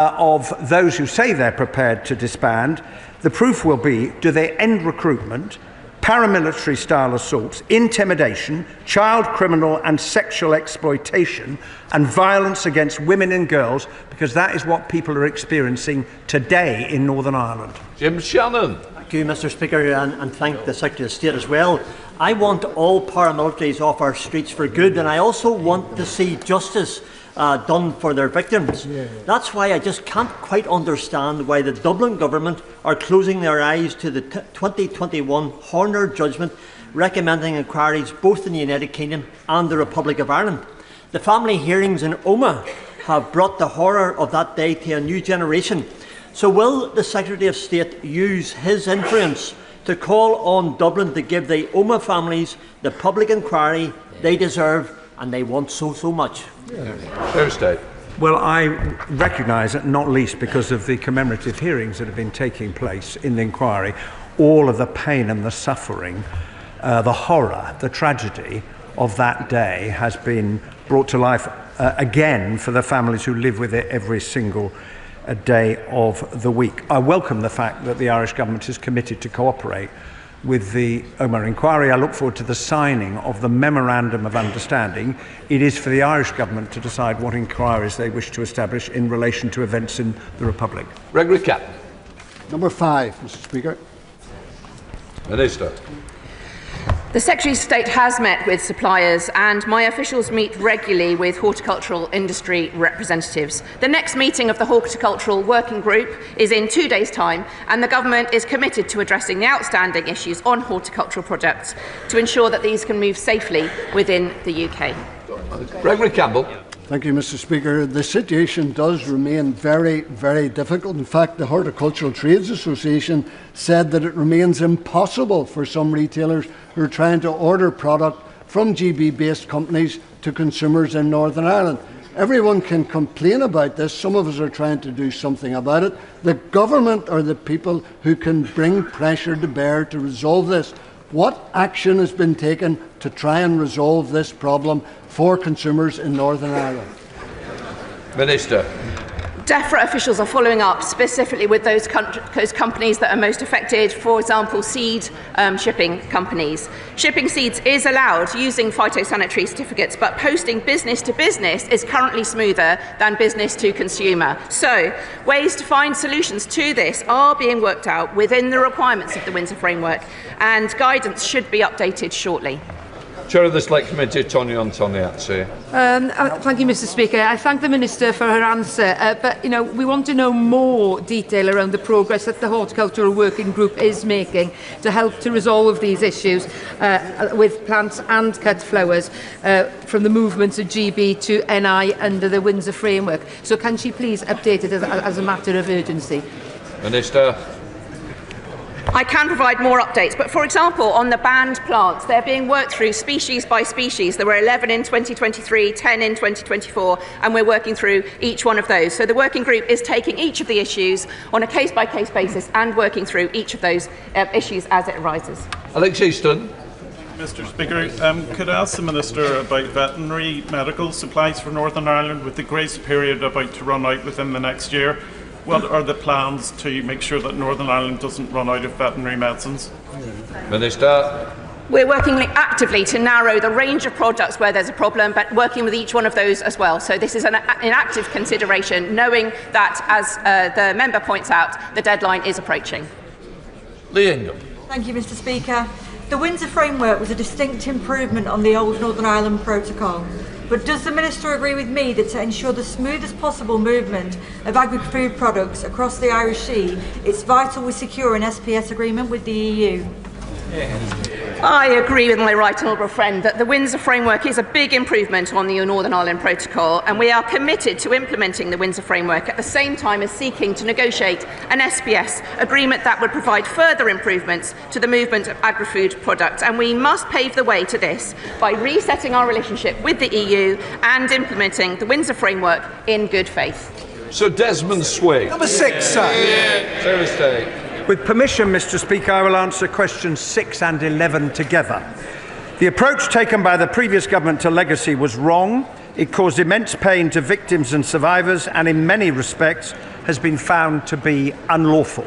of those who say they're prepared to disband, the proof will be, do they end recruitment, paramilitary style assaults, intimidation, child criminal and sexual exploitation, and violence against women and girls, because that is what people are experiencing today in Northern Ireland. Jim Shannon. Thank you, Mr. Speaker, and thank the Secretary of State as well. I want all paramilitaries off our streets for good, and I also want to see justice done for their victims. That's why I just can't quite understand why the Dublin government are closing their eyes to the 2021 Horner judgment recommending inquiries both in the United Kingdom and the Republic of Ireland. The family hearings in Omagh have brought the horror of that day to a new generation. So will the Secretary of State use his influence to call on Dublin to give the Omagh families the public inquiry they deserve and they want so much? Thursday. Well, I recognise that, not least because of the commemorative hearings that have been taking place in the inquiry, all of the pain and the suffering, the horror, the tragedy of that day has been brought to life again for the families who live with it every single day of the week. I welcome the fact that the Irish government is committed to cooperate with the Omagh inquiry. I look forward to the signing of the Memorandum of Understanding. It is for the Irish government to decide what inquiries they wish to establish in relation to events in the Republic. Gregory Capp. Number 5, Mr. Speaker. Minister. The Secretary of State has met with suppliers, and my officials meet regularly with horticultural industry representatives. The next meeting of the Horticultural Working Group is in 2 days' time, and the Government is committed to addressing the outstanding issues on horticultural products to ensure that these can move safely within the UK. Gregory Campbell. Thank you, Mr. Speaker. The situation does remain very, very difficult. In fact, the Horticultural Trades Association said that it remains impossible for some retailers who are trying to order product from GB-based companies to consumers in Northern Ireland. Everyone can complain about this. Some of us are trying to do something about it. The government are the people who can bring pressure to bear to resolve this. What action has been taken to try and resolve this problem for consumers in Northern Ireland? Minister. DEFRA officials are following up specifically with those companies that are most affected, for example, seed shipping companies. Shipping seeds is allowed using phytosanitary certificates, but posting business to business is currently smoother than business to consumer. So, ways to find solutions to this are being worked out within the requirements of the Windsor framework, and guidance should be updated shortly. Chair of the Select Committee, Tony Antoniazzi. Thank you, Mr. Speaker. I thank the Minister for her answer, but we want to know more detail around the progress that the Horticultural Working Group is making to help to resolve these issues with plants and cut flowers from the movements of GB to NI under the Windsor framework. So can she please update it as a matter of urgency? Minister. I can provide more updates, but for example, on the banned plants, they're being worked through species by species. There were 11 in 2023, 10 in 2024, and we're working through each one of those. So the working group is taking each of the issues on a case-by-case basis and working through each of those issues as it arises. Alex Easton. Mr. Speaker, could I ask the Minister about veterinary medical supplies for Northern Ireland with the grace period about to run out within the next year? What are the plans to make sure that Northern Ireland doesn't run out of veterinary medicines? Minister. We're working actively to narrow the range of products where there's a problem, but working with each one of those as well. So this is an active consideration, knowing that, as the member points out, the deadline is approaching. Lee Ingham. Thank you, Mr. Speaker. The Windsor framework was a distinct improvement on the old Northern Ireland protocol. But does the Minister agree with me that to ensure the smoothest possible movement of agri-food products across the Irish Sea, it's vital we secure an SPS agreement with the EU? I agree with my right honourable friend that the Windsor framework is a big improvement on the Northern Ireland Protocol, and we are committed to implementing the Windsor framework at the same time as seeking to negotiate an SPS agreement that would provide further improvements to the movement of agri-food products. And we must pave the way to this by resetting our relationship with the EU and implementing the Windsor framework in good faith. Sir Desmond Swig. Number 6, sir. Thursday. With permission, Mr. Speaker, I will answer questions 6 and 11 together. The approach taken by the previous government to legacy was wrong. It caused immense pain to victims and survivors, and in many respects has been found to be unlawful.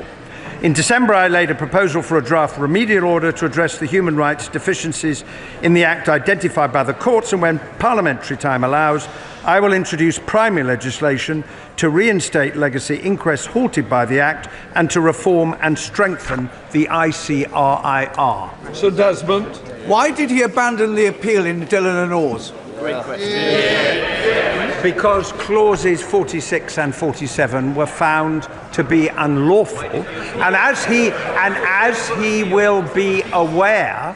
In December, I laid a proposal for a draft remedial order to address the human rights deficiencies in the Act identified by the courts, and when parliamentary time allows, I will introduce primary legislation to reinstate legacy inquests halted by the Act and to reform and strengthen the ICRIR. Sir Desmond. Why did he abandon the appeal in Dillon and Oars? Great question. Because clauses 46 and 47 were found to be unlawful, and as he will be aware,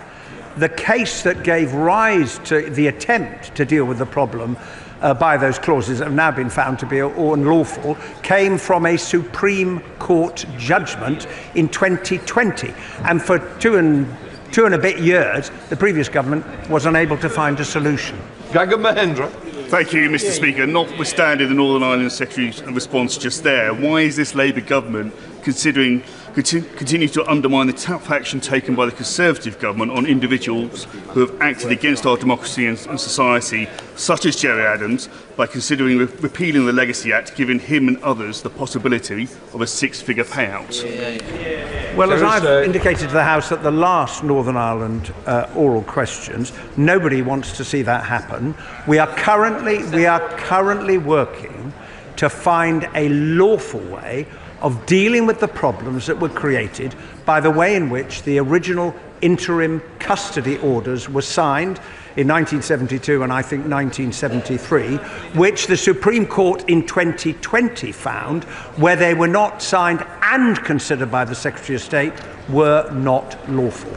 the case that gave rise to the attempt to deal with the problem by those clauses have now been found to be unlawful, came from a Supreme Court judgment in 2020, and for two and a bit years, the previous government was unable to find a solution. Gagan Mahendra. Thank you, Mr. Speaker. Notwithstanding the Northern Ireland Secretary's response just there, why is this Labour government continue to undermine the tough action taken by the Conservative government on individuals who have acted against our democracy and society, such as Gerry Adams, by considering repealing the Legacy Act, giving him and others the possibility of a six-figure payout? Well, as I've indicated to the House at the last Northern Ireland oral questions, nobody wants to see that happen. We are currently working to find a lawful way of dealing with the problems that were created by the way in which the original interim custody orders were signed in 1972 and I think 1973, which the Supreme Court in 2020 found, where they were not signed and considered by the Secretary of State, were not lawful.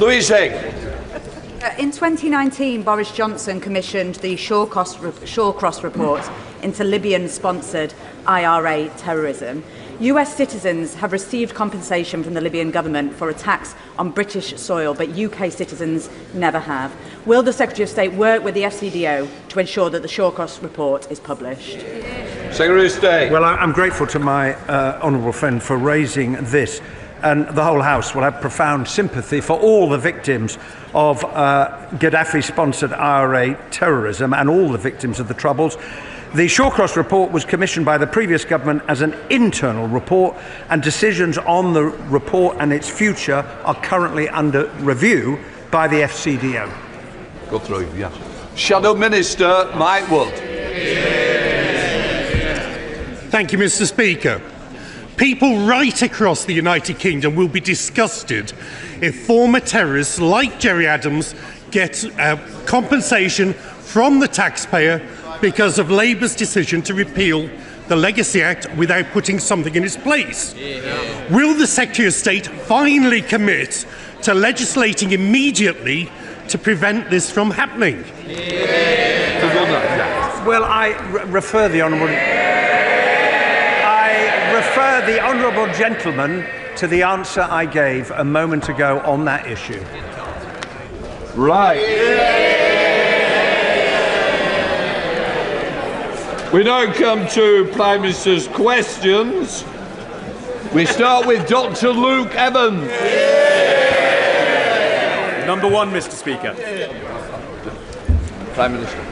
Louise Haig. In 2019, Boris Johnson commissioned the Shawcross report into Libyan-sponsored IRA terrorism. US citizens have received compensation from the Libyan government for attacks on British soil, but UK citizens never have. Will the Secretary of State work with the FCDO to ensure that the Shawcross report is published? Secretary of State. Well, I'm grateful to my honourable friend for raising this, and the whole House will have profound sympathy for all the victims of Gaddafi-sponsored IRA terrorism and all the victims of the Troubles. The Shawcross report was commissioned by the previous government as an internal report, and decisions on the report and its future are currently under review by the FCDO. Go through, yeah. Shadow Minister Mike Wood. Thank you, Mr. Speaker. People right across the United Kingdom will be disgusted if former terrorists like Gerry Adams get compensation from the taxpayer because of Labour's decision to repeal the Legacy Act without putting something in its place. Will the Secretary of State finally commit to legislating immediately to prevent this from happening? Well, I refer the honourable gentleman to the answer I gave a moment ago on that issue. Right. We now come to Prime Minister's questions. We start with Dr. Luke Evans. Number one, Mr. Speaker. Prime Minister.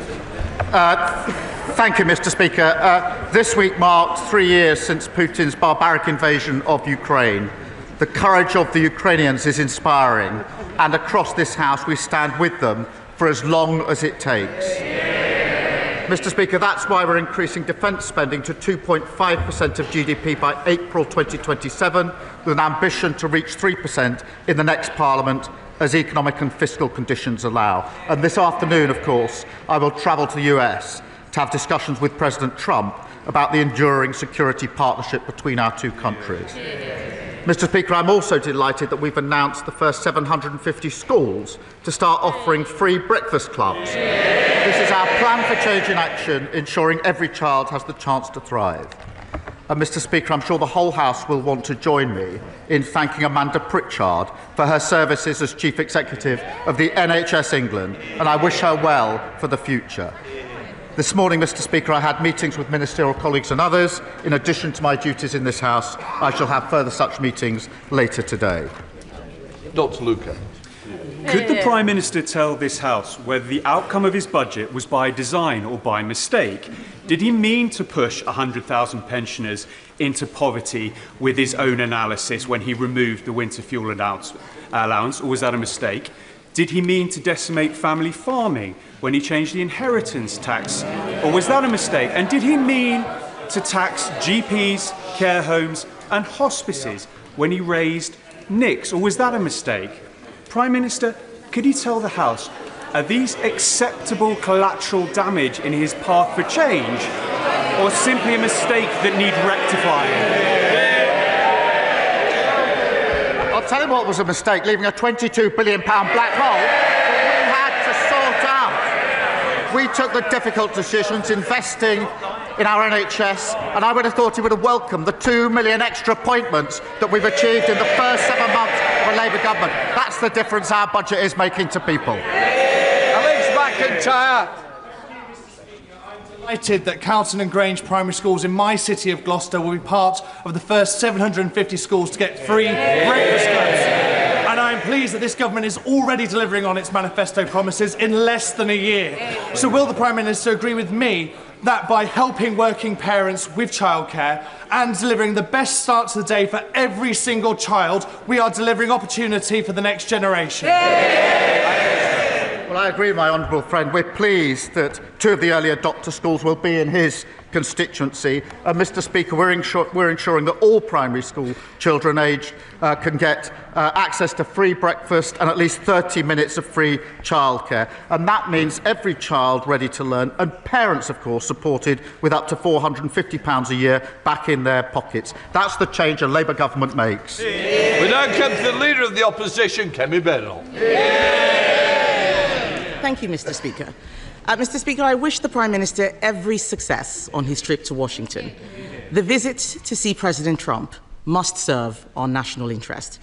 Thank you, Mr. Speaker. This week marked 3 years since Putin's barbaric invasion of Ukraine. The courage of the Ukrainians is inspiring, and across this House we stand with them for as long as it takes. Mr. Speaker, that's why we're increasing defence spending to 2.5% of GDP by April 2027, with an ambition to reach 3% in the next Parliament as economic and fiscal conditions allow. And this afternoon, of course, I will travel to the US to have discussions with President Trump about the enduring security partnership between our two countries. Mr. Speaker, I'm also delighted that we've announced the first 750 schools to start offering free breakfast clubs. This is our plan for change in action, ensuring every child has the chance to thrive. And Mr. Speaker, I'm sure the whole House will want to join me in thanking Amanda Pritchard for her services as Chief Executive of the NHS England, and I wish her well for the future. This morning, Mr. Speaker, I had meetings with ministerial colleagues and others. In addition to my duties in this House, I shall have further such meetings later today. Dr. Luca. Could the Prime Minister tell this House whether the outcome of his budget was by design or by mistake? Did he mean to push 100,000 pensioners into poverty with his own analysis when he removed the winter fuel allowance, or was that a mistake? Did he mean to decimate family farming when he changed the inheritance tax, or was that a mistake? And did he mean to tax GPs, care homes and hospices when he raised NICs, or was that a mistake? Prime Minister, could he tell the House, are these acceptable collateral damage in his path for change, or simply a mistake that need rectifying? I'll tell you what was a mistake, leaving a £22 billion black hole that we had to sort out. We took the difficult decisions, investing in our NHS, and I would have thought he would have welcomed the 2 million extra appointments that we've achieved in the first 7 months of a Labour government. That's the difference our budget is making to people. Alex McIntyre. Delighted that Carlton and Grange primary schools in my city of Gloucester will be part of the first 750 schools to get free breakfast clubs. And I'm pleased that this government is already delivering on its manifesto promises in less than a year. So will the Prime Minister agree with me that by helping working parents with childcare and delivering the best start to the day for every single child, we are delivering opportunity for the next generation? Well, I agree with my honourable friend. We're pleased that 2 of the early adopter schools will be in his constituency. Mr. Speaker, we're ensuring that all primary school children aged can get access to free breakfast and at least 30 minutes of free childcare. And that means every child ready to learn, and parents, of course, supported with up to £450 a year back in their pockets. That's the change a Labour government makes. We now come to the Leader of the Opposition, Kemi Badenoch. Thank you, Mr. Speaker. Mr. Speaker, I wish the Prime Minister every success on his trip to Washington. The visit to see President Trump must serve our national interest.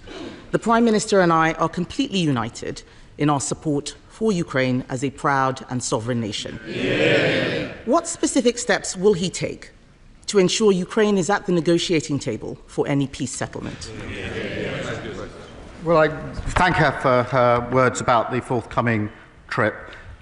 The Prime Minister and I are completely united in our support for Ukraine as a proud and sovereign nation. Yeah. What specific steps will he take to ensure Ukraine is at the negotiating table for any peace settlement? Well, I thank her for her words about the forthcoming trip.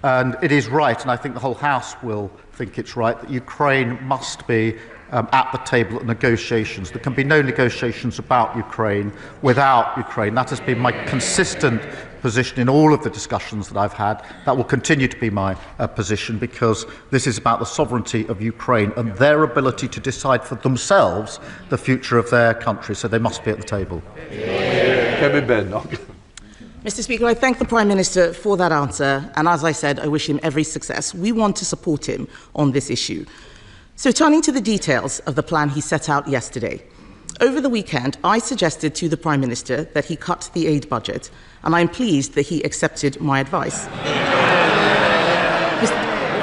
And it is right, and I think the whole House will think it's right, that Ukraine must be at the table at negotiations. There can be no negotiations about Ukraine without Ukraine. That has been my consistent position in all of the discussions that I've had. That will continue to be my position, because this is about the sovereignty of Ukraine and their ability to decide for themselves the future of their country. So they must be at the table. Kemi Badenoch. Mr. Speaker, I thank the Prime Minister for that answer, and as I said, I wish him every success. We want to support him on this issue. So turning to the details of the plan he set out yesterday. Over the weekend, I suggested to the Prime Minister that he cut the aid budget, and I'm pleased that he accepted my advice.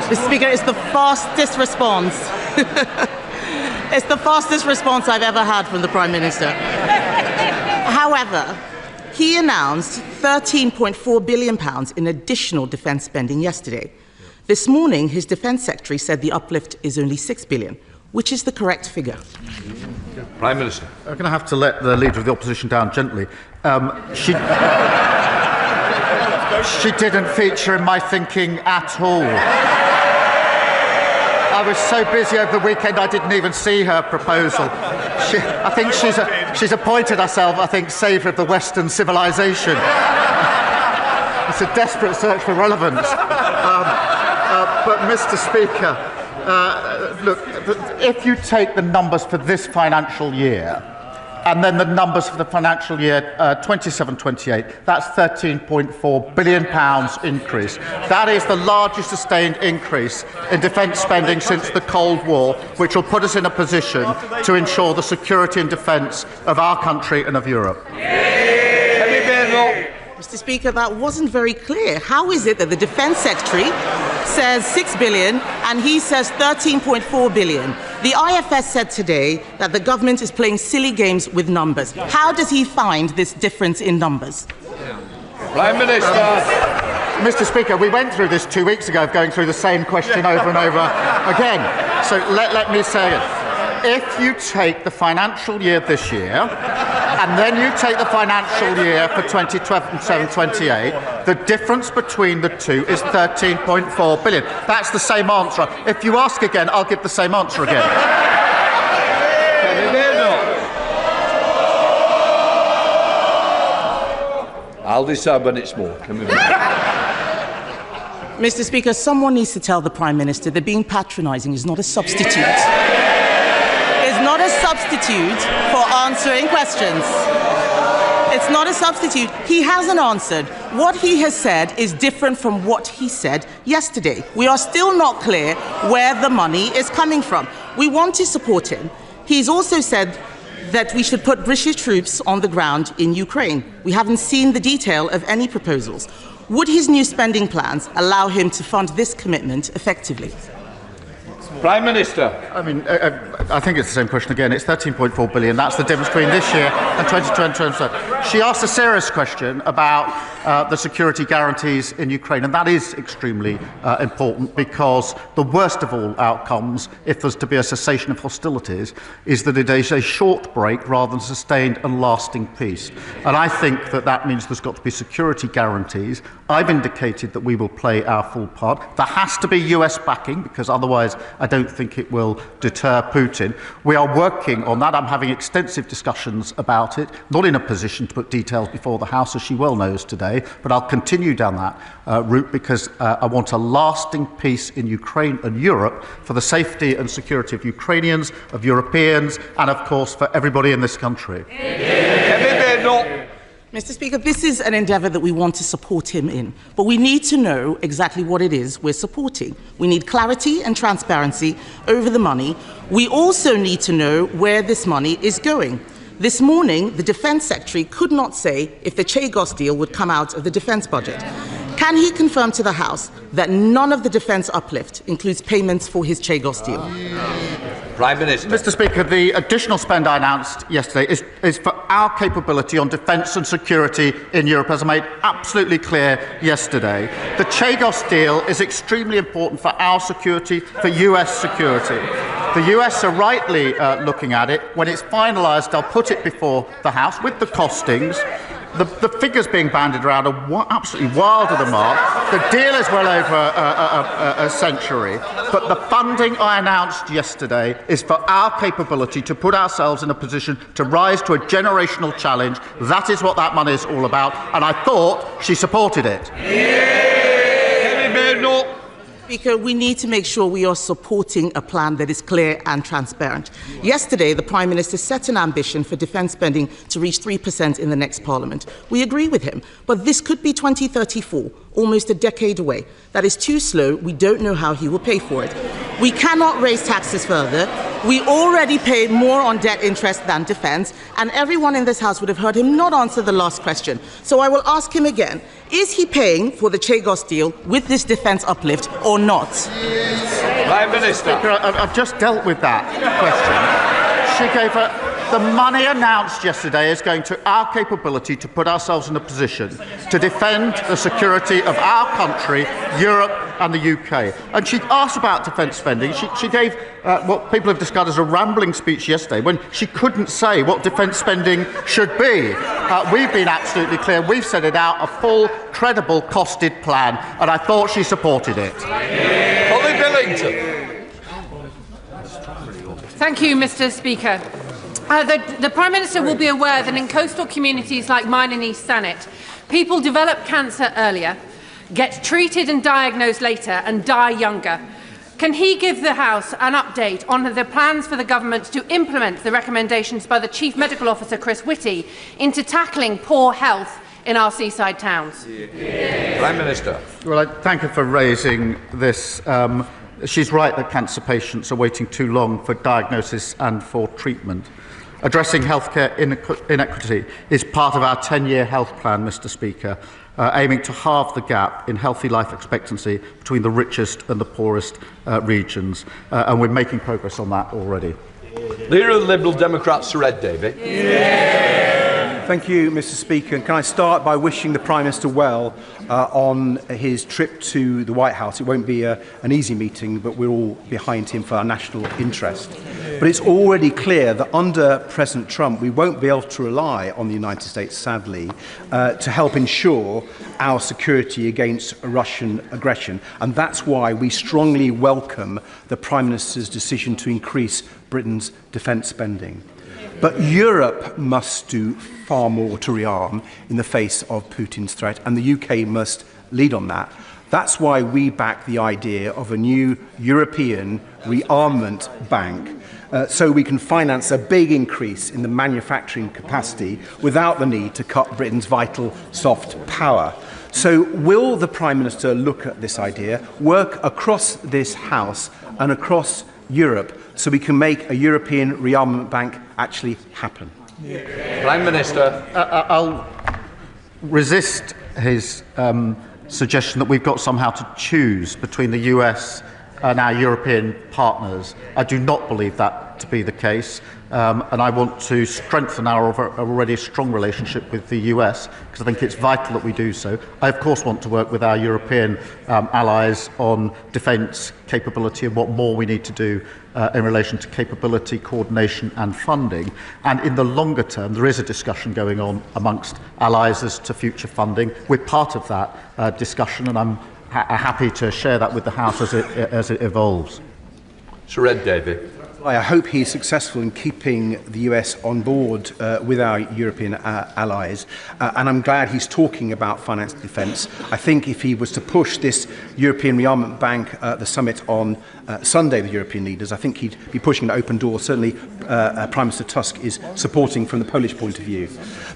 Mr. Speaker, it's the fastest response. It's the fastest response I've ever had from the Prime Minister. However, he announced £13.4 billion in additional defence spending yesterday. This morning, his Defence Secretary said the uplift is only £6 billion, which is the correct figure. Prime Minister. I'm going to have to let the Leader of the Opposition down gently. She didn't feature in my thinking at all. I was so busy over the weekend I didn't even see her proposal. I think she's appointed herself, I think, saviour of the Western civilization. It's a desperate search for relevance. But, Mr. Speaker, look, if you take the numbers for this financial year and then the numbers for the financial year 27-28, that's £13.4 billion increase. That is the largest sustained increase in defence spending since the Cold War, which will put us in a position to ensure the security and defence of our country and of Europe. Mr. Speaker, that wasn't very clear. How is it that the Defence Secretary says £6 billion and he says £13.4 billion? The IFS said today that the government is playing silly games with numbers. How does he find this difference in numbers? Prime Minister. Mr. Speaker, we went through this 2 weeks ago, going through the same question over and over again. So let me say it. if you take the financial year this year, and then you take the financial year for 2027-28, the difference between the two is 13.4 billion. That's the same answer. If you ask again, I'll give the same answer again. Kemi Badenoch. I'll decide when it's more. Kemi Badenoch. Mr. Speaker, someone needs to tell the Prime Minister that being patronising is not a substitute. It's not a substitute for answering questions. It's not a substitute. He hasn't answered. What he has said is different from what he said yesterday. We are still not clear where the money is coming from. We want to support him. He's also said that we should put British troops on the ground in Ukraine. We haven't seen the detail of any proposals. Would his new spending plans allow him to fund this commitment effectively? Prime Minister. I mean, I think it's the same question again. It's 13.4 billion. That's the difference between this year and 2020. She asked a serious question about the security guarantees in Ukraine, and that is extremely important, because the worst of all outcomes, if there's to be a cessation of hostilities, is that it is a short break rather than sustained and lasting peace. And I think that that means there's got to be security guarantees. I've indicated that we will play our full part. There has to be US backing, because otherwise I don't think it will deter Putin. We are working on that. I'm having extensive discussions about it, not in a position to put details before the House, as she well knows today, but I'll continue down that route, because I want a lasting peace in Ukraine and Europe for the safety and security of Ukrainians, of Europeans, and of course for everybody in this country. Mr. Speaker, this is an endeavour that we want to support him in, but we need to know exactly what it is we're supporting. We need clarity and transparency over the money. We also need to know where this money is going. This morning, the Defence Secretary could not say if the Chagos deal would come out of the defence budget. Can he confirm to the House that none of the defence uplift includes payments for his Chagos deal? Prime Minister. Mr. Speaker, the additional spend I announced yesterday is for our capability on defence and security in Europe, as I made absolutely clear yesterday. The Chagos deal is extremely important for our security, for US security. The US are rightly looking at it. When it's finalised, I'll put it before the House with the costings. The figures being bandied around are absolutely wild of the mark. The deal is well over a century, but the funding I announced yesterday is for our capability to put ourselves in a position to rise to a generational challenge. That is what that money is all about, and I thought she supported it. Speaker, we need to make sure we are supporting a plan that is clear and transparent. Yesterday, the Prime Minister set an ambition for defence spending to reach 3% in the next Parliament. We agree with him, but this could be 2034, almost a decade away. That is too slow. We don't know how he will pay for it. We cannot raise taxes further. We already pay more on debt interest than defence, and everyone in this House would have heard him not answer the last question. So I will ask him again. Is he paying for the Chagos deal with this defence uplift or not? Prime Minister. Speaker, I've just dealt with that question. She gave the money announced yesterday is going to our capability to put ourselves in a position to defend the security of our country, Europe and the UK. And she asked about defence spending. She gave what people have described as a rambling speech yesterday when she couldn't say what defence spending should be. We've been absolutely clear. We've set it out, a full, credible, costed plan, and I thought she supported it. Holly Billington. Thank you, Mr. Speaker. The Prime Minister will be aware that in coastal communities like mine in East Thanet, people develop cancer earlier, get treated and diagnosed later, and die younger. Can he give the House an update on the plans for the government to implement the recommendations by the Chief Medical Officer, Chris Whitty, into tackling poor health in our seaside towns? Prime Minister. Well, I thank her for raising this. She's right that cancer patients are waiting too long for diagnosis and for treatment. Addressing healthcare inequity is part of our 10-year health plan, Mr. Speaker, aiming to halve the gap in healthy life expectancy between the richest and the poorest regions, and we're making progress on that already. Leader of the Liberal Democrats, Sir Ed Davey. Thank you, Mr. Speaker. And can I start by wishing the Prime Minister well on his trip to the White House. It won't be an easy meeting, but we're all behind him for our national interest. But it's already clear that under President Trump, we won't be able to rely on the United States, sadly, to help ensure our security against Russian aggression. And that's why we strongly welcome the Prime Minister's decision to increase Britain's defence spending. But Europe must do far more to rearm in the face of Putin's threat, and the UK must lead on that. That's why we back the idea of a new European rearmament bank, so we can finance a big increase in the manufacturing capacity without the need to cut Britain's vital soft power. So will the Prime Minister look at this idea, work across this House and across Europe, so we can make a European rearmament bank actually happen? Prime Minister. I'll resist his suggestion that we've got somehow to choose between the US and our European partners. I do not believe that to be the case, and I want to strengthen our already strong relationship with the US, because I think it's vital that we do so. I, of course, want to work with our European allies on defence capability and what more we need to do in relation to capability, coordination and funding. And in the longer term, there is a discussion going on amongst allies as to future funding. We're part of that discussion, and I'm happy to share that with the House as it evolves. Sir Ed Davey. I hope he's successful in keeping the US on board with our European allies, and I'm glad he's talking about finance defence. I think if he was to push this European rearmament bank at the summit on Sunday, the European leaders, I think he'd be pushing an open door. Certainly Prime Minister Tusk is supporting from the Polish point of view.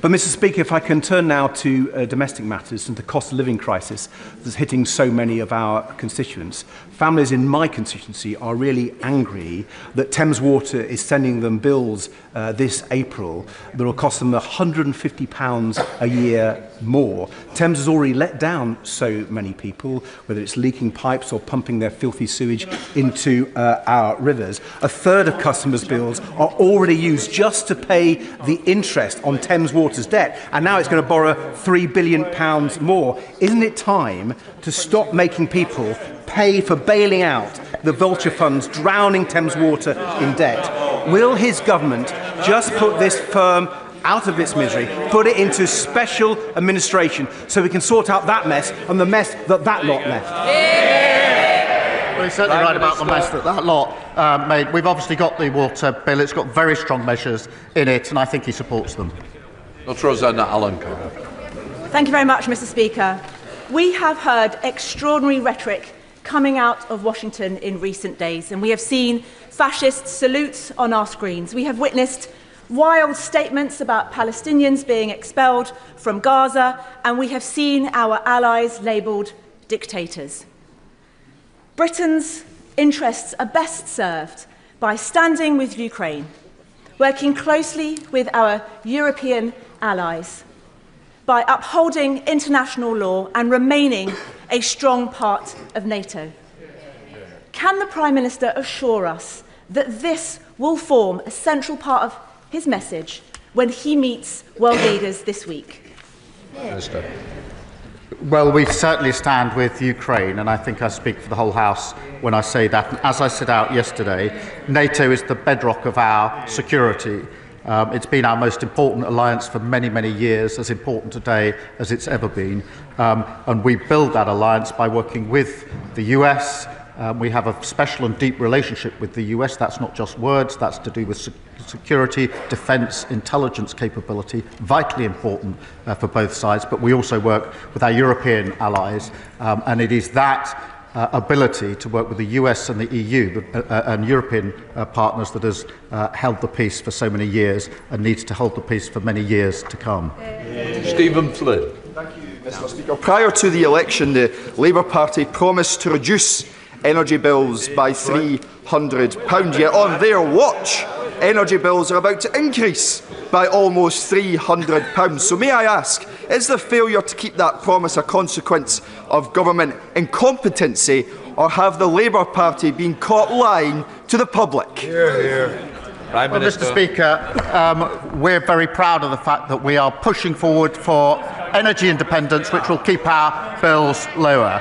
But Mr. Speaker, if I can turn now to domestic matters and the cost of living crisis that's hitting so many of our constituents. Families in my constituency are really angry that Thames Water is sending them bills this April that will cost them £150 a year more. Thames has already let down so many people, whether it's leaking pipes or pumping their filthy sewage into our rivers. A third of customers' bills are already used just to pay the interest on Thames Water's debt, and now it's going to borrow £3 billion more. Isn't it time to stop making people pay for bailing out the vulture funds drowning Thames Water in debt? Will his government just put this firm out of its misery, put it into special administration so we can sort out that mess and the mess that lot left? Well, he's certainly right about the mess that lot made. We've obviously got the water bill. It's got very strong measures in it, and I think he supports them. Dr. Rosanna Allen. Thank you very much, Mr. Speaker. We have heard extraordinary rhetoric coming out of Washington in recent days, and we have seen fascist salutes on our screens. We have witnessed wild statements about Palestinians being expelled from Gaza, and we have seen our allies labelled dictators. Britain's interests are best served by standing with Ukraine, working closely with our European allies, by upholding international law and remaining a strong part of NATO. Can the Prime Minister assure us that this will form a central part of his message when he meets world leaders this week? Minister. Well, we certainly stand with Ukraine, and I think I speak for the whole House when I say that. And as I set out yesterday, NATO is the bedrock of our security. It's been our most important alliance for many, many years, as important today as it's ever been. And we build that alliance by working with the US. We have a special and deep relationship with the US. That's not just words, that's to do with security, defence, intelligence capability, vitally important for both sides. But we also work with our European allies, and it is that ability to work with the US and the EU and European partners that has held the peace for so many years and needs to hold the peace for many years to come. Stephen Flynn. Thank you, Mr. Speaker. Prior to the election, the Labour Party promised to reduce energy bills by £300, yet on their watch, energy bills are about to increase by almost £300. So may I ask, is the failure to keep that promise a consequence of government incompetency, or have the Labour Party been caught lying to the public? Prime Minister. Mr. Speaker, we're very proud of the fact that we are pushing forward for energy independence, which will keep our bills lower.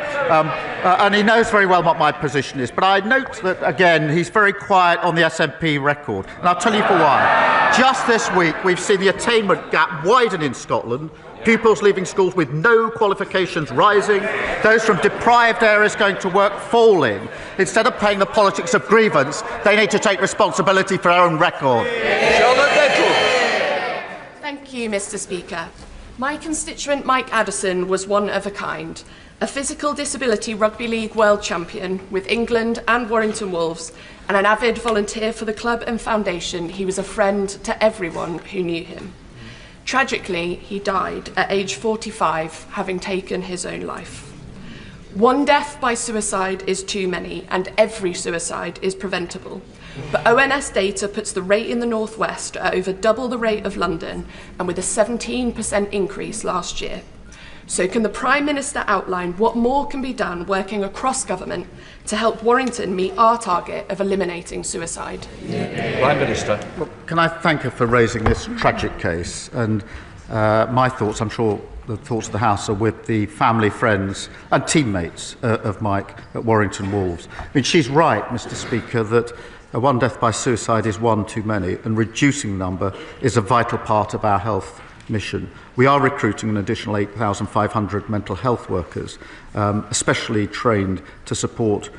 And he knows very well what my position is. But I note that, again, he's very quiet on the SNP record. And I'll tell you for why. Just this week, we've seen the attainment gap widen in Scotland. Pupils leaving schools with no qualifications rising, those from deprived areas going to work falling. Instead of playing the politics of grievance, they need to take responsibility for their own record. Thank you, Mr. Speaker. My constituent Mike Addison was one of a kind, a physical disability rugby league world champion with England and Warrington Wolves, and an avid volunteer for the club and foundation. He was a friend to everyone who knew him. Tragically, he died at age 45, having taken his own life. One death by suicide is too many, and every suicide is preventable. But ONS data puts the rate in the North West at over double the rate of London, and with a 17% increase last year. So can the Prime Minister outline what more can be done working across government to help Warrington meet our target of eliminating suicide? Prime Minister. Well, can I thank her for raising this tragic case? And my thoughts, I'm sure the thoughts of the House, are with the family, friends and teammates of Mike at Warrington Wolves. I mean, she's right, Mr. Speaker, that one death by suicide is one too many, and reducing the number is a vital part of our health mission. We are recruiting an additional 8,500 mental health workers, especially trained to support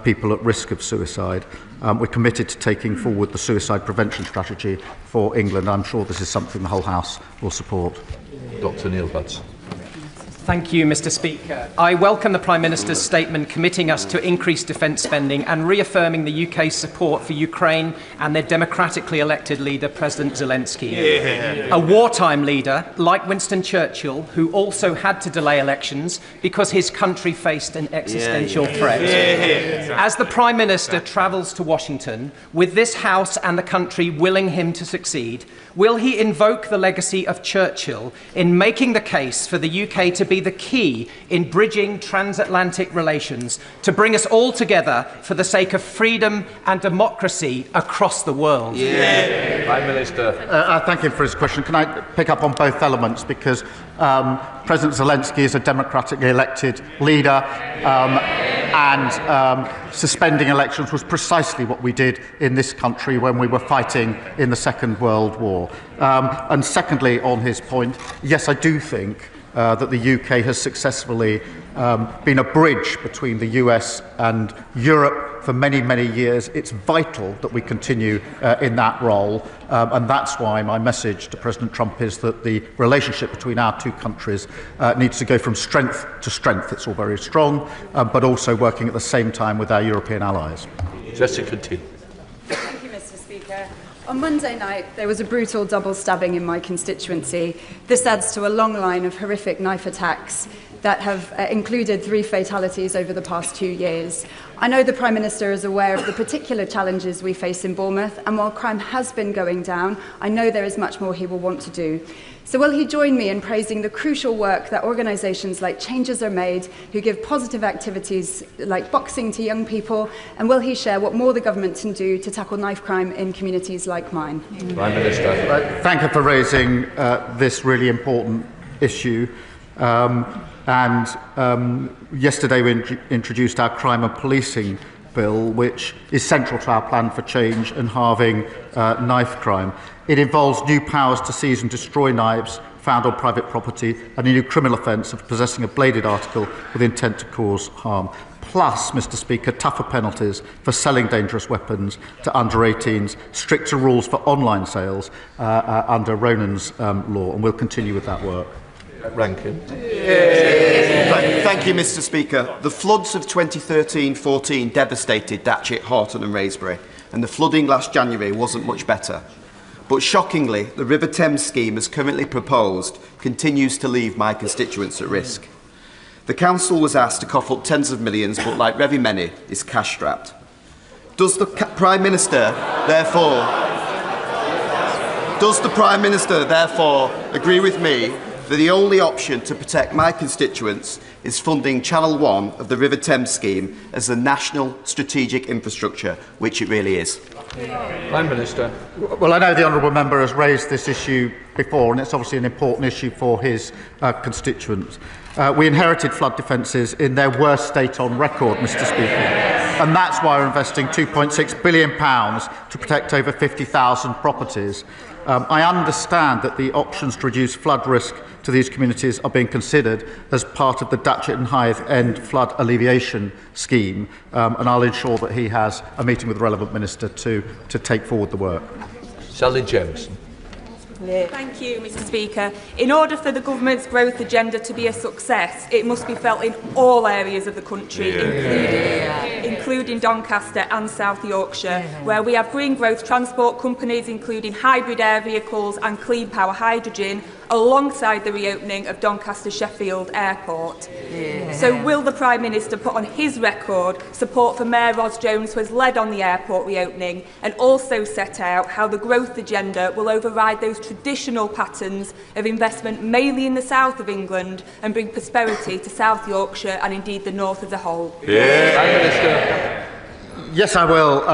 people at risk of suicide. We're committed to taking forward the suicide prevention strategy for England. I'm sure this is something the whole House will support. Dr. Neil Butts. Thank you, Mr. Speaker. I welcome the Prime Minister's statement committing us to increased defence spending and reaffirming the UK's support for Ukraine and their democratically elected leader, President Zelensky. Yeah. A wartime leader, like Winston Churchill, who also had to delay elections because his country faced an existential threat. Yeah. As the Prime Minister travels to Washington, with this House and the country willing him to succeed, will he invoke the legacy of Churchill in making the case for the UK to be the key in bridging transatlantic relations, to bring us all together for the sake of freedom and democracy across the world? Yeah. Prime Minister. I thank him for his question. Can I pick up on both elements? Because President Zelensky is a democratically elected leader, and suspending elections was precisely what we did in this country when we were fighting in the Second World War. And secondly, on his point, yes, I do think that the UK has successfully been a bridge between the US and Europe for many, many years. It's vital that we continue in that role, and that's why my message to President Trump is that the relationship between our two countries needs to go from strength to strength. It's all very strong, but also working at the same time with our European allies. Jessica T. Thank you, Mr. Speaker. On Monday night, there was a brutal double stabbing in my constituency. This adds to a long line of horrific knife attacks that have included 3 fatalities over the past 2 years. I know the Prime Minister is aware of the particular challenges we face in Bournemouth, and while crime has been going down, I know there is much more he will want to do. So will he join me in praising the crucial work that organisations like Changes Are Made, who give positive activities like boxing to young people, and will he share what more the government can do to tackle knife crime in communities like mine? Prime Minister. Thank you for raising this really important issue. Yesterday we introduced our crime and policing bill, which is central to our plan for change and halving knife crime. It involves new powers to seize and destroy knives found on private property and a new criminal offence of possessing a bladed article with intent to cause harm. Plus, Mr. Speaker, tougher penalties for selling dangerous weapons to under 18s, stricter rules for online sales under Ronan's law, and we'll continue with that work. Rankin. Thank you, Mr. Speaker. The floods of 2013-14 devastated Datchet, Horton and Wraysbury, and the flooding last January wasn't much better. But shockingly, the River Thames scheme as currently proposed continues to leave my constituents at risk. The Council was asked to cough up tens of millions, but like very many, is cash-strapped. Does the Prime Minister, therefore, agree with me that the only option to protect my constituents is funding Channel 1 of the River Thames scheme as a national strategic infrastructure, which it really is? Prime Minister. Well, I know the honourable member has raised this issue before, and it's obviously an important issue for his constituents. We inherited flood defences in their worst state on record, Mr. Speaker. And that's why we're investing £2.6 billion to protect over 50,000 properties. I understand that the options to reduce flood risk to these communities are being considered as part of the Datchet and Hythe End Flood Alleviation Scheme, and I'll ensure that he has a meeting with the relevant minister to take forward the work. Sally Jameson. Thank you, Mr. Speaker. In order for the government's growth agenda to be a success, it must be felt in all areas of the country, including Doncaster and South Yorkshire, where we have green growth transport companies, including hybrid air vehicles and clean power hydrogen, alongside the reopening of Doncaster Sheffield Airport. So will the Prime Minister put on his record support for Mayor Ros Jones, who has led on the airport reopening, and also set out how the growth agenda will override those traditional patterns of investment mainly in the south of England and bring prosperity to South Yorkshire and indeed the north as a whole? Prime Minister. Yes, I will.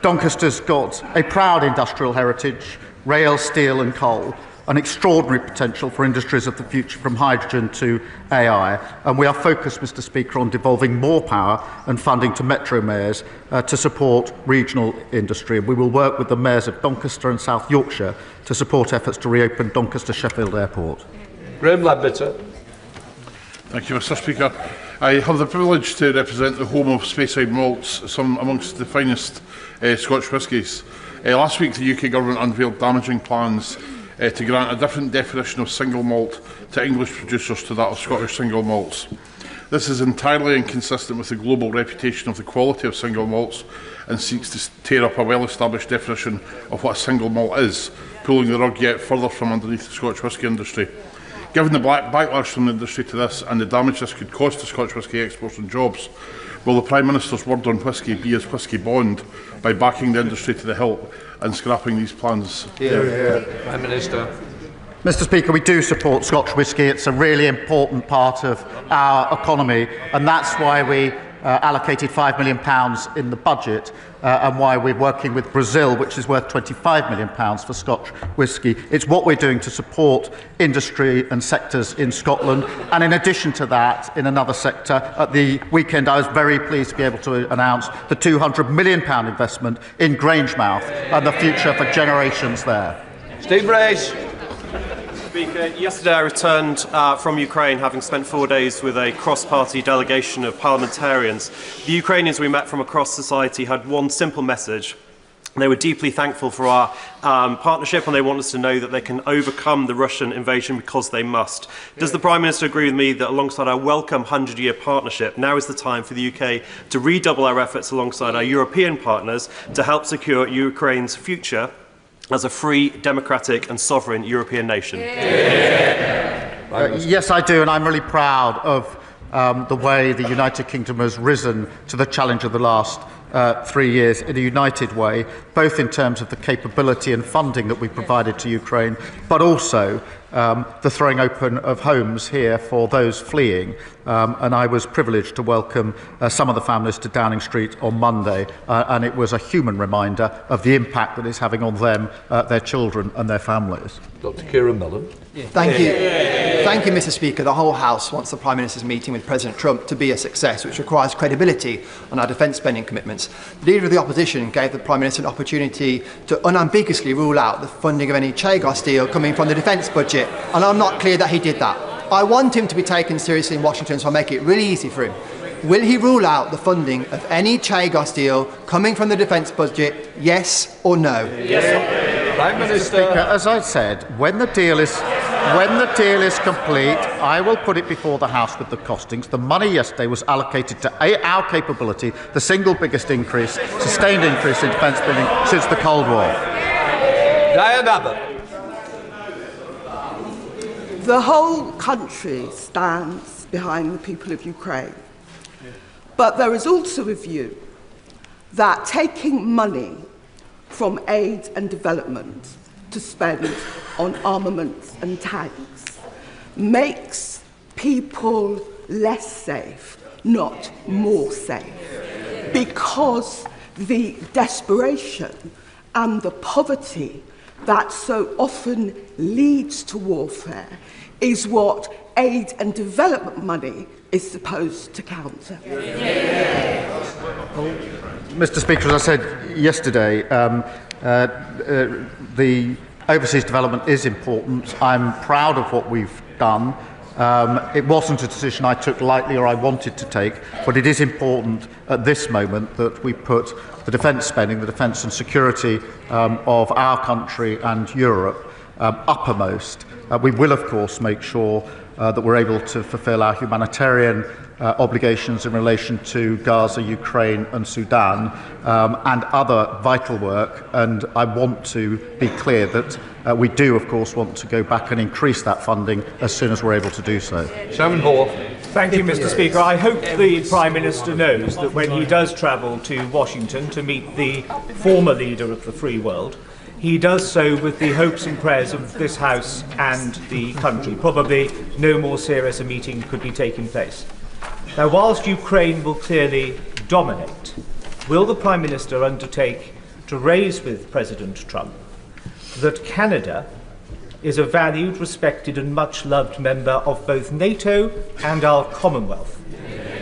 Doncaster's got a proud industrial heritage, rail, steel and coal, an extraordinary potential for industries of the future, from hydrogen to AI, and we are focused, Mr. Speaker, on devolving more power and funding to metro mayors to support regional industry. We will work with the mayors of Doncaster and South Yorkshire to support efforts to reopen Doncaster Sheffield Airport. Graham Ledbetter. Thank you, Mr. Speaker. I have the privilege to represent the home of Speyside malts, some amongst the finest Scotch whiskies. Last week, the UK Government unveiled damaging plans to grant a different definition of single malt to English producers to that of Scottish single malts. This is entirely inconsistent with the global reputation of the quality of single malts and seeks to tear up a well-established definition of what a single malt is, pulling the rug yet further from underneath the Scotch whisky industry. Given the backlash from the industry to this and the damage this could cause to Scotch whisky exports and jobs, will the Prime Minister's word on whisky be his whisky bond by backing the industry to the hilt and scrapping these plans? Prime Minister. Mr. Speaker, we do support Scotch whisky. It's a really important part of our economy, and that's why we allocated £5 million in the budget, and why we're working with Brazil, which is worth £25 million for Scotch whisky. It's what we're doing to support industry and sectors in Scotland. And in addition to that, in another sector, at the weekend I was very pleased to be able to announce the £200 million investment in Grangemouth and the future for generations there. Steve Race. Speaker, yesterday I returned from Ukraine, having spent 4 days with a cross-party delegation of parliamentarians. The Ukrainians we met from across society had one simple message. They were deeply thankful for our partnership, and they want us to know that they can overcome the Russian invasion because they must. Does the Prime Minister agree with me that alongside our welcome 100-year partnership, now is the time for the UK to redouble our efforts alongside our European partners to help secure Ukraine's future as a free, democratic and sovereign European nation? Yes, I do, and I'm really proud of the way the United Kingdom has risen to the challenge of the last 3 years in a united way, both in terms of the capability and funding that we provided to Ukraine, but also the throwing open of homes here for those fleeing. And I was privileged to welcome some of the families to Downing Street on Monday, and it was a human reminder of the impact that it's having on them, their children and their families. Dr. Kieran Millen. Thank you. Thank you, Mr. Speaker. The whole House wants the Prime Minister's meeting with President Trump to be a success, which requires credibility on our defence spending commitments. The Leader of the Opposition gave the Prime Minister an opportunity to unambiguously rule out the funding of any Chagos deal coming from the defence budget, and I'm not clear that he did that. I want him to be taken seriously in Washington, so I'll make it really easy for him. Will he rule out the funding of any Chagos deal coming from the defence budget, yes or no? Yes, sir. Prime Minister. Speaker, as I said, when the deal is complete, I will put it before the House with the costings. The money yesterday was allocated to our capability, the single biggest increase, sustained increase in defence spending since the Cold War. Diane Abbott. The whole country stands behind the people of Ukraine. But there is also a view that taking money from aid and development to spend on armaments and tanks makes people less safe, not more safe, because the desperation and the poverty that so often leads to warfare is what aid and development money is supposed to counter. Mr. Speaker, as I said yesterday, the overseas development is important. I'm proud of what we've done. It wasn't a decision I took lightly or I wanted to take, but it is important at this moment that we put the defence spending, the defence and security of our country and Europe uppermost. We will, of course, make sure that we're able to fulfil our humanitarian obligations in relation to Gaza, Ukraine and Sudan and other vital work. And I want to be clear that we do, of course, want to go back and increase that funding as soon as we're able to do so. Chairman Hall. Thank you, Mr. Speaker. I hope the Prime Minister knows that when he does travel to Washington to meet the former leader of the free world, he does so with the hopes and prayers of this House and the country. Probably no more serious a meeting could be taking place. Now, whilst Ukraine will clearly dominate, will the Prime Minister undertake to raise with President Trump that Canada is a valued, respected and much-loved member of both NATO and our Commonwealth,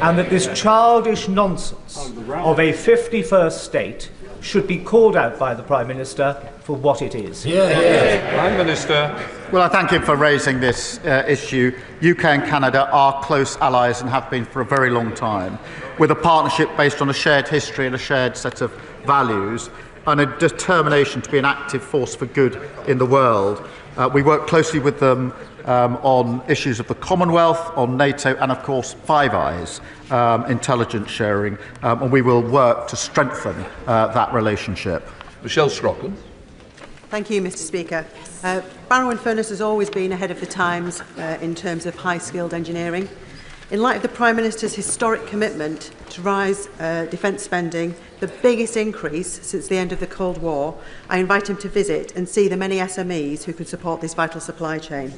and that this childish nonsense of a 51st state should be called out by the Prime Minister for what it is? Prime Minister. Well, I thank him for raising this issue. UK and Canada are close allies and have been for a very long time, with a partnership based on a shared history and a shared set of values and a determination to be an active force for good in the world. We work closely with them on issues of the Commonwealth, on NATO and, of course, Five Eyes, intelligence sharing, and we will work to strengthen that relationship. Michelle Scrockham. Thank you, Mr. Speaker. Barrow-in-Furness has always been ahead of the times in terms of high-skilled engineering. In light of the Prime Minister's historic commitment to rise defence spending, the biggest increase since the end of the Cold War, I invite him to visit and see the many SMEs who could support this vital supply chain.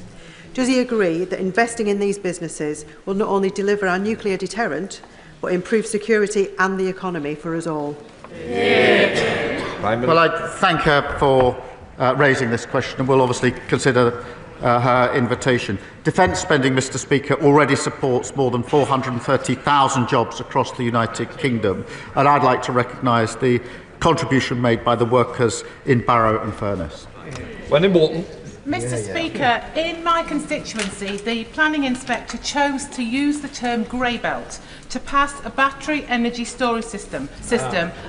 Does he agree that investing in these businesses will not only deliver our nuclear deterrent, but improve security and the economy for us all? Well, I thank her for raising this question, and we'll obviously consider her invitation. Defence spending, Mr. Speaker, already supports more than 430,000 jobs across the United Kingdom, and I'd like to recognise the contribution made by the workers in Barrow-in-Furness. Wendy Morton. Mr. Speaker, in my constituency, the planning inspector chose to use the term grey belt to pass a battery energy storage system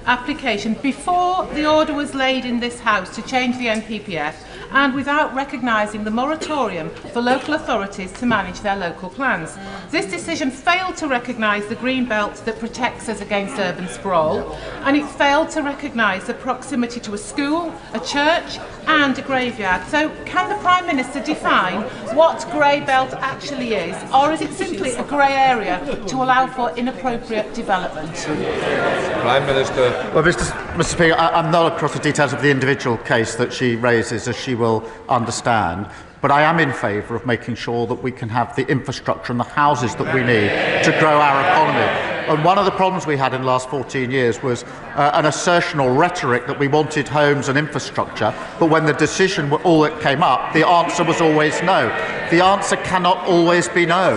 application before the order was laid in this House to change the NPPF, and without recognising the moratorium for local authorities to manage their local plans. This decision failed to recognise the green belt that protects us against urban sprawl, and it failed to recognise the proximity to a school, a church and a graveyard. So can the Prime Minister define what grey belt actually is, or is it simply a grey area to allow for inappropriate development? Prime Minister. Well, Mr. Speaker, I'm not across the details of the individual case that she raises, as she will understand, but I am in favour of making sure that we can have the infrastructure and the houses that we need to grow our economy. And one of the problems we had in the last 14 years was an assertion or rhetoric that we wanted homes and infrastructure, but when the decision all that came up, the answer was always no. The answer cannot always be no.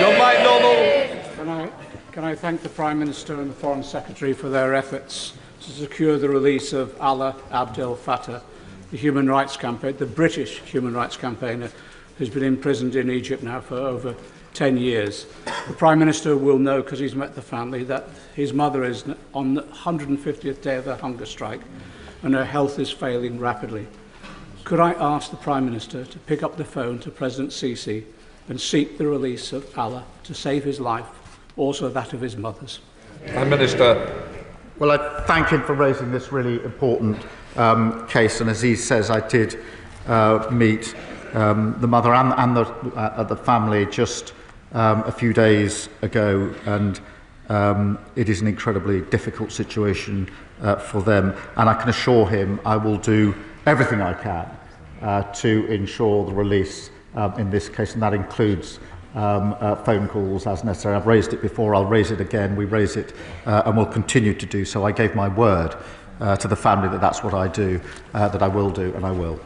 John McDonnell. Can I thank the Prime Minister and the Foreign Secretary for their efforts to secure the release of Allah Abdel Fattah, the human rights campaigner, the British human rights campaigner, who's been imprisoned in Egypt now for over 10 years. The Prime Minister will know, because he's met the family, that his mother is on the 150th day of her hunger strike and her health is failing rapidly. Could I ask the Prime Minister to pick up the phone to President Sisi and seek the release of Allah to save his life, also that of his mother's? Prime Minister. Well, I thank him for raising this really important case, and as he says, I did meet the mother and the family just a few days ago, and it is an incredibly difficult situation for them, and I can assure him I will do everything I can to ensure the release in this case, and that includes phone calls as necessary. I've raised it before, I'll raise it again, we raise it and will continue to do so. I gave my word to the family that that's what I do, that I will do, and I will.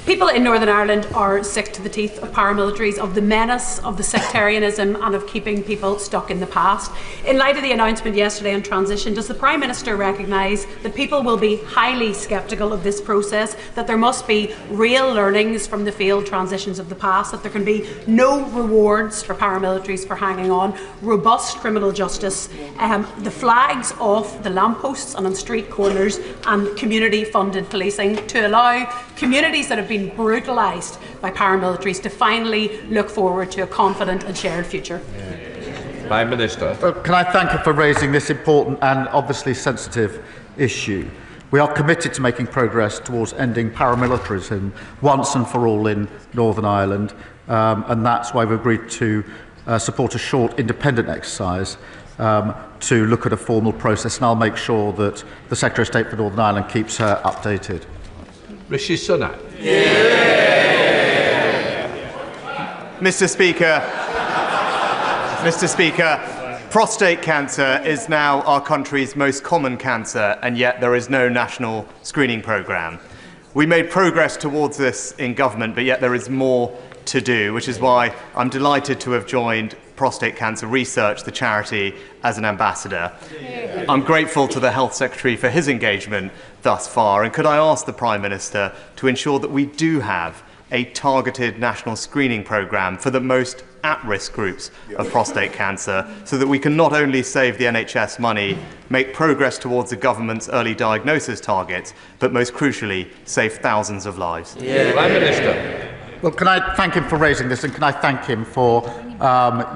People in Northern Ireland are sick to the teeth of paramilitaries, of the menace, of the sectarianism and of keeping people stuck in the past. In light of the announcement yesterday on transition, does the Prime Minister recognise that people will be highly sceptical of this process, that there must be real learnings from the failed transitions of the past, that there can be no rewards for paramilitaries for hanging on, robust criminal justice, the flags off the lampposts and on street corners, and community-funded policing to allow communities that have been brutalised by paramilitaries to finally look forward to a confident and shared future? Prime Minister. Well, can I thank you for raising this important and obviously sensitive issue? We are committed to making progress towards ending paramilitarism once and for all in Northern Ireland, and that's why we've agreed to support a short independent exercise to look at a formal process, and I'll make sure that the Secretary of State for Northern Ireland keeps her updated. Rishi Sunak. Mr. Speaker, prostate cancer is now our country's most common cancer, and yet there is no national screening programme. We made progress towards this in government, but yet there is more to do, which is why I'm delighted to have joined Prostate Cancer Research, the charity, as an ambassador. I'm grateful to the Health Secretary for his engagement thus far, and could I ask the Prime Minister to ensure that we do have a targeted national screening programme for the most at-risk groups of prostate cancer, so that we can not only save the NHS money, make progress towards the government's early diagnosis targets, but most crucially, save thousands of lives? Prime Minister. Well, can I thank him for raising this, and can I thank him for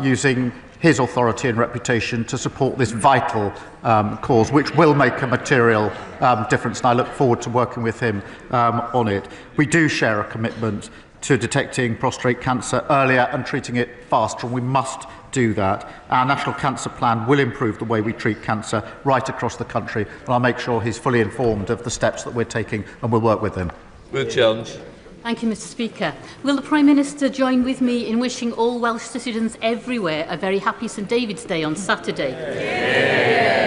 using his authority and reputation to support this vital cause, which will make a material difference, and I look forward to working with him on it. We do share a commitment to detecting prostate cancer earlier and treating it faster, and we must do that. Our National Cancer Plan will improve the way we treat cancer right across the country, and I'll make sure he's fully informed of the steps that we're taking, and we'll work with him. Ruth Jones. Thank you, Mr. Speaker. Will the Prime Minister join with me in wishing all Welsh citizens everywhere a very happy St David's Day on Saturday?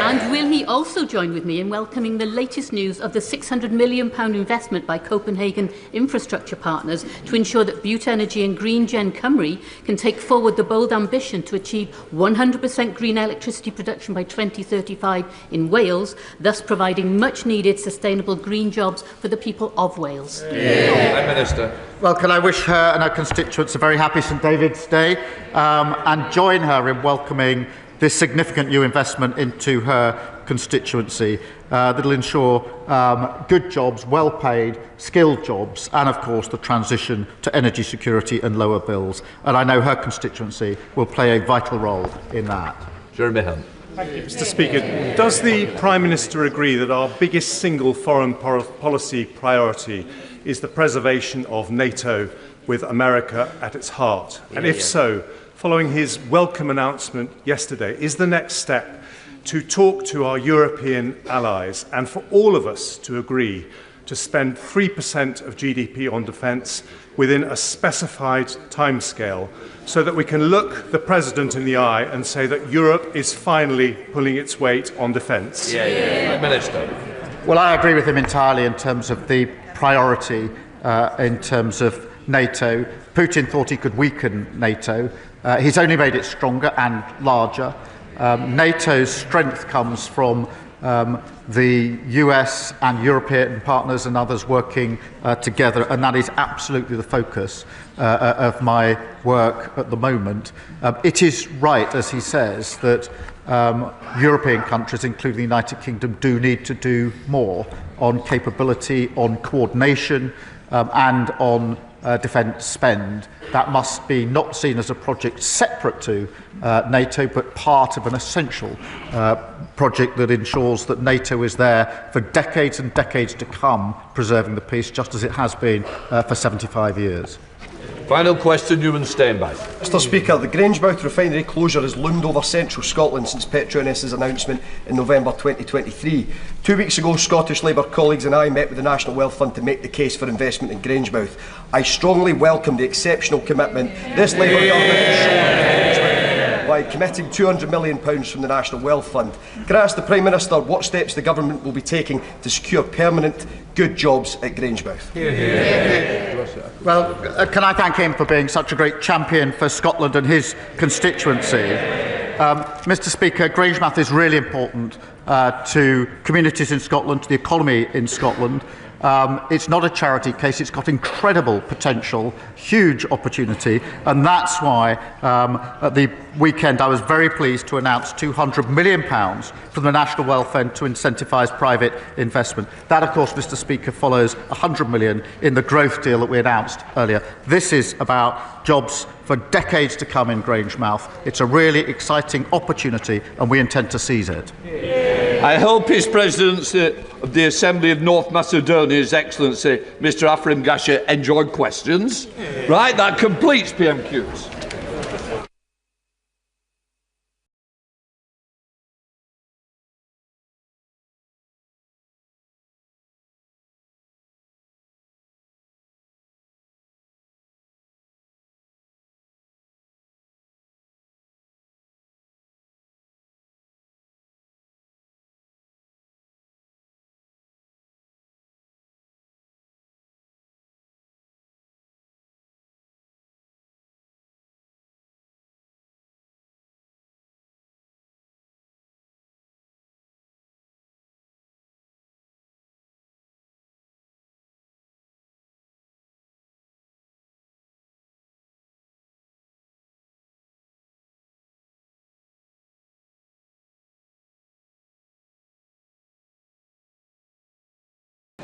And will he also join with me in welcoming the latest news of the £600 million investment by Copenhagen infrastructure partners to ensure that Bute Energy and Green Gen Cymru can take forward the bold ambition to achieve 100% green electricity production by 2035 in Wales, thus providing much-needed sustainable green jobs for the people of Wales? Prime Minister. Well, can I wish her and her constituents a very happy St David's Day and join her in welcoming this significant new investment into her constituency that will ensure good jobs, well-paid, skilled jobs, and of course the transition to energy security and lower bills. And I know her constituency will play a vital role in that. Jeremy Hunt. Thank you, Mr. Speaker. Does the Prime Minister agree that our biggest single foreign policy priority is the preservation of NATO with America at its heart? And if so, following his welcome announcement yesterday, is the next step to talk to our European allies and for all of us to agree to spend 3% of GDP on defence within a specified timescale, so that we can look the President in the eye and say that Europe is finally pulling its weight on defence? Prime Minister. Well, I agree with him entirely in terms of the priority in terms of NATO. Putin thought he could weaken NATO. He's only made it stronger and larger. NATO's strength comes from the US and European partners and others working together, and that is absolutely the focus of my work at the moment. It is right, as he says, that European countries, including the United Kingdom, do need to do more on capability, on coordination, and on defence spend. That must be not seen as a project separate to NATO, but part of an essential project that ensures that NATO is there for decades and decades to come, preserving the peace, just as it has been for 75 years. Final question, Newman Steinbeck. Mr Speaker, the Grangemouth refinery closure has loomed over central Scotland since Petronas's announcement in November 2023. 2 weeks ago, Scottish Labour colleagues and I met with the National Wealth Fund to make the case for investment in Grangemouth. I strongly welcome the exceptional commitment this Labour government has shown in Grangemouth by committing £200 million from the National Wealth Fund. Can I ask the Prime Minister what steps the government will be taking to secure permanent, good jobs at Grangemouth? Well, can I thank him for being such a great champion for Scotland and his constituency? Mr Speaker, Grangemouth is really important to communities in Scotland, to the economy in Scotland. It's not a charity case, it's got incredible potential, huge opportunity, and that's why at the weekend I was very pleased to announce £200 million from the National Wealth Fund to incentivise private investment. That, of course, Mr Speaker, follows £100 million in the growth deal that we announced earlier. This is about jobs for decades to come in Grangemouth. It's a really exciting opportunity and we intend to seize it. I hope His Presidency of the Assembly of North Macedonia, His Excellency Mr Afrim Gasha, enjoyed questions. Right, that completes PMQs.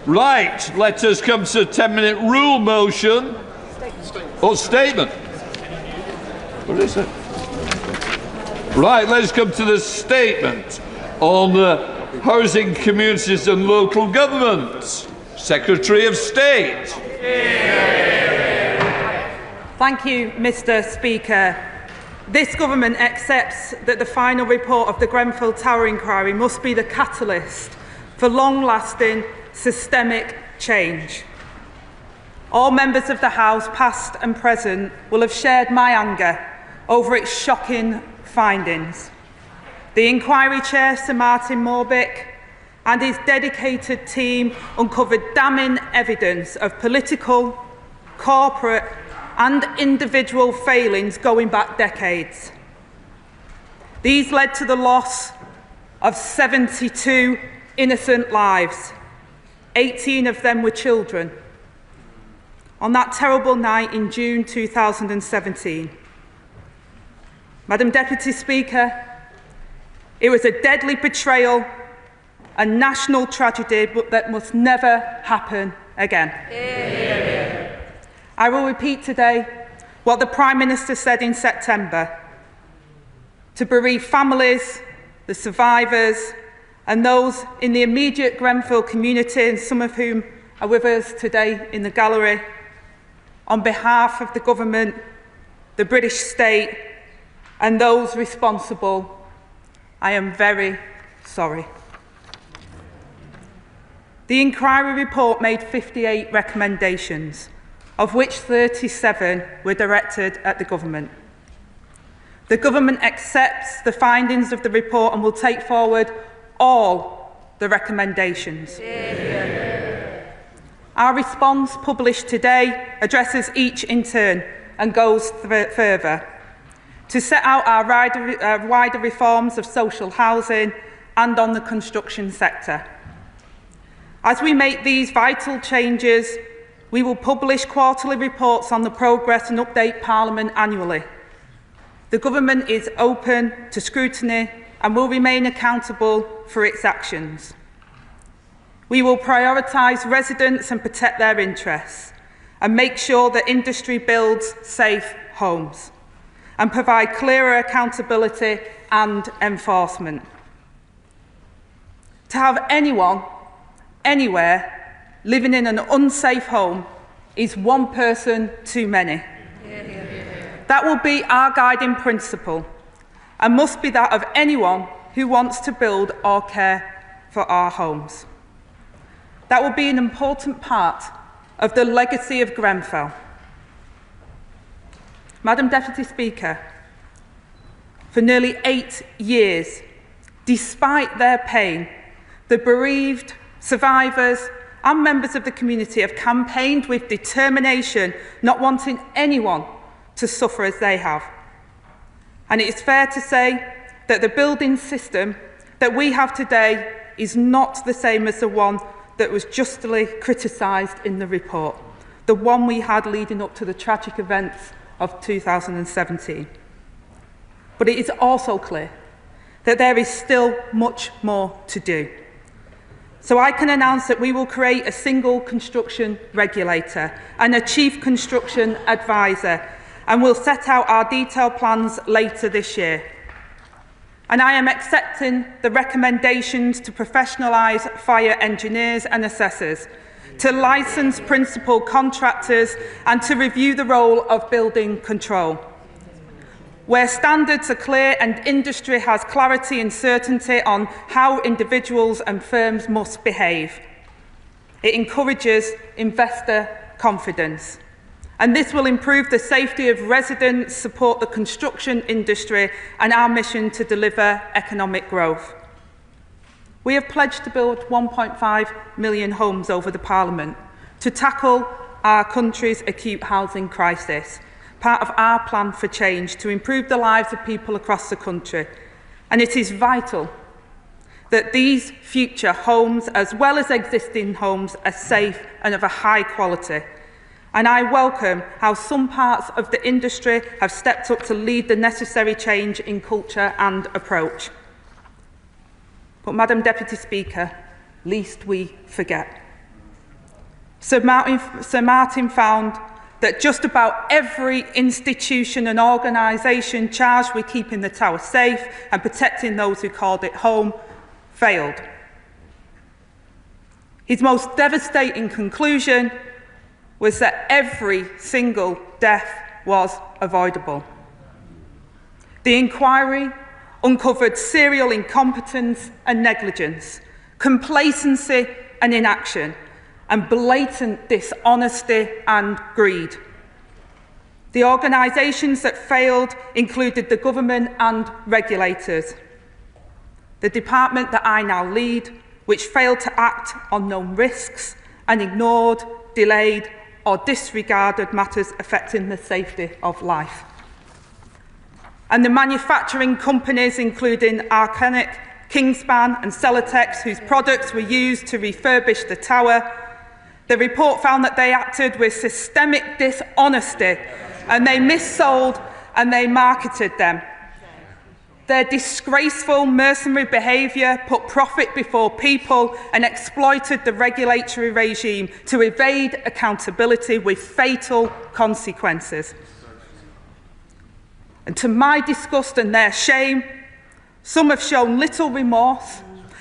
Right, let us come to the 10-minute rule motion. Or statement. What is it? Right, let's come to the statement on housing communities and local governments. Secretary of State. Thank you, Mr Speaker. This government accepts that the final report of the Grenfell Tower inquiry must be the catalyst for long-lasting systemic change. All members of the House, past and present, will have shared my anger over its shocking findings. The inquiry chair, Sir Martin Morbick, and his dedicated team uncovered damning evidence of political, corporate and individual failings going back decades. These led to the loss of 72 innocent lives. 18 of them were children. On that terrible night in June 2017. Madam Deputy Speaker, it was a deadly betrayal, a national tragedy that must never happen again. I will repeat today what the Prime Minister said in September. To bereave families, the survivors, and those in the immediate Grenfell community, and some of whom are with us today in the gallery, on behalf of the government, the British state, and those responsible, I am very sorry. The inquiry report made 58 recommendations, of which 37 were directed at the government. The government accepts the findings of the report and will take forward all the recommendations. Our response, published today, addresses each in turn and goes further to set out our wider reforms of social housing and on the construction sector. As we make these vital changes, we will publish quarterly reports on the progress and update Parliament annually. The government is open to scrutiny and will remain accountable for its actions. We will prioritise residents and protect their interests, and make sure that industry builds safe homes, and provide clearer accountability and enforcement. To have anyone, anywhere, living in an unsafe home is one person too many. That will be our guiding principle and must be that of anyone who wants to build or care for our homes. That will be an important part of the legacy of Grenfell. Madam Deputy Speaker, for nearly 8 years, despite their pain, the bereaved, survivors and members of the community have campaigned with determination, not wanting anyone to suffer as they have. And it is fair to say that the building system that we have today is not the same as the one that was justly criticised in the report, the one we had leading up to the tragic events of 2017. But it is also clear that there is still much more to do. So I can announce that we will create a single construction regulator and a chief construction advisor, and we'll set out our detailed plans later this year. And I am accepting the recommendations to professionalise fire engineers and assessors, to licence principal contractors and to review the role of building control. Where standards are clear and industry has clarity and certainty on how individuals and firms must behave, it encourages investor confidence. And this will improve the safety of residents, support the construction industry and our mission to deliver economic growth. We have pledged to build 1.5 million homes over the Parliament to tackle our country's acute housing crisis, part of our plan for change to improve the lives of people across the country. And it is vital that these future homes, as well as existing homes, are safe and of a high quality. And I welcome how some parts of the industry have stepped up to lead the necessary change in culture and approach. But, Madam Deputy Speaker, lest we forget. Sir Martin found that just about every institution and organisation charged with keeping the tower safe and protecting those who called it home failed. His most devastating conclusion was that every single death was avoidable. The inquiry uncovered serial incompetence and negligence, complacency and inaction, and blatant dishonesty and greed. The organisations that failed included the government and regulators. The department that I now lead, which failed to act on known risks and ignored, delayed or disregarded matters affecting the safety of life. And the manufacturing companies, including Arcanic, Kingspan and Celotex, whose products were used to refurbish the tower, the report found that they acted with systemic dishonesty and they missold and they marketed them. Their disgraceful mercenary behaviour put profit before people and exploited the regulatory regime to evade accountability with fatal consequences. And to my disgust and their shame, some have shown little remorse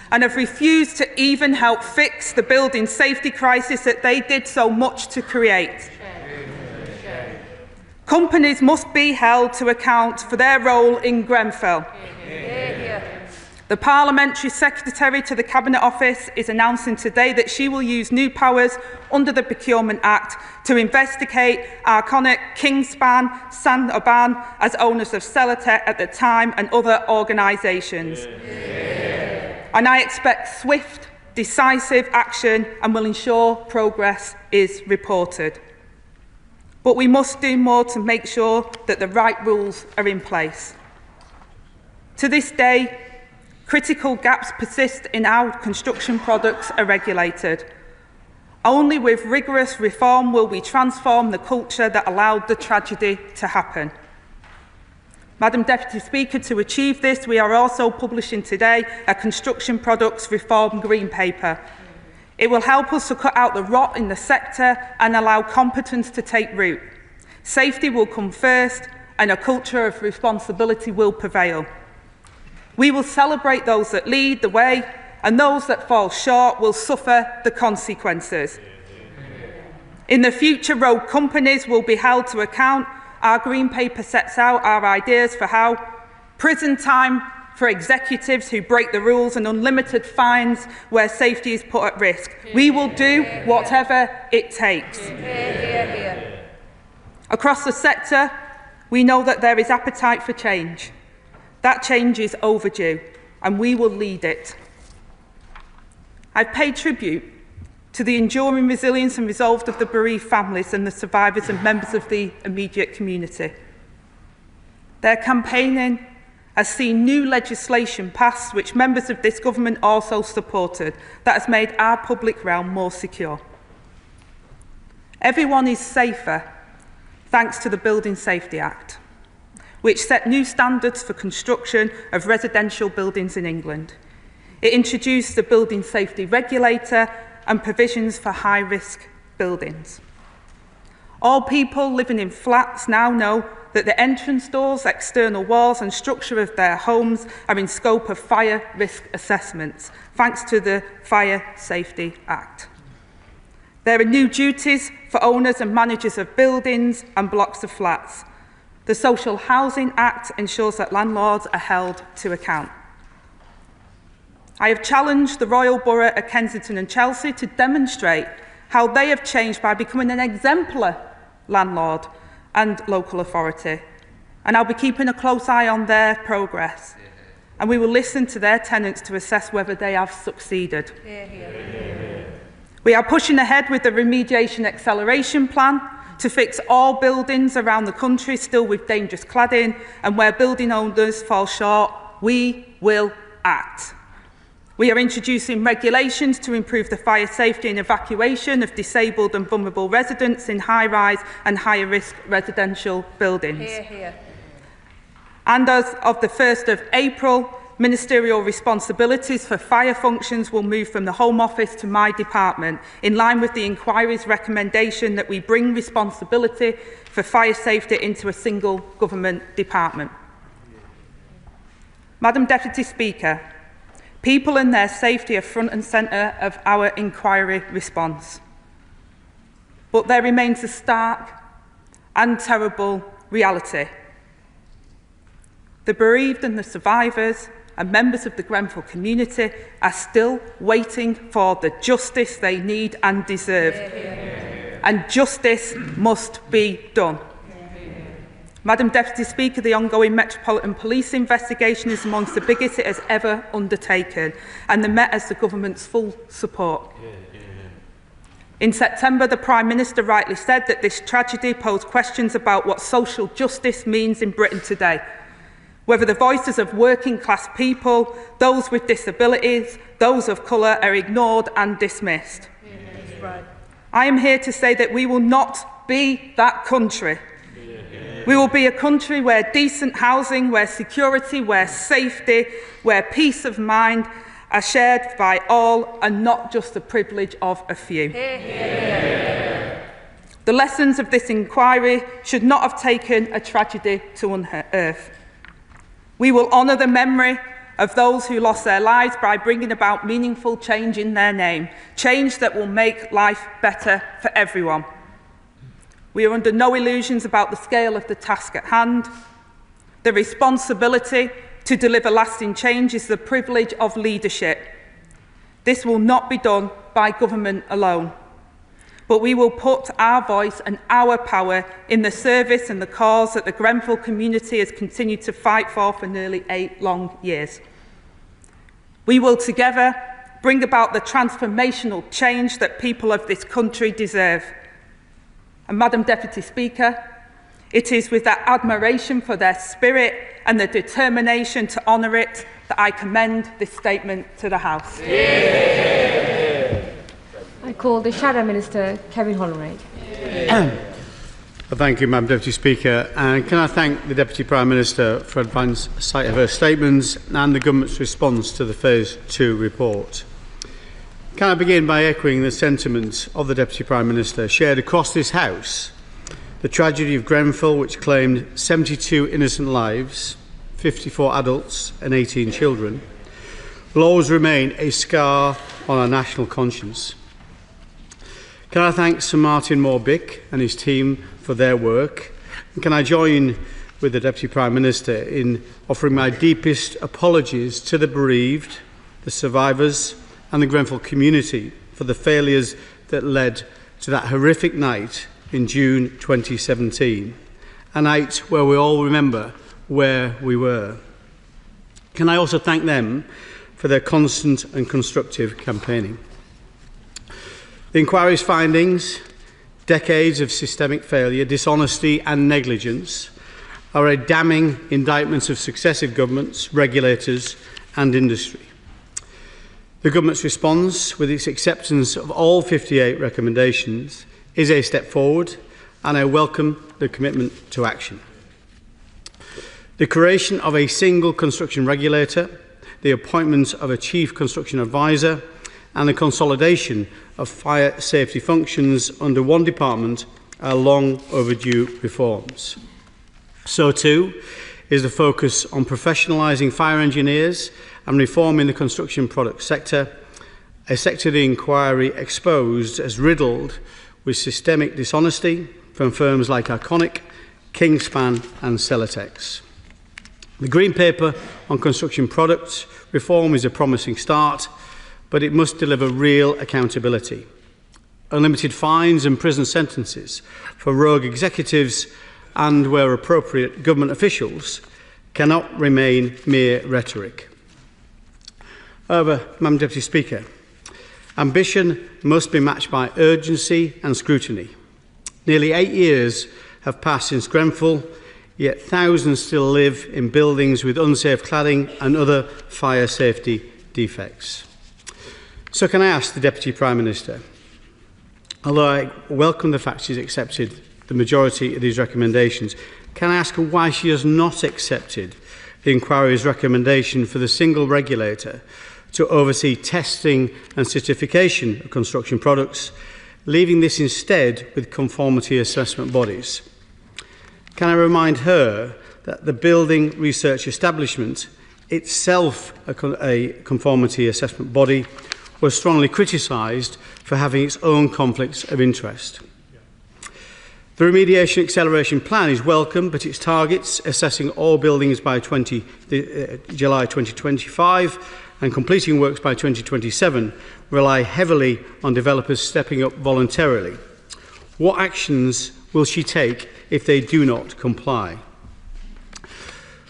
and have refused to even help fix the building safety crisis that they did so much to create. Companies must be held to account for their role in Grenfell. The Parliamentary Secretary to the Cabinet Office is announcing today that she will use new powers under the Procurement Act to investigate Arconic, Kingspan, Saint-Aubin as owners of Celotex at the time and other organisations. And I expect swift, decisive action and will ensure progress is reported. But we must do more to make sure that the right rules are in place. To this day, critical gaps persist in how construction products are regulated. Only with rigorous reform will we transform the culture that allowed the tragedy to happen. Madam Deputy Speaker, to achieve this, we are also publishing today a Construction Products Reform Green Paper. It will help us to cut out the rot in the sector and allow competence to take root. Safety will come first and a culture of responsibility will prevail. We will celebrate those that lead the way and those that fall short will suffer the consequences. In the future, road companies will be held to account Our Green Paper sets out our ideas for how prison time for executives who break the rules and unlimited fines where safety is put at risk. We will do whatever it takes. Across the sector, we know that there is appetite for change. That change is overdue, and we will lead it. I've paid tribute to the enduring resilience and resolve of the bereaved families and the survivors and members of the immediate community. Their campaigning has seen new legislation passed, which members of this government also supported, that has made our public realm more secure. Everyone is safer thanks to the Building Safety Act, which set new standards for construction of residential buildings in England. It introduced the Building Safety Regulator and provisions for high-risk buildings. All people living in flats now know that the entrance doors, external walls and structure of their homes are in scope of fire risk assessments, thanks to the Fire Safety Act. There are new duties for owners and managers of buildings and blocks of flats. The Social Housing Act ensures that landlords are held to account. I have challenged the Royal Borough of Kensington and Chelsea to demonstrate how they have changed by becoming an exemplar landlord and local authority. And I'll be keeping a close eye on their progress. And we will listen to their tenants to assess whether they have succeeded. We are pushing ahead with the remediation acceleration plan to fix all buildings around the country still with dangerous cladding, and where building owners fall short, we will act. We are introducing regulations to improve the fire safety and evacuation of disabled and vulnerable residents in high-rise and higher-risk residential buildings. And as of the 1st of April, ministerial responsibilities for fire functions will move from the Home Office to my department, in line with the inquiry's recommendation that we bring responsibility for fire safety into a single government department. Madam Deputy Speaker, people and their safety are front and centre of our inquiry response. But there remains a stark and terrible reality. The bereaved and the survivors and members of the Grenfell community are still waiting for the justice they need and deserve. And justice must be done. Madam Deputy Speaker, the ongoing Metropolitan Police investigation is amongst the biggest it has ever undertaken, and the Met has the government's full support. In September, the Prime Minister rightly said that this tragedy posed questions about what social justice means in Britain today, whether the voices of working-class people, those with disabilities, those of colour are ignored and dismissed. I am here to say that we will not be that country. We will be a country where decent housing, where security, where safety, where peace of mind are shared by all and not just the privilege of a few. The lessons of this inquiry should not have taken a tragedy to unearth. We will honour the memory of those who lost their lives by bringing about meaningful change in their name, change that will make life better for everyone. We are under no illusions about the scale of the task at hand. The responsibility to deliver lasting change is the privilege of leadership. This will not be done by government alone, but we will put our voice and our power in the service and the cause that the Grenfell community has continued to fight for nearly 8 long years. We will together bring about the transformational change that people of this country deserve. And Madam Deputy Speaker, it is with that admiration for their spirit and the determination to honour it that I commend this statement to the House. I call the Shadow Minister, Kevin Holleray. Thank you, Madam Deputy Speaker. And can I thank the Deputy Prime Minister for advance sight of her statements and the Government's response to the Phase 2 report. Can I begin by echoing the sentiments of the Deputy Prime Minister shared across this House? The tragedy of Grenfell, which claimed 72 innocent lives, 54 adults and 18 children, will always remain a scar on our national conscience. Can I thank Sir Martin Morbick and his team for their work, And can I join with the Deputy Prime Minister in offering my deepest apologies to the bereaved, the survivors and the Grenfell community for the failures that led to that horrific night in June 2017, a night where we all remember where we were. Can I also thank them for their constant and constructive campaigning. The inquiry's findings, decades of systemic failure, dishonesty and negligence, are a damning indictment of successive governments, regulators and industry. The government's response, with its acceptance of all 58 recommendations, is a step forward, and I welcome the commitment to action. The creation of a single construction regulator, the appointment of a chief construction advisor, and the consolidation of fire safety functions under one department are long overdue reforms. So too is the focus on professionalising fire engineers and reforming the construction product sector, a sector the inquiry exposed as riddled with systemic dishonesty from firms like Arconic, Kingspan and Celotex. The Green Paper on construction products reform is a promising start, but it must deliver real accountability. Unlimited fines and prison sentences for rogue executives and, where appropriate, government officials cannot remain mere rhetoric. However, Madam Deputy Speaker, ambition must be matched by urgency and scrutiny. Nearly 8 years have passed since Grenfell, yet thousands still live in buildings with unsafe cladding and other fire safety defects. So can I ask the Deputy Prime Minister, although I welcome the fact she's accepted the majority of these recommendations, can I ask her why she has not accepted the inquiry's recommendation for the single regulator to oversee testing and certification of construction products, leaving this instead with conformity assessment bodies? Can I remind her that the Building Research Establishment, itself a conformity assessment body, was strongly criticised for having its own conflicts of interest? The Remediation Acceleration Plan is welcome, but its targets, assessing all buildings by July 2025 and completing works by 2027, rely heavily on developers stepping up voluntarily. What actions will she take if they do not comply?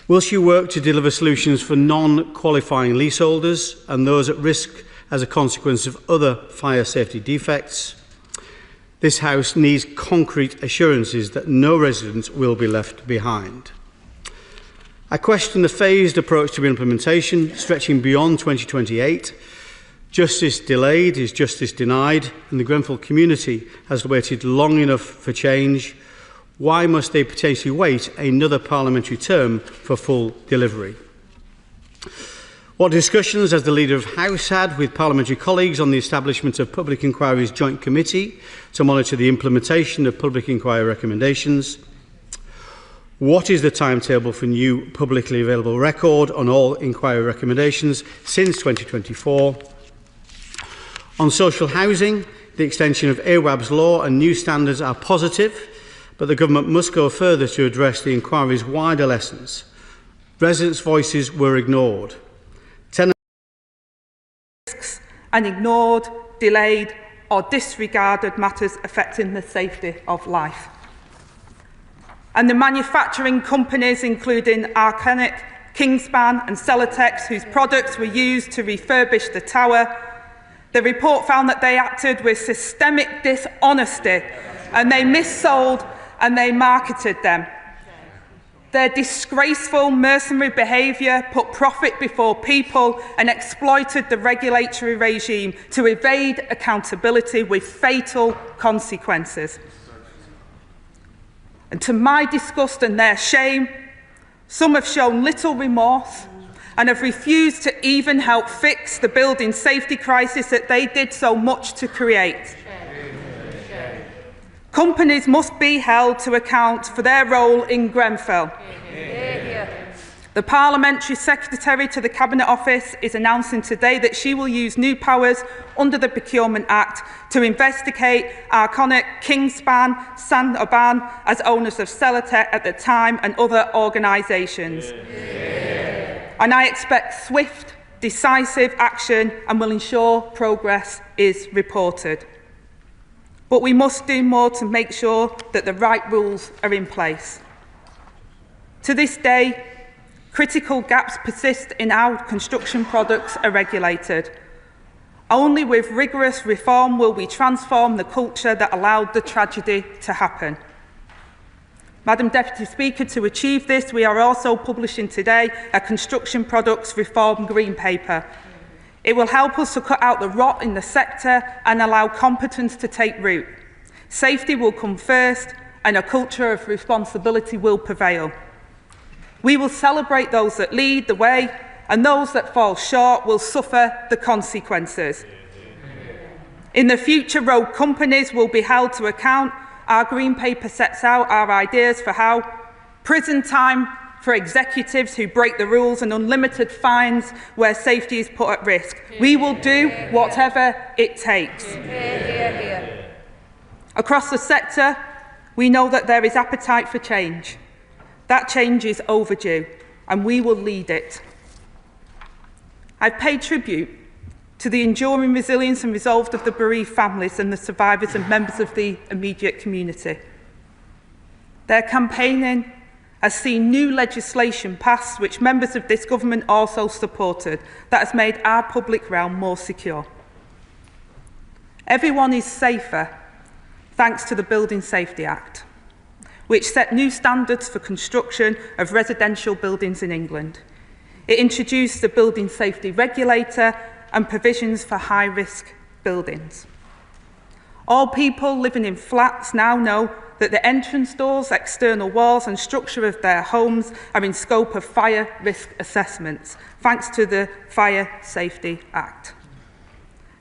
Will she work to deliver solutions for non-qualifying leaseholders and those at risk as a consequence of other fire safety defects? This House needs concrete assurances that no resident will be left behind. I question the phased approach to implementation, stretching beyond 2028. Justice delayed is justice denied, and the Grenfell community has waited long enough for change. Why must they potentially wait another parliamentary term for full delivery? What discussions has the Leader of House had with parliamentary colleagues on the establishment of Public Inquiry's Joint Committee to monitor the implementation of Public Inquiry recommendations? What is the timetable for new publicly available record on all inquiry recommendations since 2024? On social housing, the extension of AWAB's law and new standards are positive, but the government must go further to address the inquiry's wider lessons. Residents' voices were ignored. And ignored, delayed or disregarded matters affecting the safety of life. And the manufacturing companies, including Arconic, Kingspan and Celotex, whose products were used to refurbish the tower, the report found that they acted with systemic dishonesty and they missold and they marketed them. Their disgraceful mercenary behaviour put profit before people and exploited the regulatory regime to evade accountability with fatal consequences. And to my disgust and their shame, some have shown little remorse and have refused to even help fix the building safety crisis that they did so much to create. Companies must be held to account for their role in Grenfell. The Parliamentary Secretary to the Cabinet Office is announcing today that she will use new powers under the Procurement Act to investigate Arconic, Kingspan, Saint-Aubin as owners of Celatec at the time and other organisations. And I expect swift, decisive action and will ensure progress is reported. But we must do more to make sure that the right rules are in place. To this day, critical gaps persist in how construction products are regulated. Only with rigorous reform will we transform the culture that allowed the tragedy to happen. Madam Deputy Speaker, to achieve this, we are also publishing today a Construction Products Reform Green Paper. It will help us to cut out the rot in the sector and allow competence to take root. Safety will come first and a culture of responsibility will prevail. We will celebrate those that lead the way and those that fall short will suffer the consequences. In the future, road companies will be held to account. Our Green Paper sets out our ideas for how prison time for executives who break the rules and unlimited fines where safety is put at risk. We will do whatever it takes. Across the sector, we know that there is appetite for change. That change is overdue, and we will lead it. I've paid tribute to the enduring resilience and resolve of the bereaved families and the survivors and members of the immediate community. Their campaigning has seen new legislation passed, which members of this government also supported, that has made our public realm more secure. Everyone is safer thanks to the Building Safety Act, which set new standards for construction of residential buildings in England. It introduced the Building Safety Regulator and provisions for high-risk buildings. All people living in flats now know that the entrance doors, external walls and structure of their homes are in scope of fire risk assessments, thanks to the Fire Safety Act.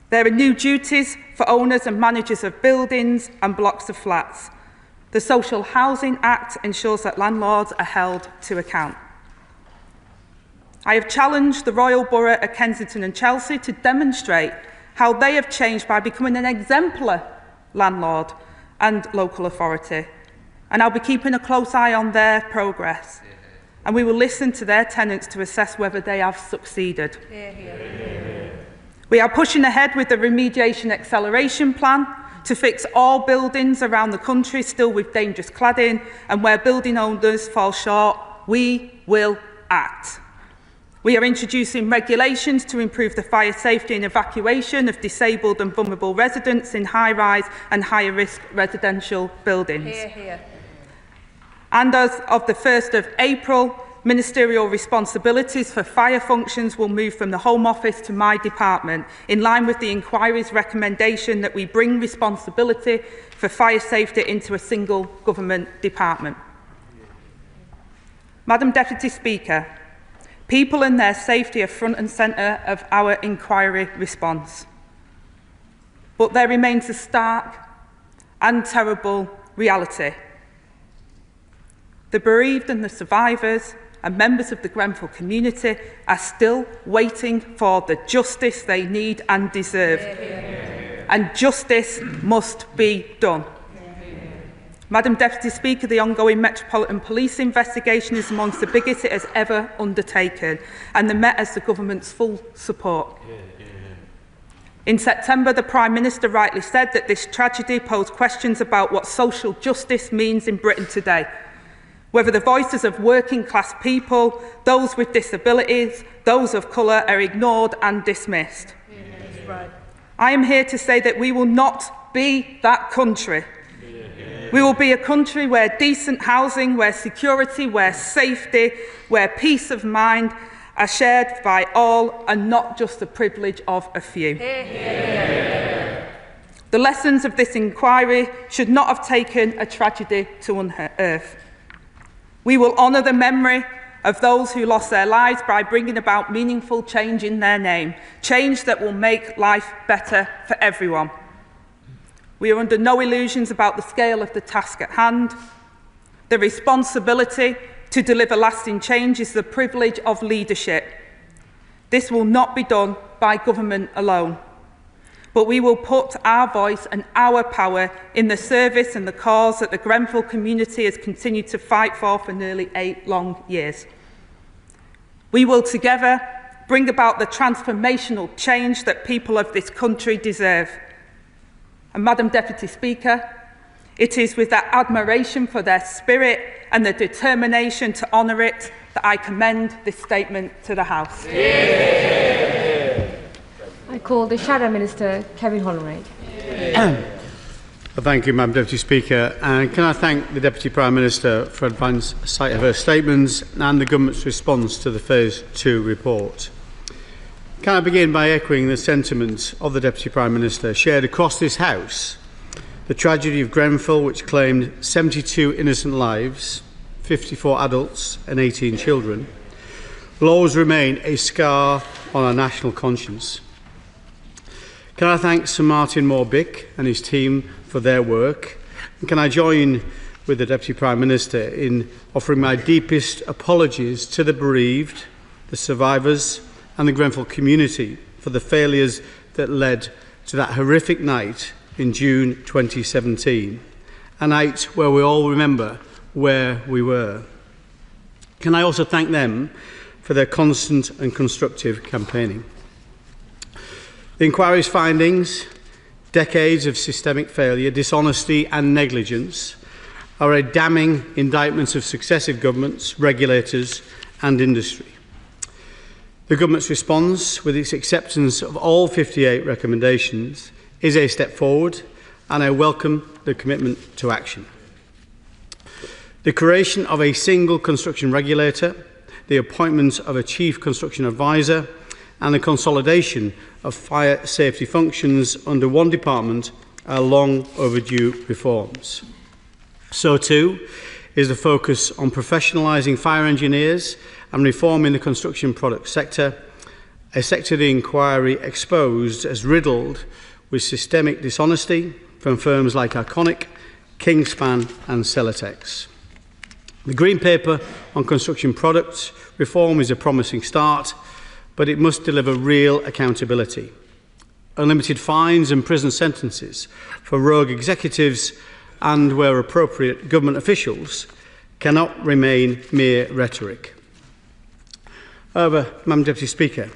There are new duties for owners and managers of buildings and blocks of flats. The Social Housing Act ensures that landlords are held to account. I have challenged the Royal Borough of Kensington and Chelsea to demonstrate how they have changed by becoming an exemplar landlord and local authority. And I'll be keeping a close eye on their progress. And we will listen to their tenants to assess whether they have succeeded. We are pushing ahead with the Remediation Acceleration Plan to fix all buildings around the country still with dangerous cladding, and where building owners fall short, we will act. We are introducing regulations to improve the fire safety and evacuation of disabled and vulnerable residents in high-rise and higher-risk residential buildings. And as of the 1st of April, ministerial responsibilities for fire functions will move from the Home Office to my department, in line with the inquiry's recommendation that we bring responsibility for fire safety into a single government department. Madam Deputy Speaker, people and their safety are front and centre of our inquiry response. But there remains a stark and terrible reality. The bereaved and the survivors and members of the Grenfell community are still waiting for the justice they need and deserve. And justice must be done. Madam Deputy Speaker, the ongoing Metropolitan Police investigation is amongst the biggest it has ever undertaken, and the Met has the government's full support. In September, the Prime Minister rightly said that this tragedy posed questions about what social justice means in Britain today, whether the voices of working-class people, those with disabilities, those of colour are ignored and dismissed. I am here to say that we will not be that country. We will be a country where decent housing, where security, where safety, where peace of mind are shared by all and not just the privilege of a few. The lessons of this inquiry should not have taken a tragedy to unearth. We will honour the memory of those who lost their lives by bringing about meaningful change in their name, change that will make life better for everyone. We are under no illusions about the scale of the task at hand. The responsibility to deliver lasting change is the privilege of leadership. This will not be done by government alone, but we will put our voice and our power in the service and the cause that the Grenfell community has continued to fight for nearly 8 long years. We will together bring about the transformational change that people of this country deserve. And Madam Deputy Speaker, it is with that admiration for their spirit and the determination to honour it that I commend this statement to the House. I call the Shadow Minister, Kemi Badenoch. Thank you, Madam Deputy Speaker. And can I thank the Deputy Prime Minister for advance sight of her statements and the Government's response to the Phase 2 report. Can I begin by echoing the sentiments of the Deputy Prime Minister shared across this House? The tragedy of Grenfell, which claimed 72 innocent lives, 54 adults and 18 children, will always remain a scar on our national conscience. Can I thank Sir Martin Moore-Bick and his team for their work? And can I join with the Deputy Prime Minister in offering my deepest apologies to the bereaved, the survivors and the Grenfell community for the failures that led to that horrific night in June 2017, a night where we all remember where we were. Can I also thank them for their constant and constructive campaigning? The inquiry's findings, decades of systemic failure, dishonesty and negligence, are a damning indictment of successive governments, regulators and industry. The Government's response, with its acceptance of all 58 recommendations, is a step forward, and I welcome the commitment to action. The creation of a single construction regulator, the appointment of a chief construction advisor, and the consolidation of fire safety functions under one department are long overdue reforms. So too is the focus on professionalising fire engineers and reforming the construction product sector, a sector the inquiry exposed as riddled with systemic dishonesty from firms like Arconic, Kingspan and Celotex. The Green Paper on construction products reform is a promising start, but it must deliver real accountability. Unlimited fines and prison sentences for rogue executives and, where appropriate, government officials cannot remain mere rhetoric. However, Madam Deputy Speaker,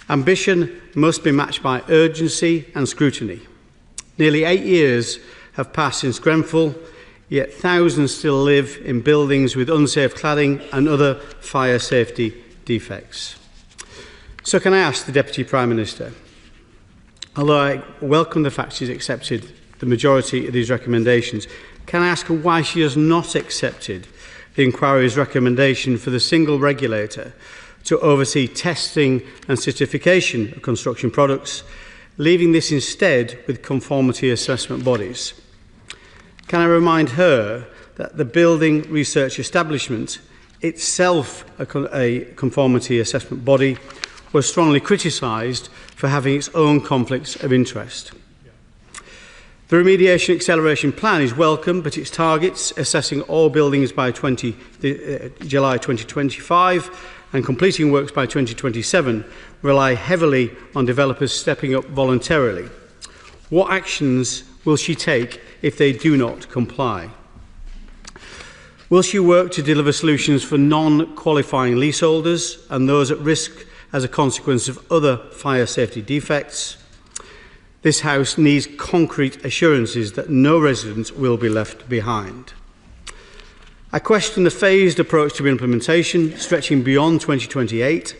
ambition must be matched by urgency and scrutiny. Nearly 8 years have passed since Grenfell, yet thousands still live in buildings with unsafe cladding and other fire safety defects. So can I ask the Deputy Prime Minister, although I welcome the fact she's accepted the majority of these recommendations, can I ask her why she has not accepted the inquiry's recommendation for the single regulator to oversee testing and certification of construction products, leaving this instead with conformity assessment bodies? Can I remind her that the Building Research Establishment, itself a conformity assessment body, was strongly criticised for having its own conflicts of interest? The Remediation Acceleration Plan is welcome, but its targets, assessing all buildings by July 2025 and completing works by 2027, rely heavily on developers stepping up voluntarily. What actions will she take if they do not comply? Will she work to deliver solutions for non-qualifying leaseholders and those at risk as a consequence of other fire safety defects? This House needs concrete assurances that no resident will be left behind. I question the phased approach to implementation, stretching beyond 2028.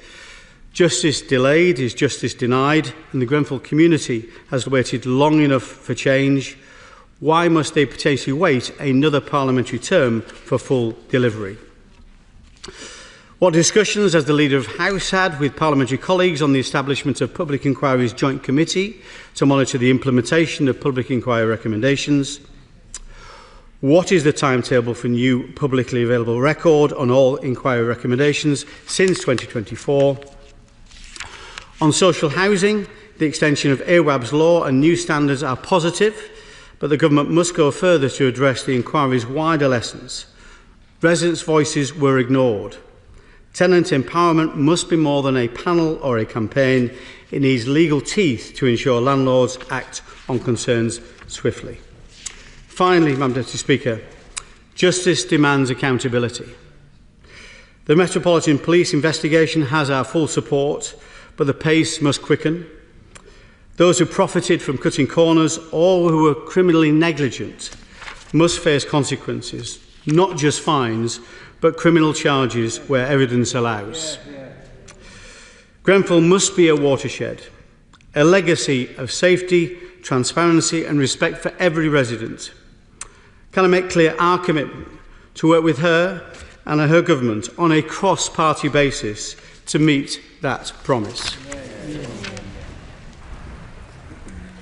Justice delayed is justice denied, and the Grenfell community has waited long enough for change. Why must they potentially wait another parliamentary term for full delivery? What discussions has the Leader of House had with parliamentary colleagues on the establishment of Public Inquiry's Joint Committee to monitor the implementation of Public Inquiry recommendations? What is the timetable for new publicly available record on all inquiry recommendations since 2024? On social housing, the extension of AWAB's law and new standards are positive, but the Government must go further to address the inquiry's wider lessons. Residents' voices were ignored. Tenant empowerment must be more than a panel or a campaign. It needs legal teeth to ensure landlords act on concerns swiftly. Finally, Madam Deputy Speaker, justice demands accountability. The Metropolitan Police investigation has our full support, but the pace must quicken. Those who profited from cutting corners or who were criminally negligent must face consequences, not just fines, but criminal charges where evidence allows. Grenfell must be a watershed, a legacy of safety, transparency and respect for every resident. Can I make clear our commitment to work with her and her government on a cross-party basis to meet that promise?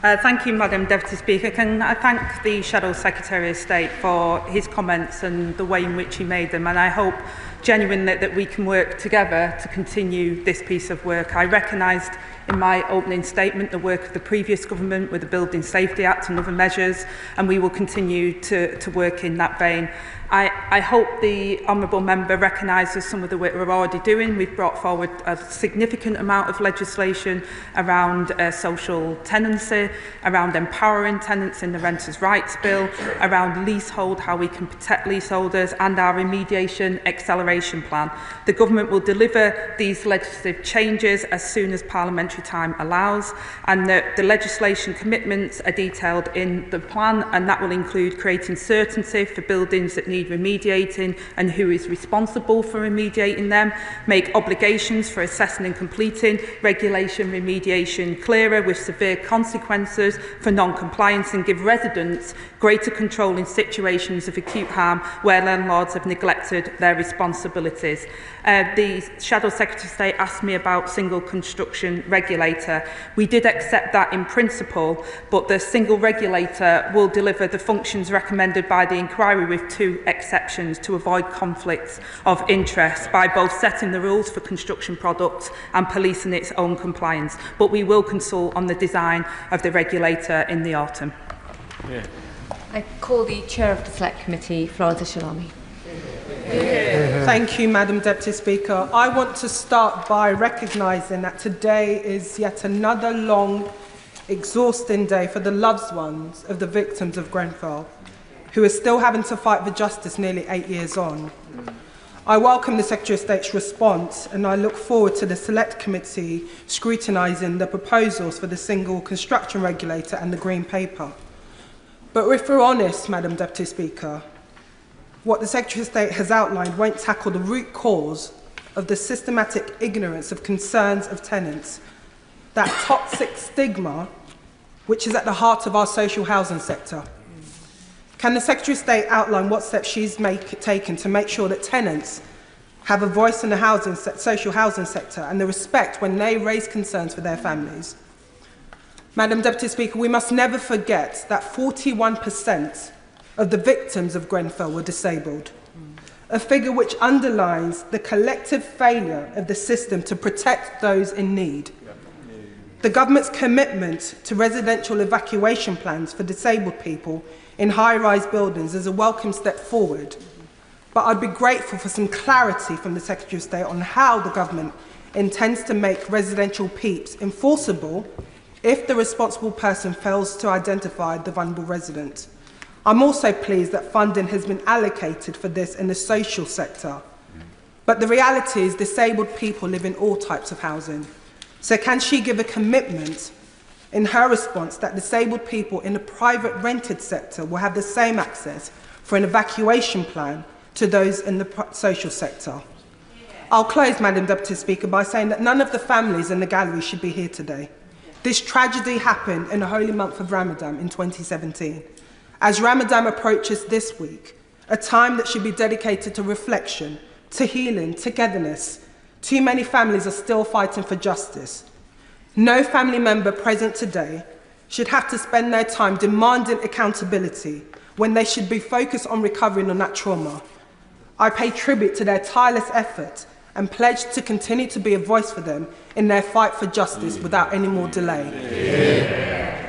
Thank you, Madam Deputy Speaker. Can I thank the Shadow Secretary of State for his comments and the way in which he made them, and I hope genuinely that we can work together to continue this piece of work. I recognised in my opening statement the work of the previous government with the Building Safety Act and other measures, and we will continue to work in that vein. I hope the Honourable Member recognises some of the work we're already doing. We've brought forward a significant amount of legislation around social tenancy, around empowering tenants in the Renters' Rights Bill, around leasehold, how we can protect leaseholders, and our remediation acceleration plan. The Government will deliver these legislative changes as soon as parliamentary time allows, and the legislation commitments are detailed in the plan, and that will include creating certainty for buildings that need remediating and who is responsible for remediating them, make obligations for assessing and completing regulation remediation clearer with severe consequences for non-compliance, and give residents greater control in situations of acute harm where landlords have neglected their responsibilities. The Shadow Secretary of State asked me about single construction regulator. We did accept that in principle, but the single regulator will deliver the functions recommended by the inquiry with two exceptions to avoid conflicts of interest by both setting the rules for construction products and policing its own compliance. But we will consult on the design of the regulator in the autumn. Yeah. I call the Chair of the Select Committee, Florence Shalami. Thank you, Madam Deputy Speaker. I want to start by recognising that today is yet another long, exhausting day for the loved ones of the victims of Grenfell, who are still having to fight for justice nearly 8 years on. I welcome the Secretary of State's response, and I look forward to the Select Committee scrutinising the proposals for the single construction regulator and the Green Paper. But if we're honest, Madam Deputy Speaker, what the Secretary of State has outlined won't tackle the root cause of the systematic ignorance of concerns of tenants, that toxic stigma which is at the heart of our social housing sector. Can the Secretary of State outline what steps she's taken to make sure that tenants have a voice in the social housing sector and the respect when they raise concerns for their families? Madam Deputy Speaker, we must never forget that 41% of the victims of Grenfell were disabled, a figure which underlines the collective failure of the system to protect those in need. The government's commitment to residential evacuation plans for disabled people in high-rise buildings is a welcome step forward, but I'd be grateful for some clarity from the Secretary of State on how the government intends to make residential PEEPs enforceable if the responsible person fails to identify the vulnerable resident. I'm also pleased that funding has been allocated for this in the social sector. But the reality is disabled people live in all types of housing. So can she give a commitment in her response that disabled people in the private rented sector will have the same access for an evacuation plan to those in the social sector? I'll close, Madam Deputy Speaker, by saying that none of the families in the gallery should be here today. This tragedy happened in the holy month of Ramadan in 2017. As Ramadan approaches this week, a time that should be dedicated to reflection, to healing, togetherness, too many families are still fighting for justice. No family member present today should have to spend their time demanding accountability when they should be focused on recovering on that trauma. I pay tribute to their tireless effort and pledge to continue to be a voice for them in their fight for justice without any more delay.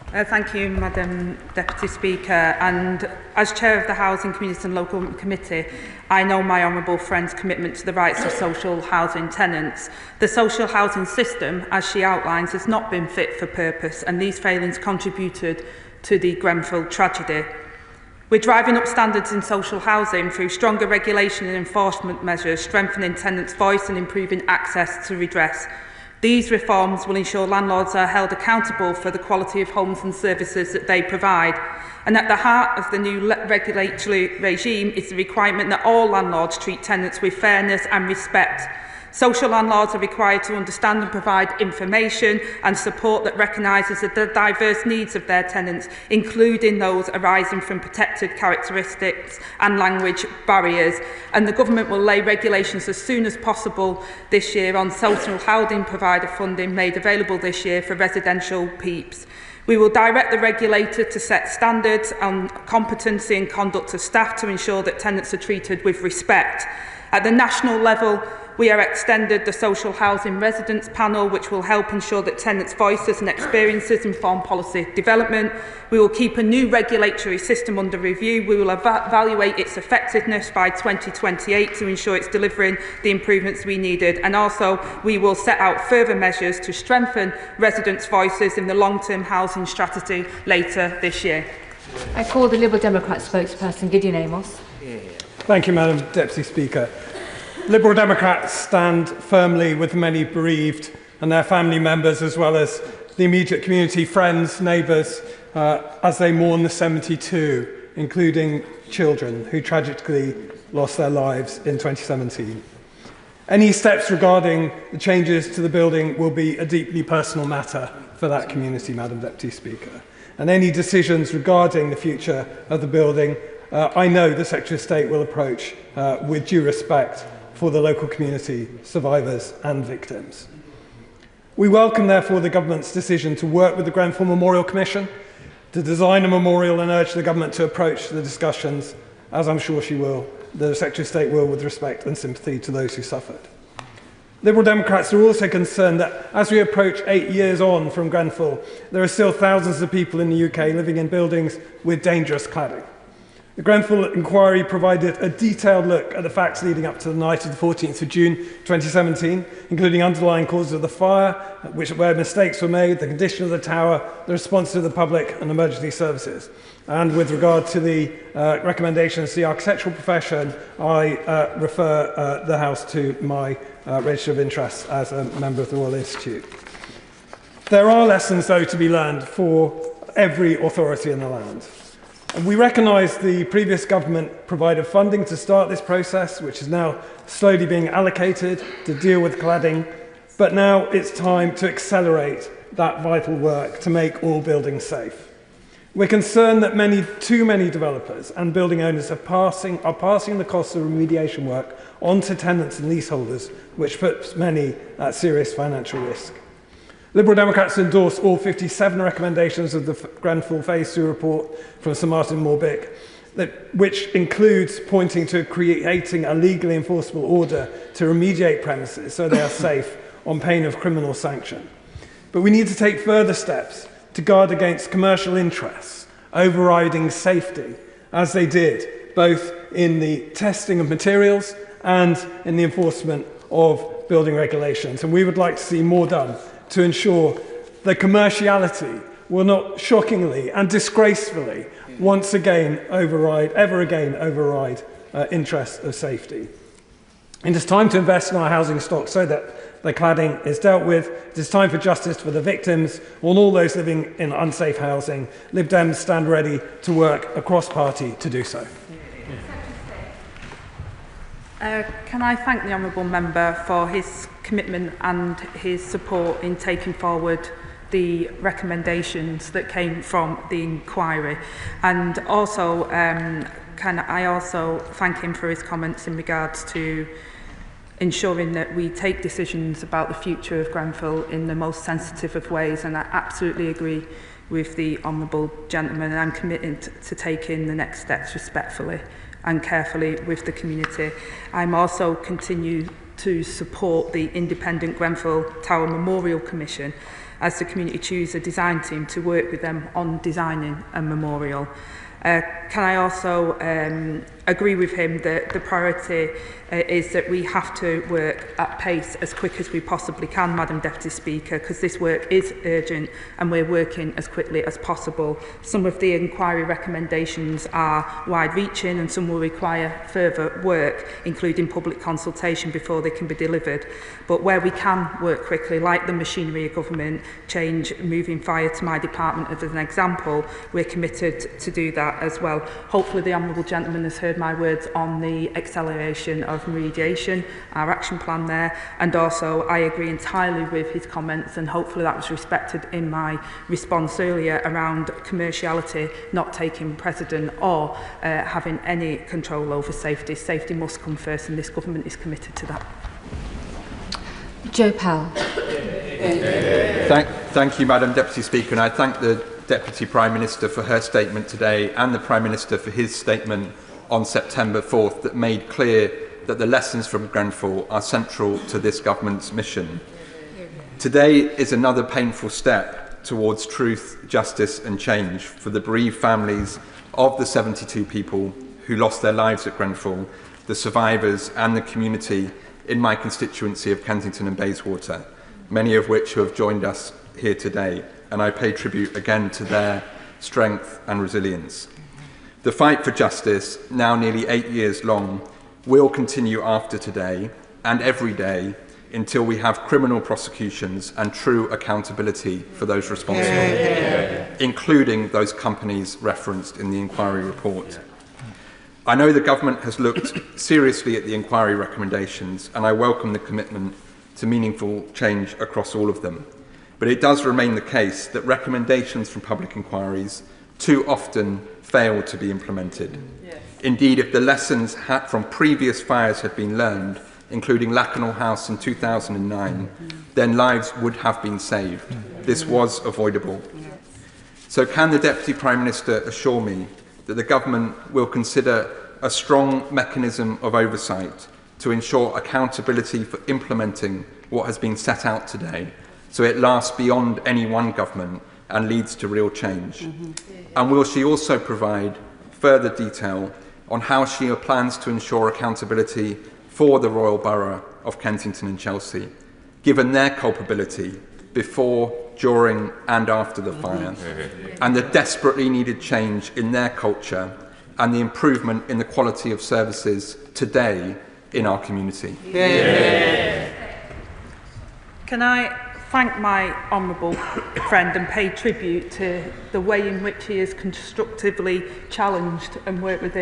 Thank you, Madam Deputy Speaker. And as Chair of the Housing, Community and Local Committee, I know my honourable friend's commitment to the rights of social housing tenants. The social housing system, as she outlines, has not been fit for purpose, and these failings contributed to the Grenfell tragedy. We're driving up standards in social housing through stronger regulation and enforcement measures, strengthening tenants' voice and improving access to redress. These reforms will ensure landlords are held accountable for the quality of homes and services that they provide. And at the heart of the new regulatory regime is the requirement that all landlords treat tenants with fairness and respect. Social landlords are required to understand and provide information and support that recognises the diverse needs of their tenants, including those arising from protected characteristics and language barriers. And the Government will lay regulations as soon as possible this year on social housing provider funding made available this year for residential PEEPs. We will direct the regulator to set standards on competency and conduct of staff to ensure that tenants are treated with respect. At the national level, we have extended the Social Housing Residents Panel, which will help ensure that tenants' voices and experiences inform policy development. We will keep a new regulatory system under review. We will evaluate its effectiveness by 2028 to ensure it's delivering the improvements we needed. And also, we will set out further measures to strengthen residents' voices in the long-term housing strategy later this year. I call the Liberal Democrat spokesperson, Gideon Amos. Thank you, Madam Deputy Speaker. Liberal Democrats stand firmly with the many bereaved and their family members, as well as the immediate community, friends, neighbours, as they mourn the 72, including children who tragically lost their lives in 2017. Any steps regarding the changes to the building will be a deeply personal matter for that community, Madam Deputy Speaker. And any decisions regarding the future of the building, I know the Secretary of State will approach with due respect for the local community, survivors and victims. We welcome, therefore, the Government's decision to work with the Grenfell Memorial Commission to design a memorial and urge the Government to approach the discussions, as I'm sure she will, the Secretary of State will, with respect and sympathy to those who suffered. Liberal Democrats are also concerned that as we approach 8 years on from Grenfell, there are still thousands of people in the UK living in buildings with dangerous cladding. The Grenfell inquiry provided a detailed look at the facts leading up to the night of the 14th of June 2017, including underlying causes of the fire, where mistakes were made, the condition of the tower, the response to the public and emergency services. And with regard to the recommendations to the architectural profession, I refer the House to my register of interests as a member of the Royal Institute. There are lessons, though, to be learned for every authority in the land. And we recognise the previous government provided funding to start this process, which is now slowly being allocated to deal with cladding, but now it's time to accelerate that vital work to make all buildings safe. We're concerned that too many developers and building owners are passing the costs of remediation work onto tenants and leaseholders, which puts many at serious financial risk. Liberal Democrats endorse all 57 recommendations of the Grenfell Phase 2 report from Sir Martin Morbick, which includes pointing to creating a legally enforceable order to remediate premises so they are safe on pain of criminal sanction. But we need to take further steps to guard against commercial interests overriding safety, as they did both in the testing of materials and in the enforcement of building regulations. And we would like to see more done to ensure that commerciality will not shockingly and disgracefully once again override interests of safety. It is time to invest in our housing stock so that the cladding is dealt with. It is time for justice for the victims and all those living in unsafe housing. Lib Dems stand ready to work across party to do so. Can I thank the Honourable Member for his commitment and his support in taking forward the recommendations that came from the inquiry, and also can I also thank him for his comments in regards to ensuring that we take decisions about the future of Grenfell in the most sensitive of ways, and I absolutely agree with the Honourable Gentleman, and I'm committed to taking the next steps respectfully and carefully with the community. I'm also continue to support the independent Grenfell Tower Memorial Commission, as the community choose a design team to work with them on designing a memorial. Can I also agree with him that the priority is that we have to work at pace as quick as we possibly can, Madam Deputy Speaker, because this work is urgent and we're working as quickly as possible. Some of the inquiry recommendations are wide-reaching and some will require further work, including public consultation before they can be delivered. But where we can work quickly, like the machinery of government change, moving fire to my department as an example, we're committed to do that as well. Hopefully the Honourable Gentleman has heard my words on the acceleration of remediation, our action plan there, and also I agree entirely with his comments, and hopefully that was respected in my response earlier around commerciality not taking precedent or having any control over safety. Safety must come first, and this government is committed to that. Joe Powell. Thank you, Madam Deputy Speaker, and I thank the Deputy Prime Minister for her statement today and the Prime Minister for his statement on September 4th that made clear that the lessons from Grenfell are central to this government's mission. Today is another painful step towards truth, justice and change for the bereaved families of the 72 people who lost their lives at Grenfell, the survivors and the community in my constituency of Kensington and Bayswater, many of which who have joined us here today, and I pay tribute again to their strength and resilience. The fight for justice, now nearly 8 years long, will continue after today and every day until we have criminal prosecutions and true accountability for those responsible, including those companies referenced in the inquiry report. I know the government has looked seriously at the inquiry recommendations, and I welcome the commitment to meaningful change across all of them. But it does remain the case that recommendations from public inquiries too often fail to be implemented. Indeed, if the lessons from previous fires had been learned, including Lakanal House in 2009, then lives would have been saved. This was avoidable. So can the Deputy Prime Minister assure me that the government will consider a strong mechanism of oversight to ensure accountability for implementing what has been set out today, so it lasts beyond any one government and leads to real change? And will she also provide further detail on how she plans to ensure accountability for the Royal Borough of Kensington and Chelsea, given their culpability before, during and after the fire, and the desperately needed change in their culture and the improvement in the quality of services today in our community? Can I thank my honourable friend and pay tribute to the way in which he has constructively challenged and worked with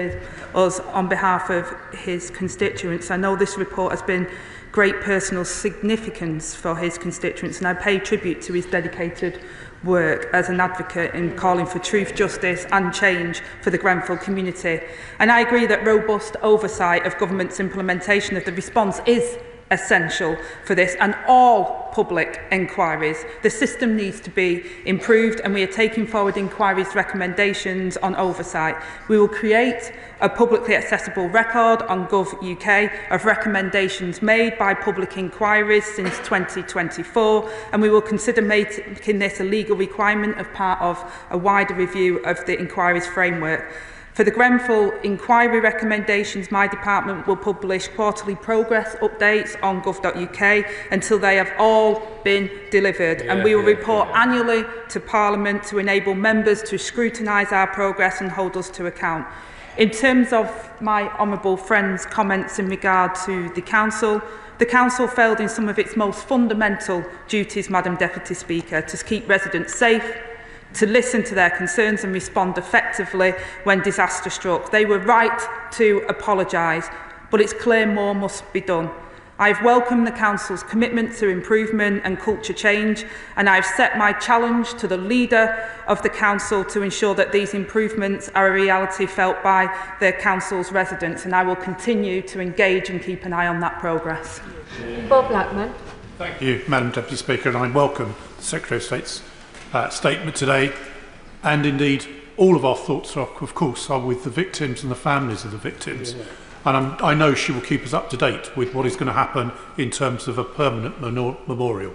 us on behalf of his constituents. I know this report has been great personal significance for his constituents, and I pay tribute to his dedicated work as an advocate in calling for truth, justice and change for the Grenfell community. And I agree that robust oversight of government's implementation of the response is essential for this and all public inquiries. The system needs to be improved, and we are taking forward inquiries recommendations on oversight. We will create a publicly accessible record on Gov.uk of recommendations made by public inquiries since 2024, and we will consider making this a legal requirement as part of a wider review of the inquiries framework. For the Grenfell inquiry recommendations, my department will publish quarterly progress updates on gov.uk until they have all been delivered, and we will report annually to Parliament to enable members to scrutinise our progress and hold us to account. In terms of my honourable friend's comments in regard to the Council failed in some of its most fundamental duties, Madam Deputy Speaker, to keep residents safe, to listen to their concerns and respond effectively when disaster struck. They were right to apologise, but it's clear more must be done. I've welcomed the Council's commitment to improvement and culture change, and I've set my challenge to the leader of the Council to ensure that these improvements are a reality felt by the Council's residents, and I will continue to engage and keep an eye on that progress. Bob Blackman. Thank you, Madam Deputy Speaker, and I welcome the Secretary of State's statement today, and indeed all of our thoughts are, of course, are with the victims and the families of the victims, and I know she will keep us up to date with what is going to happen in terms of a permanent memorial.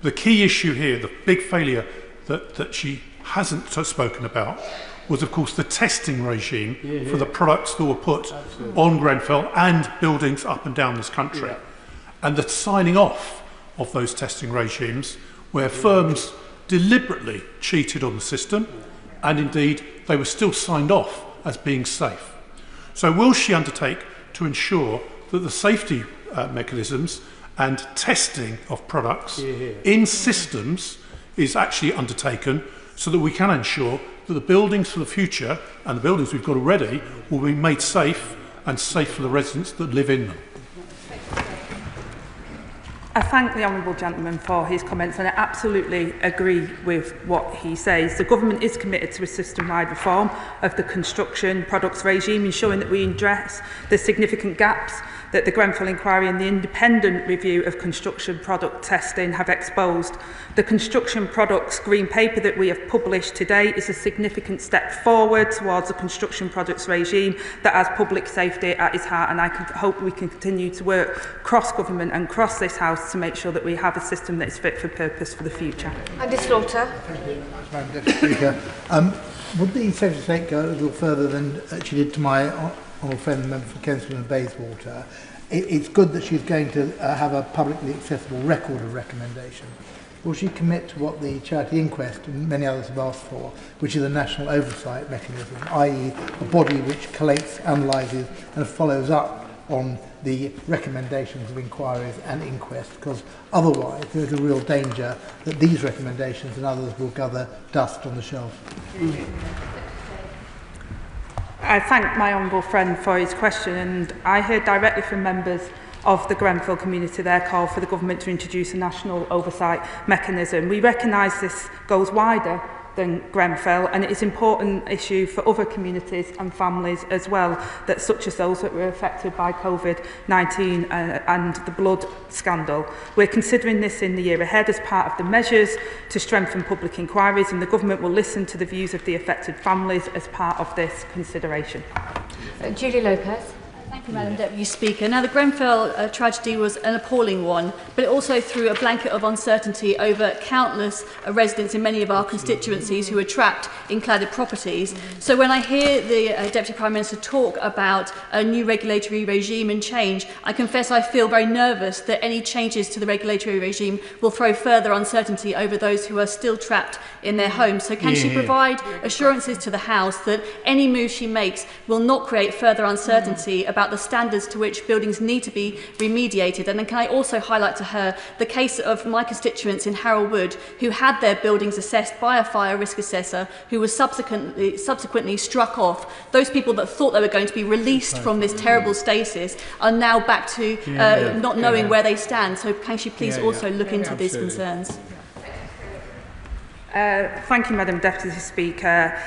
The key issue here, the big failure that she hasn't spoken about, was of course the testing regime for the products that were put on Grenfell and buildings up and down this country. And the signing off of those testing regimes where firms deliberately cheated on the system, and indeed they were still signed off as being safe. So will she undertake to ensure that the safety mechanisms and testing of products in systems is actually undertaken so that we can ensure that the buildings for the future and the buildings we've got already will be made safe and safe for the residents that live in them? I thank the honourable gentleman for his comments, and I absolutely agree with what he says. The government is committed to a system-wide reform of the construction products regime, ensuring that we address the significant gaps that the Grenfell inquiry and the independent review of construction product testing have exposed. The construction products green paper that we have published today is a significant step forward towards a construction products regime that has public safety at its heart, and I hope we can continue to work cross-government and cross this House to make sure that we have a system that is fit for purpose for the future. Andy Slaughter. Thank you, Madam Deputy Speaker. Would the Secretary of State go a little further than she did to my honourable friend, the member for Kensington and Bayswater? It's good that she's going to have a publicly accessible record of recommendations. Will she commit to what the charity inquest and many others have asked for, which is a national oversight mechanism, i.e. a body which collates, analyses and follows up on the recommendations of inquiries and inquests, because otherwise there is a real danger that these recommendations and others will gather dust on the shelf. I thank my honourable friend for his question, and I heard directly from members of the Grenfell community their call for the government to introduce a national oversight mechanism. We recognise this goes wider than Grenfell, and it is an important issue for other communities and families as well, that such as those that were affected by COVID-19 and the blood scandal. We're considering this in the year ahead as part of the measures to strengthen public inquiries, and the government will listen to the views of the affected families as part of this consideration. Julie Lopez. Thank you, Madam Deputy Speaker. Now, the Grenfell tragedy was an appalling one, but it also threw a blanket of uncertainty over countless residents in many of our constituencies who are trapped in cladded properties. So when I hear the Deputy Prime Minister talk about a new regulatory regime and change, I confess I feel very nervous that any changes to the regulatory regime will throw further uncertainty over those who are still trapped in their homes. So can she provide assurances to the House that any move she makes will not create further uncertainty about the standards to which buildings need to be remediated? And then can I also highlight to her the case of my constituents in Harrow Wood who had their buildings assessed by a fire risk assessor who was subsequently struck off. Those people that thought they were going to be released from this terrible stasis are now back to not knowing where they stand. So can she please also look into these concerns? Thank you, Madam Deputy Speaker.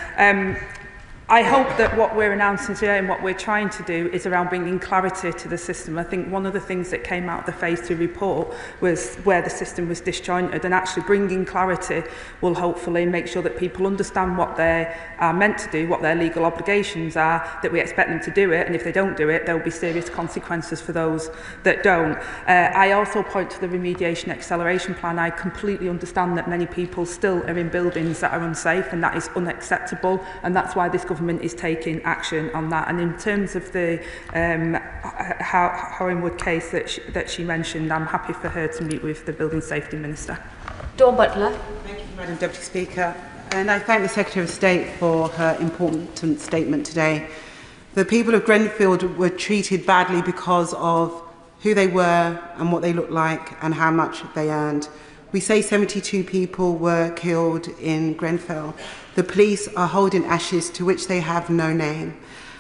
I hope that what we're announcing today and what we're trying to do is around bringing clarity to the system. I think one of the things that came out of the Phase 2 report was where the system was disjointed, and actually bringing clarity will hopefully make sure that people understand what they are meant to do, what their legal obligations are, that we expect them to do it, and if they don't do it, there will be serious consequences for those that don't. I also point to the remediation acceleration plan. I completely understand that many people still are in buildings that are unsafe, and that is unacceptable, and that's why this government is taking action on that. And in terms of the Horringwood case that she mentioned, I'm happy for her to meet with the Building Safety Minister. Dawn Butler. Thank you, Madam Deputy Speaker. And I thank the Secretary of State for her important statement today. The people of Grenfell were treated badly because of who they were and what they looked like and how much they earned. We say 72 people were killed in Grenfell. The police are holding ashes to which they have no name.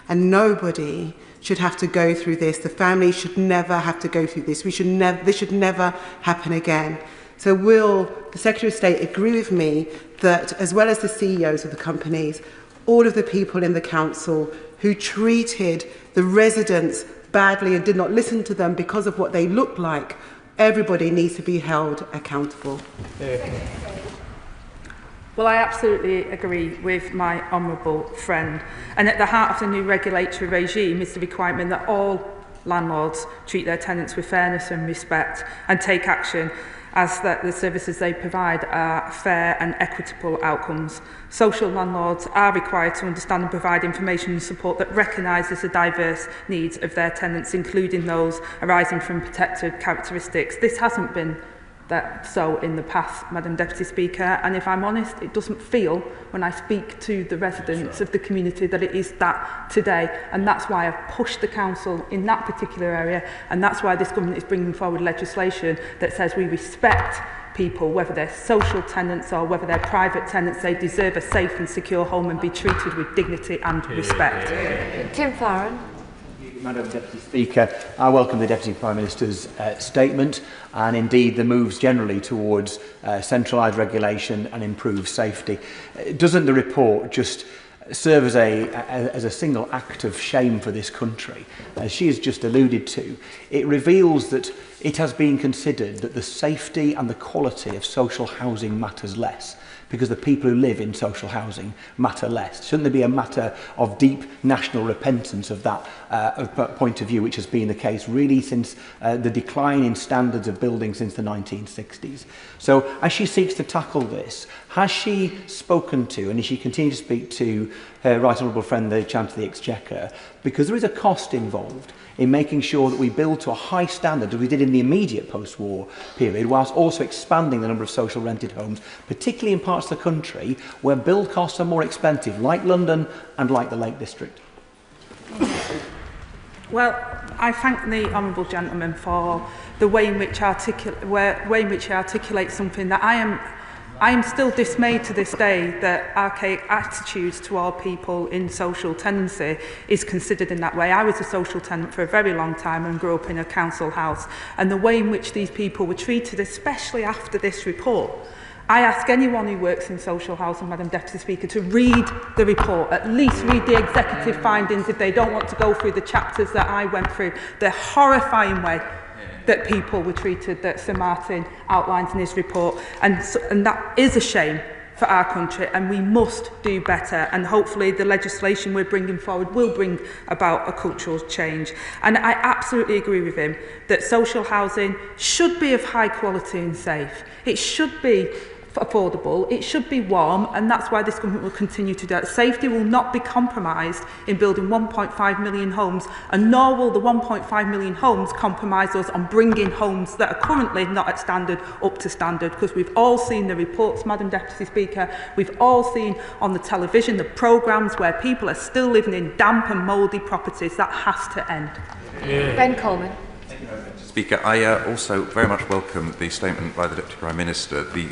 And nobody should have to go through this. The family should never have to go through this. This should never happen again. So will the Secretary of State agree with me that, as well as the CEOs of the companies, all of the people in the council who treated the residents badly and did not listen to them because of what they looked like, everybody needs to be held accountable? Well, I absolutely agree with my honourable friend. And at the heart of the new regulatory regime is the requirement that all landlords treat their tenants with fairness and respect and take action. as that the services they provide are fair and equitable outcomes. Social landlords are required to understand and provide information and support that recognises the diverse needs of their tenants, including those arising from protected characteristics. This hasn't been so in the past, Madam Deputy Speaker, and if I'm honest, it doesn't feel, when I speak to the residents of the community, that it is that today, and that's why I've pushed the Council in that particular area, and that's why this government is bringing forward legislation that says we respect people, whether they're social tenants or whether they're private tenants. They deserve a safe and secure home and be treated with dignity and respect. Tim Farron. Madam Deputy Speaker, I welcome the Deputy Prime Minister's statement and indeed the moves generally towards centralised regulation and improved safety. Doesn't the report just serve as a single act of shame for this country? As she has just alluded to, it reveals that it has been considered that the safety and the quality of social housing matters less, because the people who live in social housing matter less. Shouldn't there be a matter of deep national repentance of that point of view, which has been the case really since the decline in standards of building since the 1960s? So as she seeks to tackle this, has she spoken to, and is she continue to speak to, her Right Honourable friend, the Chancellor of the Exchequer, because there is a cost involved in making sure that we build to a high standard as we did in the immediate post-war period, whilst also expanding the number of social rented homes, particularly in parts of the country where build costs are more expensive, like London and like the Lake District. Well, I thank the honourable gentleman for the way in which he articulates something that I am still dismayed to this day that archaic attitudes toward people in social tenancy is considered in that way. I was a social tenant for a very long time and grew up in a council house, and the way in which these people were treated, especially after this report. I ask anyone who works in social housing, Madam Deputy Speaker, to read the report, at least read the executive findings if they don't want to go through the chapters that I went through. The horrifying way that people were treated that Sir Martin outlines in his report, and that is a shame for our country, and we must do better, and hopefully the legislation we're bringing forward will bring about a cultural change. And I absolutely agree with him that social housing should be of high quality and safe. It should be affordable, it should be warm, and that's why this government will continue to do that. Safety will not be compromised in building 1.5 million homes, and nor will the 1.5 million homes compromise us on bringing homes that are currently not at standard up to standard, because we've all seen the reports, Madam Deputy Speaker, we've all seen on the television the programmes where people are still living in damp and mouldy properties. That has to end. Ben Coleman. Speaker, I also very much welcome the statement by the Deputy Prime Minister. The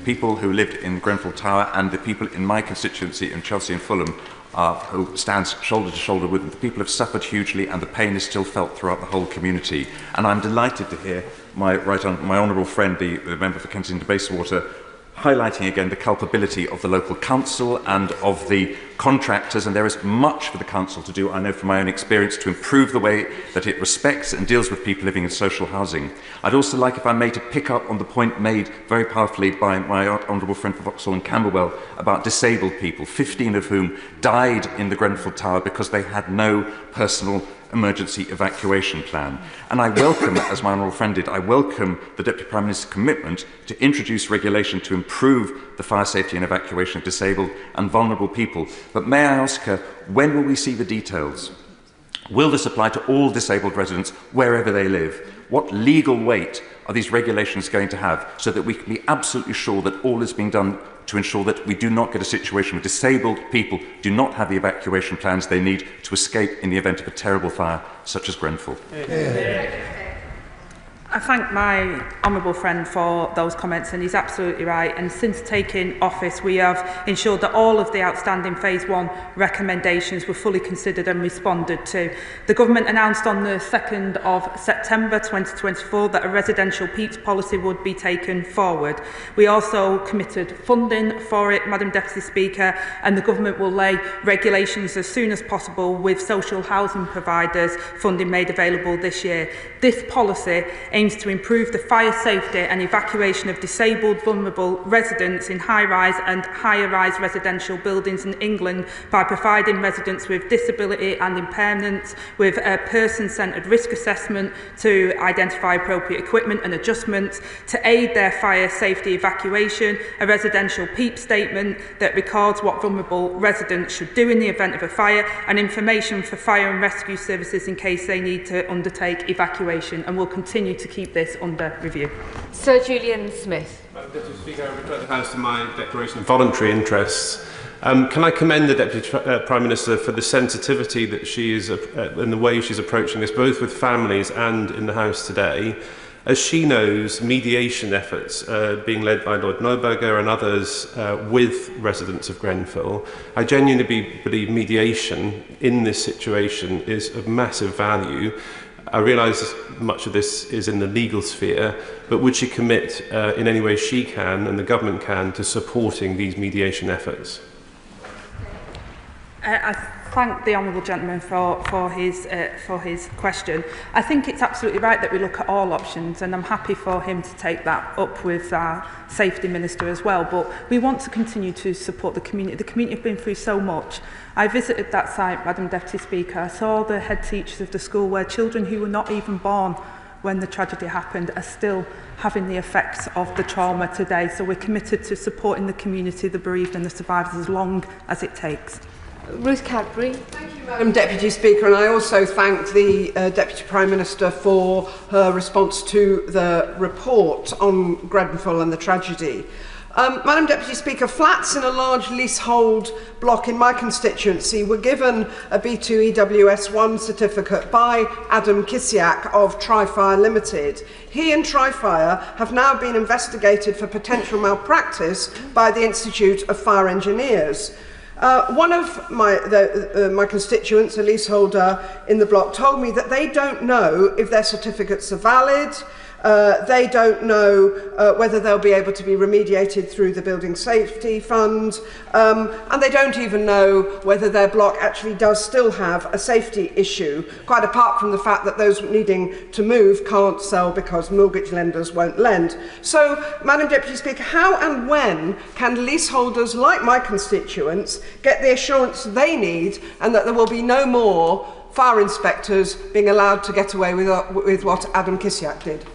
people who lived in Grenfell Tower and the people in my constituency in Chelsea and Fulham who stands shoulder to shoulder with them. The people have suffered hugely and the pain is still felt throughout the whole community. And I'm delighted to hear my honourable friend, the member for Kensington Bayswater, highlighting again the culpability of the local council and of the contractors, and there is much for the council to do, I know from my own experience, to improve the way that it respects and deals with people living in social housing. I'd also like, if I may, to pick up on the point made very powerfully by my honourable friend from Vauxhall and Camberwell about disabled people, 15 of whom died in the Grenfell Tower because they had no personal emergency evacuation plan. And I welcome, as my honourable friend did, I welcome the Deputy Prime Minister's commitment to introduce regulation to improve the fire safety and evacuation of disabled and vulnerable people. But may I ask her, when will we see the details? Will this apply to all disabled residents wherever they live? What legal weight are these regulations going to have so that we can be absolutely sure that all is being done to ensure that we do not get a situation where disabled people do not have the evacuation plans they need to escape in the event of a terrible fire such as Grenfell? I thank my honourable friend for those comments, and he's absolutely right. And since taking office, we have ensured that all of the outstanding Phase 1 recommendations were fully considered and responded to. The government announced on the 2nd of September 2024 that a residential peaks policy would be taken forward. We also committed funding for it, Madam Deputy Speaker, and the government will lay regulations as soon as possible with social housing providers funding made available this year. This policy aims aims to improve the fire safety and evacuation of disabled, vulnerable residents in high-rise and higher-rise residential buildings in England by providing residents with disability and impairments with a person-centred risk assessment to identify appropriate equipment and adjustments, to aid their fire safety evacuation, a residential PEEP statement that records what vulnerable residents should do in the event of a fire, and information for fire and rescue services in case they need to undertake evacuation, and will continue to keep this under review. Sir Julian Smith. Madam Deputy Speaker, I return the House to my declaration of voluntary interests. Can I commend the Deputy Prime Minister for the sensitivity that she is and the way she's approaching this, both with families and in the House today. As she knows, mediation efforts being led by Lord Neuberger and others with residents of Grenfell, I genuinely believe mediation in this situation is of massive value. I realise much of this is in the legal sphere, but would she commit in any way she can and the government can to supporting these mediation efforts? I thank the honourable gentleman for his question. I think it's absolutely right that we look at all options, and I'm happy for him to take that up with our Safety Minister as well. But we want to continue to support the community. The community have been through so much. I visited that site, Madam Deputy Speaker. I saw the head teachers of the school where children who were not even born when the tragedy happened are still having the effects of the trauma today. So we're committed to supporting the community, the bereaved and the survivors as long as it takes. Ruth Cadbury. Thank you, Madam Deputy Speaker, and I also thank the Deputy Prime Minister for her response to the report on Grenfell and the tragedy. Madam Deputy Speaker, flats in a large leasehold block in my constituency were given a B2 EWS1 certificate by Adam Kisiak of Trifire Limited. He and Trifire have now been investigated for potential malpractice by the Institute of Fire Engineers. One of my constituents, a leaseholder in the block, told me that they don't know if their certificates are valid. They don't know whether they'll be able to be remediated through the Building Safety Fund, and they don't even know whether their block actually does still have a safety issue, quite apart from the fact that those needing to move can't sell because mortgage lenders won't lend. So, Madam Deputy Speaker, how and when can leaseholders like my constituents get the assurance they need and that there will be no more fire inspectors being allowed to get away with what Adam Kisiak did?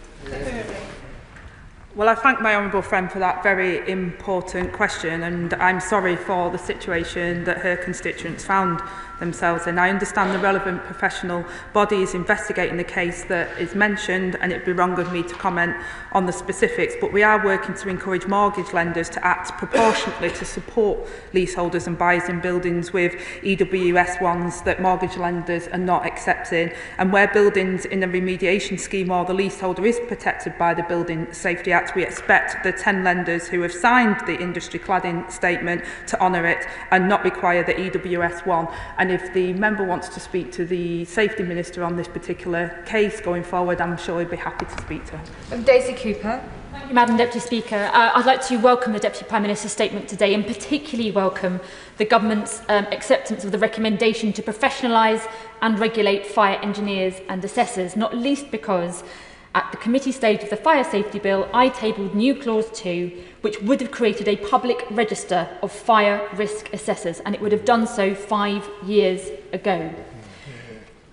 Well, I thank my honourable friend for that very important question, and I'm sorry for the situation that her constituents found themselves in. I understand the relevant professional body is investigating the case that is mentioned, and it would be wrong of me to comment on the specifics, but we are working to encourage mortgage lenders to act proportionately to support leaseholders and buyers in buildings with EWS1s that mortgage lenders are not accepting, and where buildings in a remediation scheme or the leaseholder is protected by the Building Safety Act, we expect the 10 lenders who have signed the industry cladding statement to honour it and not require the EWS1. And if the member wants to speak to the Safety Minister on this particular case going forward, I'm sure he'd be happy to speak to her. Daisy Cooper. Thank you, Madam Deputy Speaker. I'd like to welcome the Deputy Prime Minister's statement today, and particularly welcome the Government's acceptance of the recommendation to professionalise and regulate fire engineers and assessors, not least because at the committee stage of the Fire Safety Bill, I tabled new Clause 2, which would have created a public register of fire risk assessors, and it would have done so 5 years ago.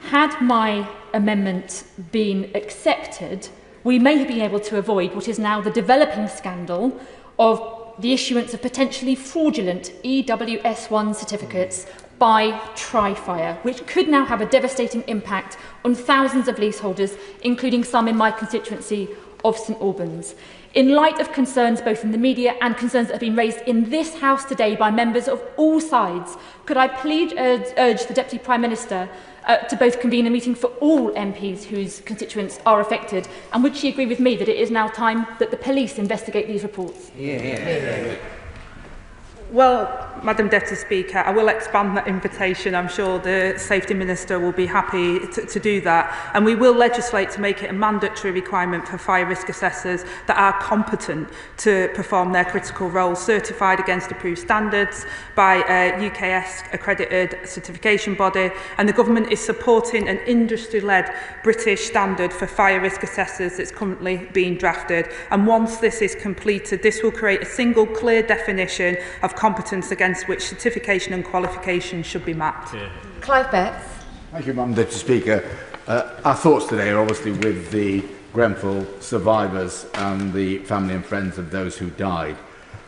Had my amendment been accepted, we may have been able to avoid what is now the developing scandal of the issuance of potentially fraudulent EWS1 certificates by Trifire, which could now have a devastating impact on thousands of leaseholders, including some in my constituency of St Albans. In light of concerns both in the media and concerns that have been raised in this House today by members of all sides, could I please urge the Deputy Prime Minister to both convene a meeting for all MPs whose constituents are affected, and would she agree with me that it is now time that the police investigate these reports? Well, Madam Deputy Speaker, I will expand that invitation. I'm sure the Safety Minister will be happy to do that. And we will legislate to make it a mandatory requirement for fire risk assessors that are competent to perform their critical role, certified against approved standards by a UKS accredited certification body. And the Government is supporting an industry-led British standard for fire risk assessors that's currently being drafted. And once this is completed, this will create a single clear definition of competence against which certification and qualification should be mapped. Yeah. Clive Betts. Thank you, Madam Deputy Speaker. Our thoughts today are obviously with the Grenfell survivors and the family and friends of those who died.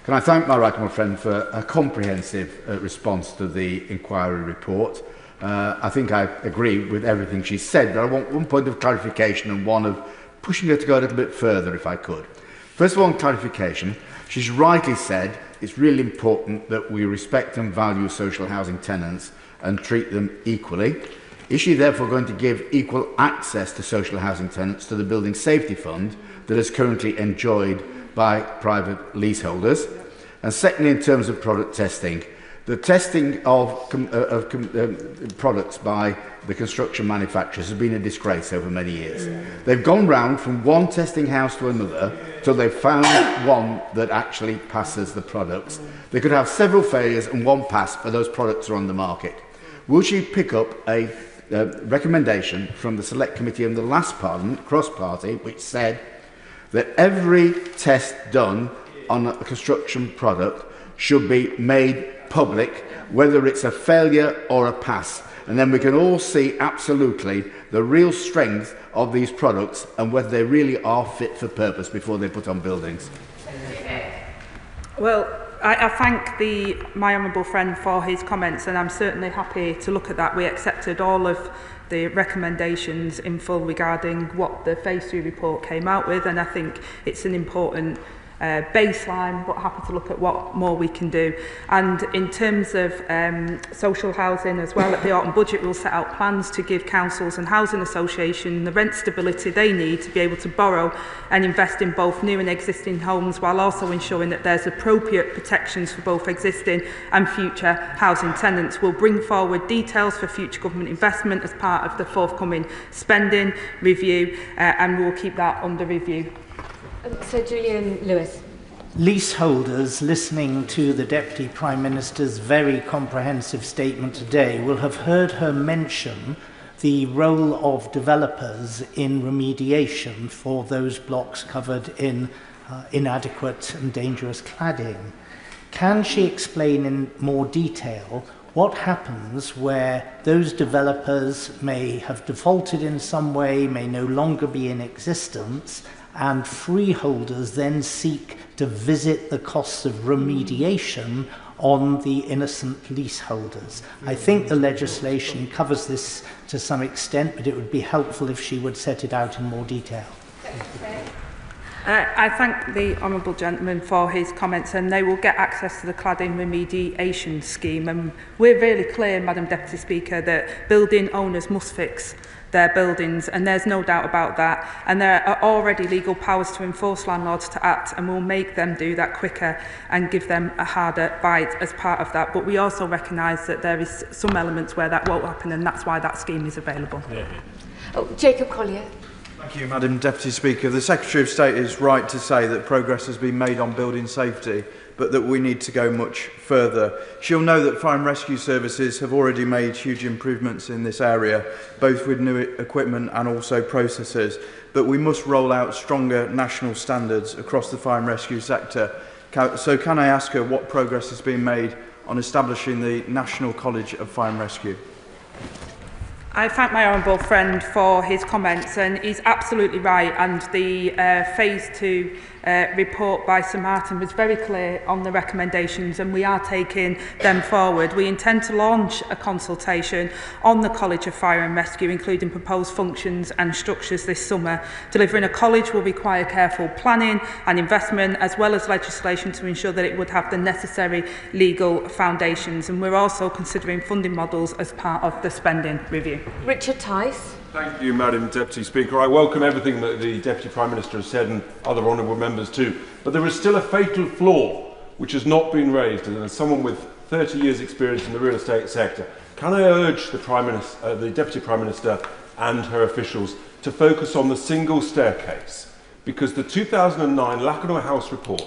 Can I thank my right honourable friend for a comprehensive response to the inquiry report. I think I agree with everything she said, but I want one point of clarification and one of pushing her to go a little bit further, if I could. First of all, on clarification, she's rightly said it's really important that we respect and value social housing tenants and treat them equally. Is she therefore going to give equal access to social housing tenants to the Building Safety Fund that is currently enjoyed by private leaseholders? And secondly, in terms of product testing, the testing of products by the construction manufacturers has been a disgrace over many years. They've gone round from one testing house to another till they've found one that actually passes the products. They could have several failures and one pass, but those products are on the market. Will she pick up a recommendation from the Select Committee in the last Parliament, cross-party, which said that every test done on a construction product should be made public, whether it's a failure or a pass, and then we can all see absolutely the real strength of these products and whether they really are fit for purpose before they're put on buildings. Well, I thank my honourable friend for his comments, and I'm certainly happy to look at that. We accepted all of the recommendations in full regarding what the Phase 3 report came out with, and I think it's an important baseline, but happy to look at what more we can do. And in terms of social housing as well, at the autumn budget we'll set out plans to give councils and housing associations the rent stability they need to be able to borrow and invest in both new and existing homes, while also ensuring that there's appropriate protections for both existing and future housing tenants. We'll bring forward details for future government investment as part of the forthcoming spending review, and we'll keep that under review. So Julian Lewis. Leaseholders listening to the Deputy Prime Minister's very comprehensive statement today will have heard her mention the role of developers in remediation for those blocks covered in inadequate and dangerous cladding. Can she explain in more detail what happens where those developers may have defaulted in some way, may no longer be in existence, and freeholders then seek to visit the costs of remediation on the innocent leaseholders? I think the legislation covers this to some extent, but it would be helpful if she would set it out in more detail. I thank the honourable gentleman for his comments, and they will get access to the cladding remediation scheme. And we're really clear, Madam Deputy Speaker, that building owners must fix their buildings, and there's no doubt about that. And there are already legal powers to enforce landlords to act, and we'll make them do that quicker and give them a harder bite as part of that. But we also recognise that there is some elements where that won't happen, and that's why that scheme is available. Oh, Jacob Collier. Thank you, Madam Deputy Speaker. The Secretary of State is right to say that progress has been made on building safety, but that we need to go much further. She'll know that fire and rescue services have already made huge improvements in this area, both with new equipment and also processes, but we must roll out stronger national standards across the fire and rescue sector. So can I ask her what progress has been made on establishing the National College of Fire and Rescue? I thank my honourable friend for his comments, and he's absolutely right, and the Phase 2 report by Sir Martin was very clear on the recommendations, and we are taking them forward. We intend to launch a consultation on the College of Fire and Rescue, including proposed functions and structures this summer. Delivering a college will require careful planning and investment, as well as legislation to ensure that it would have the necessary legal foundations, and we're also considering funding models as part of the spending review. Richard Tice. Thank you, Madam Deputy Speaker. I welcome everything that the Deputy Prime Minister has said, and other honourable members too. But there is still a fatal flaw which has not been raised, and as someone with 30 years' experience in the real estate sector, can I urge the Deputy Prime Minister and her officials to focus on the single staircase? Because the 2009 Lacanau House report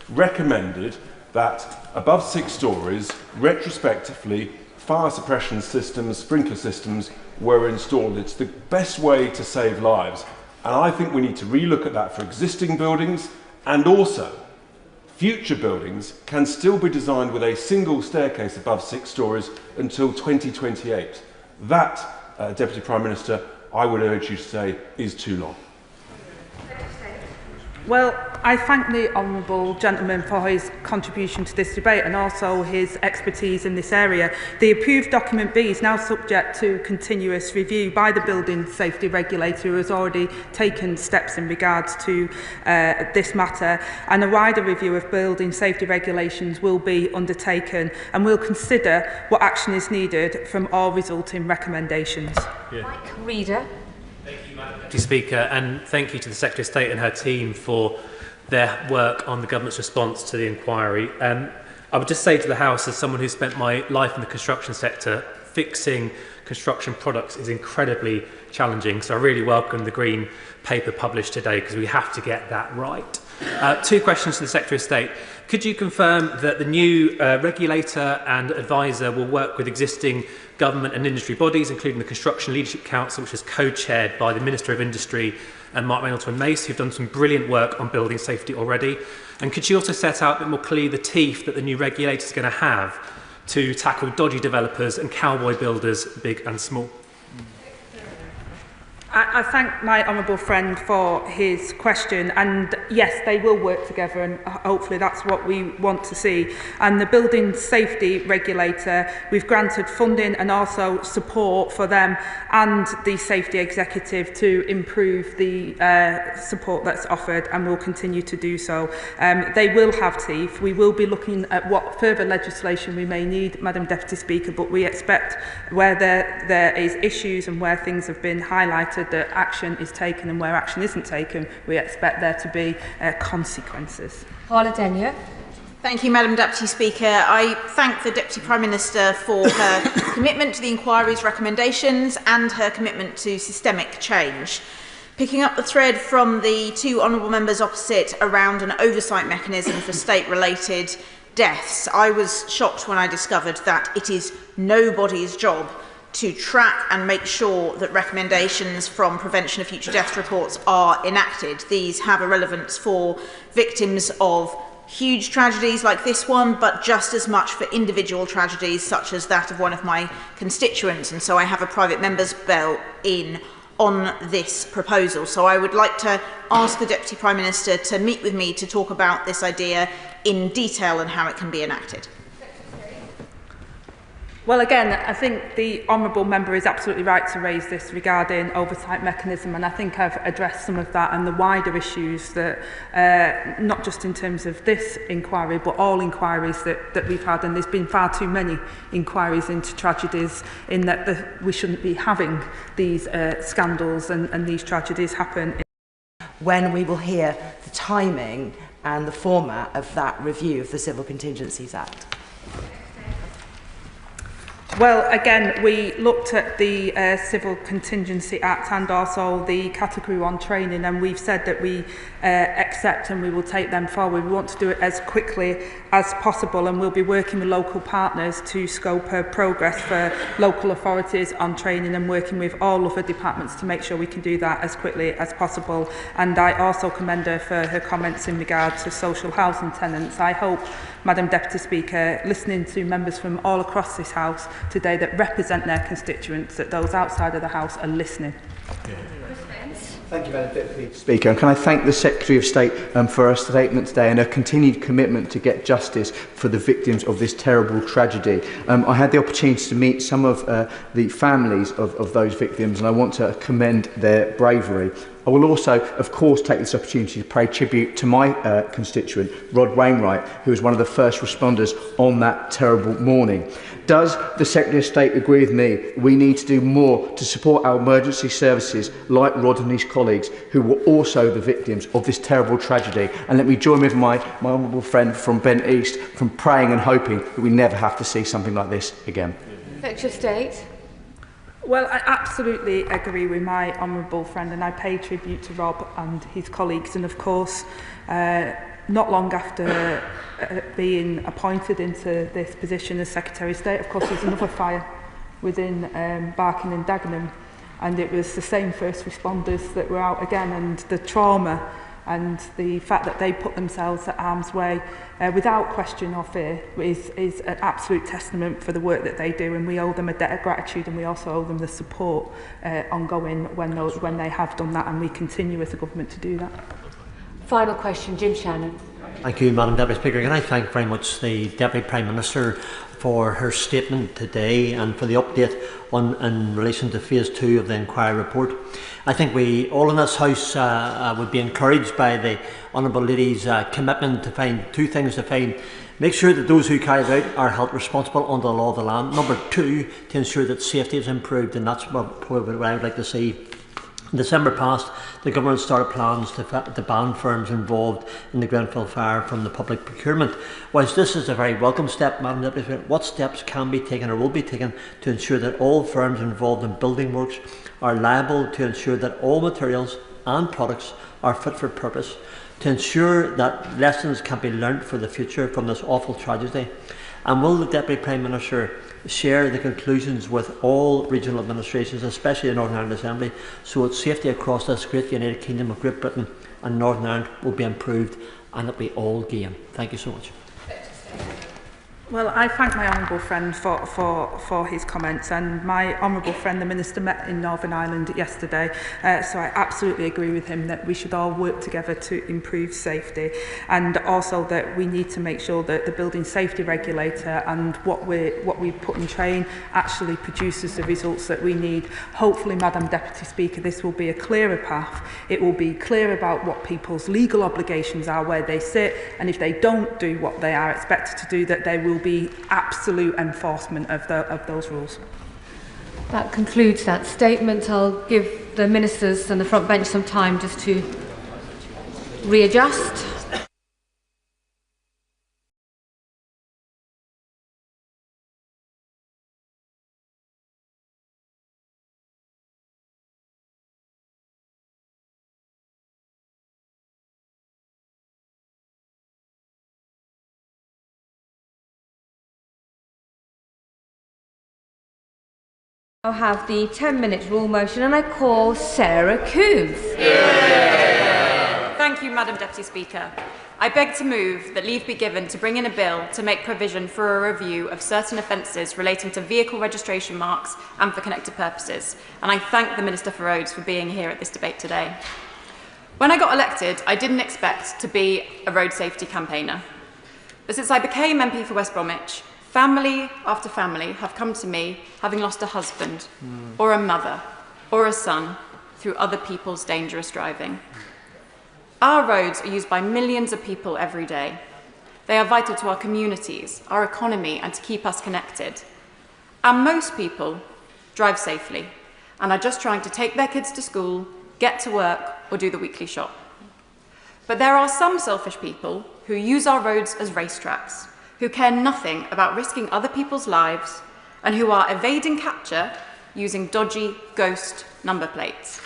recommended that above 6 stories, retrospectively, fire suppression systems, sprinkler systems were installed. It's the best way to save lives. And I think we need to relook at that for existing buildings, and also future buildings can still be designed with a single staircase above 6 stories until 2028. That, Deputy Prime Minister, I would urge you to say is too long. Well, I thank the honourable gentleman for his contribution to this debate and also his expertise in this area. The approved document B is now subject to continuous review by the Building Safety Regulator, who has already taken steps in regards to this matter, and a wider review of building safety regulations will be undertaken, and will consider what action is needed from all resulting recommendations. Mike Reader. Deputy Speaker, and thank you to the Secretary of State and her team for their work on the government's response to the inquiry. I would just say to the House, as someone who spent my life in the construction sector, fixing construction products is incredibly challenging. So I really welcome the Green Paper published today, because we have to get that right. 2 questions to the Secretary of State. Could you confirm that the new regulator and advisor will work with existing government and industry bodies, including the Construction Leadership Council, which is co-chaired by the Minister of Industry and Mark Mace, who've done some brilliant work on building safety already? And could you also set out a bit more clearly the teeth that the new regulator is going to have to tackle dodgy developers and cowboy builders, big and small? I thank my honourable friend for his question, and yes, they will work together, and hopefully that's what we want to see. And the Building Safety Regulator, we've granted funding and also support for them and the Safety Executive to improve the support that's offered, and will continue to do so. They will have teeth. We will be looking at what further legislation we may need, Madam Deputy Speaker, but we expect where there is issues and where things have been highlighted that action is taken, and where action isn't taken, we expect there to be consequences. Paula Denyer. Thank you, Madam Deputy Speaker. I thank the Deputy Prime Minister for her commitment to the inquiry's recommendations and her commitment to systemic change. Picking up the thread from the 2 honourable members opposite around an oversight mechanism for state-related deaths, I was shocked when I discovered that it is nobody's job to track and make sure that recommendations from Prevention of Future Death reports are enacted. These have a relevance for victims of huge tragedies like this one, but just as much for individual tragedies such as that of one of my constituents. And so I have a private member's bill in on this proposal. So I would like to ask the Deputy Prime Minister to meet with me to talk about this idea in detail and how it can be enacted. Well, again, I think the honourable member is absolutely right to raise this regarding oversight mechanism, and I think I've addressed some of that and the wider issues that, not just in terms of this inquiry, but all inquiries that we've had, and there's been far too many inquiries into tragedies in that we shouldn't be having these scandals and these tragedies happen. When we will hear the timing and the format of that review of the Civil Contingencies Act. Well, again, we looked at the Civil Contingency Act and also the Category 1 training, and we've said that we accept and we will take them forward. We want to do it as quickly as possible, and we'll be working with local partners to scope progress for local authorities on training, and working with all other departments to make sure we can do that as quickly as possible. And I also commend her for her comments in regard to social housing tenants. I hope, Madam Deputy Speaker, listening to members from all across this House today that represent their constituents, that those outside of the House are listening. Thank you, Madam Deputy Speaker. And can I thank the Secretary of State for her statement today and her continued commitment to get justice for the victims of this terrible tragedy. I had the opportunity to meet some of the families of those victims, and I want to commend their bravery. I will also, of course, take this opportunity to pay tribute to my constituent, Rod Wainwright, who was one of the first responders on that terrible morning. Does the Secretary of State agree with me we need to do more to support our emergency services like Rod and his colleagues who were also the victims of this terrible tragedy? And let me join with my honourable friend from Bent East from praying and hoping that we never have to see something like this again. Secretary of State. Well, I absolutely agree with my honourable friend, and I pay tribute to Rob and his colleagues. And of course, not long after being appointed into this position as Secretary of State, of course, there's another fire within Barking and Dagenham, and it was the same first responders that were out again, and the trauma and the fact that they put themselves at harm's way without question or fear is an absolute testament for the work that they do, and we owe them a debt of gratitude, and we also owe them the support ongoing when they have done that, and we continue as a government to do that. Final question, Jim Shannon. Thank you, Madam Deputy Speaker. Can I thank very much the Deputy Prime Minister for her statement today and for the update in relation to phase 2 of the inquiry report. I think we all in this House would be encouraged by the Honourable Lady's commitment to find two things: make sure that those who carry it out are held responsible under the law of the land. Number 2, to ensure that safety is improved, and that's what I would like to see. In December past, the government started plans to ban firms involved in the Grenfell fire from the public procurement. Whilst this is a very welcome step, Madam Deputy Speaker, what steps can be taken or will be taken to ensure that all firms involved in building works are liable to ensure that all materials and products are fit for purpose, to ensure that lessons can be learnt for the future from this awful tragedy? And will the Deputy Prime Minister share the conclusions with all regional administrations, especially the Northern Ireland Assembly, so that safety across this great United Kingdom of Great Britain and Northern Ireland will be improved and that we all gain? Thank you so much. Well, I thank my honourable friend for his comments, and my honourable friend, the Minister, met in Northern Ireland yesterday, so I absolutely agree with him that we should all work together to improve safety, and also that we need to make sure that the building safety regulator and what we put in train actually produces the results that we need. Hopefully, Madam Deputy Speaker, this will be a clearer path. It will be clear about what people's legal obligations are, where they sit, and if they don't do what they are expected to do, that they will be absolute enforcement of those rules. That concludes that statement. I'll give the ministers and the front bench some time just to readjust. I'll have the 10-minute rule motion, and I call Sarah Coombs. Thank you, Madam Deputy Speaker. I beg to move that leave be given to bring in a bill to make provision for a review of certain offences relating to vehicle registration marks and for connected purposes, and I thank the Minister for Roads for being here at this debate today. When I got elected, I didn't expect to be a road safety campaigner, but since I became MP for West Bromwich, family after family have come to me having lost a husband or a mother or a son through other people's dangerous driving. Our roads are used by millions of people every day. They are vital to our communities, our economy, and to keep us connected. And most people drive safely and are just trying to take their kids to school, get to work, or do the weekly shop. But there are some selfish people who use our roads as racetracks, who care nothing about risking other people's lives, and who are evading capture using dodgy ghost number plates.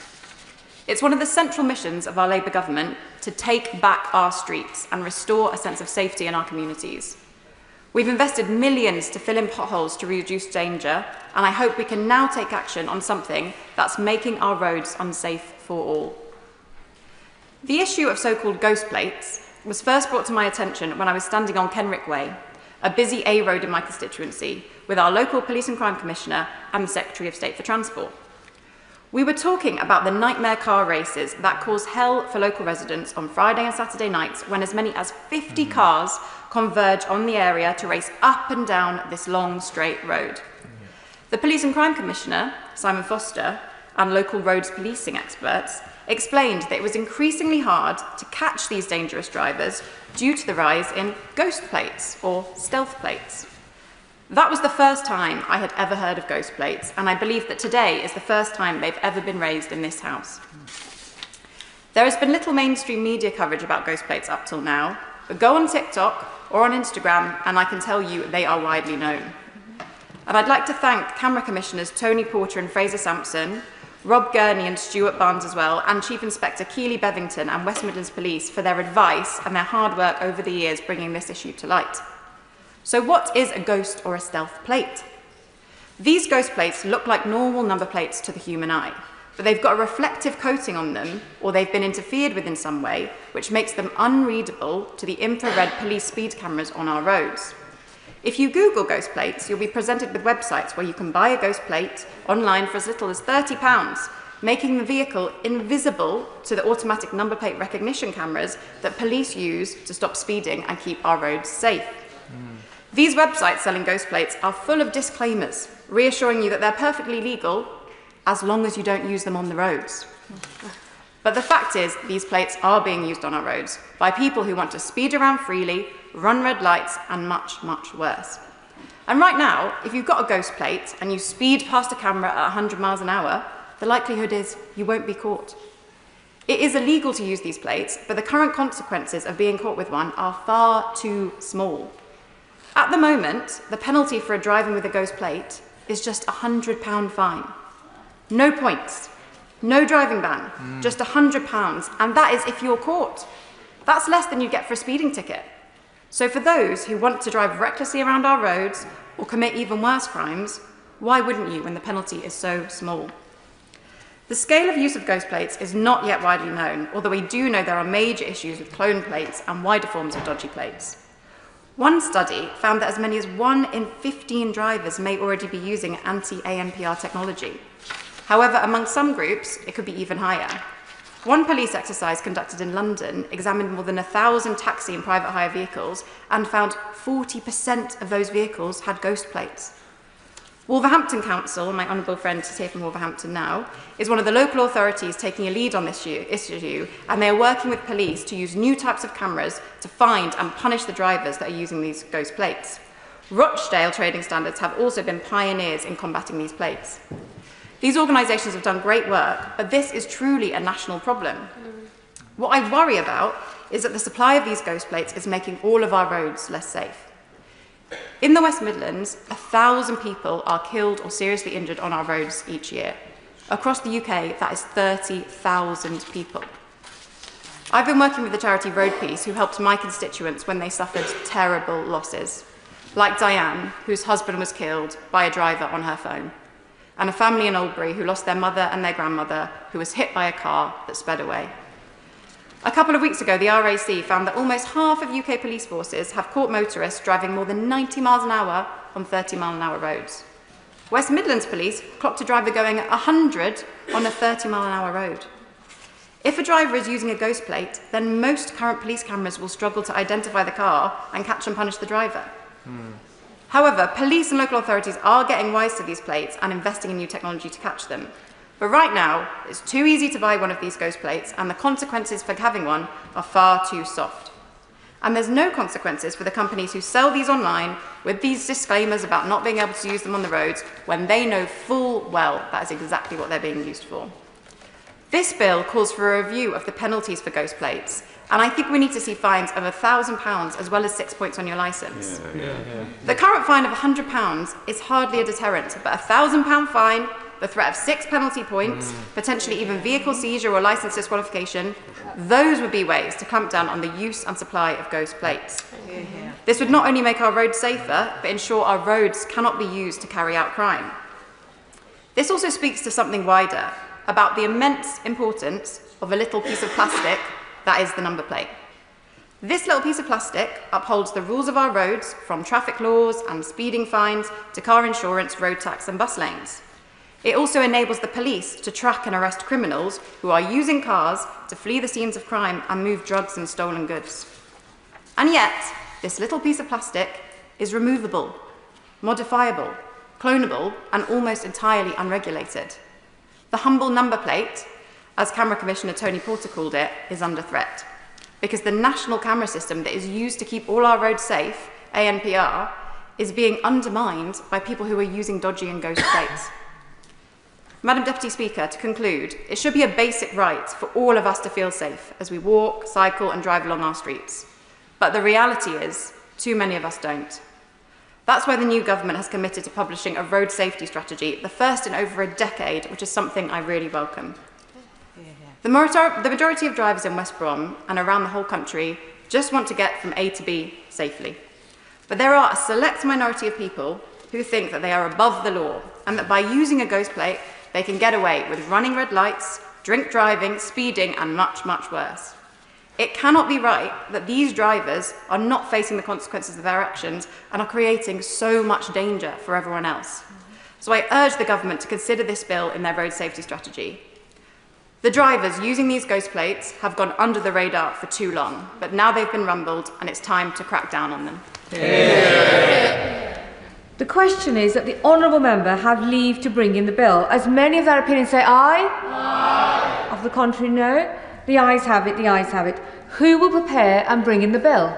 It's one of the central missions of our Labour government to take back our streets and restore a sense of safety in our communities. We've invested millions to fill in potholes to reduce danger, and I hope we can now take action on something that's making our roads unsafe for all. The issue of so-called ghost plates was first brought to my attention when I was standing on Kenrick Way, a busy A road in my constituency, with our local Police and Crime Commissioner and the Secretary of State for Transport. We were talking about the nightmare car races that cause hell for local residents on Friday and Saturday nights when as many as 50 cars converge on the area to race up and down this long, straight road. The Police and Crime Commissioner, Simon Foster, and local roads policing experts, explained that it was increasingly hard to catch these dangerous drivers due to the rise in ghost plates or stealth plates. That was the first time I had ever heard of ghost plates, and I believe that today is the first time they've ever been raised in this House. There has been little mainstream media coverage about ghost plates up till now, but go on TikTok or on Instagram and I can tell you they are widely known. And I'd like to thank camera commissioners Tony Porter and Fraser Sampson, Rob Gurney and Stuart Barnes as well, and Chief Inspector Keely Bevington and West Midlands Police for their advice and their hard work over the years bringing this issue to light. So what is a ghost or a stealth plate? These ghost plates look like normal number plates to the human eye, but they've got a reflective coating on them, or they've been interfered with in some way, which makes them unreadable to the infrared police speed cameras on our roads. If you Google ghost plates, you'll be presented with websites where you can buy a ghost plate online for as little as £30, making the vehicle invisible to the automatic number plate recognition cameras that police use to stop speeding and keep our roads safe. These websites selling ghost plates are full of disclaimers, reassuring you that they're perfectly legal as long as you don't use them on the roads. But the fact is, these plates are being used on our roads by people who want to speed around freely, run red lights, and much, much worse. And right now, if you've got a ghost plate and you speed past a camera at 100 miles an hour, the likelihood is you won't be caught. It is illegal to use these plates, but the current consequences of being caught with one are far too small. At the moment, the penalty for driving with a ghost plate is just a £100 fine. No points, no driving ban, just £100, and that is if you're caught. That's less than you get for a speeding ticket. So for those who want to drive recklessly around our roads or commit even worse crimes, why wouldn't you when the penalty is so small? The scale of use of ghost plates is not yet widely known, although we do know there are major issues with clone plates and wider forms of dodgy plates. One study found that as many as 1 in 15 drivers may already be using anti-ANPR technology. However, among some groups, it could be even higher. One police exercise conducted in London examined more than 1,000 taxi and private hire vehicles and found 40% of those vehicles had ghost plates. Wolverhampton Council, my honourable friend is here from Wolverhampton now, is one of the local authorities taking a lead on this issue, and they are working with police to use new types of cameras to find and punish the drivers that are using these ghost plates. Rochdale Trading Standards have also been pioneers in combating these plates. These organisations have done great work, but this is truly a national problem. What I worry about is that the supply of these ghost plates is making all of our roads less safe. In the West Midlands, 1,000 people are killed or seriously injured on our roads each year. Across the UK, that is 30,000 people. I've been working with the charity Road Peace, who helped my constituents when they suffered terrible losses, like Diane, whose husband was killed by a driver on her phone, and a family in Oldbury who lost their mother and their grandmother, who was hit by a car that sped away. A couple of weeks ago, the RAC found that almost half of UK police forces have caught motorists driving more than 90 miles an hour on 30-mile-an-hour roads. West Midlands Police clocked a driver going at 100 on a 30-mile-an-hour road. If a driver is using a ghost plate, then most current police cameras will struggle to identify the car and catch and punish the driver. However, police and local authorities are getting wise to these plates and investing in new technology to catch them. But right now, it's too easy to buy one of these ghost plates, and the consequences for having one are far too soft. And there's no consequences for the companies who sell these online with these disclaimers about not being able to use them on the roads when they know full well that is exactly what they're being used for. This bill calls for a review of the penalties for ghost plates, and I think we need to see fines of £1,000 as well as 6 points on your licence. The current fine of £100 is hardly a deterrent, but a £1,000 fine, the threat of 6 penalty points, potentially even vehicle seizure or licence disqualification, those would be ways to clamp down on the use and supply of ghost plates. This would not only make our roads safer, but ensure our roads cannot be used to carry out crime. This also speaks to something wider, about the immense importance of a little piece of plastic that is the number plate. This little piece of plastic upholds the rules of our roads, from traffic laws and speeding fines to car insurance, road tax and bus lanes. It also enables the police to track and arrest criminals who are using cars to flee the scenes of crime and move drugs and stolen goods. And yet, this little piece of plastic is removable, modifiable, clonable, and almost entirely unregulated. The humble number plate, as Camera Commissioner Tony Porter called it, is under threat, because the national camera system that is used to keep all our roads safe, ANPR, is being undermined by people who are using dodgy and ghost plates. Madam Deputy Speaker, to conclude, it should be a basic right for all of us to feel safe as we walk, cycle and drive along our streets. But the reality is, too many of us don't. That's why the new government has committed to publishing a road safety strategy, the first in over a decade, which is something I really welcome. The majority of drivers in West Brom and around the whole country just want to get from A to B safely. But there are a select minority of people who think that they are above the law and that by using a ghost plate, they can get away with running red lights, drink driving, speeding, and much, much worse. It cannot be right that these drivers are not facing the consequences of their actions and are creating so much danger for everyone else. So I urge the government to consider this bill in their road safety strategy. The drivers using these ghost plates have gone under the radar for too long, but now they've been rumbled and it's time to crack down on them. The question is that the honourable member have leave to bring in the bill. As many of their opinions say aye? Aye. Of the contrary, no. The ayes have it, the ayes have it. Who will prepare and bring in the bill?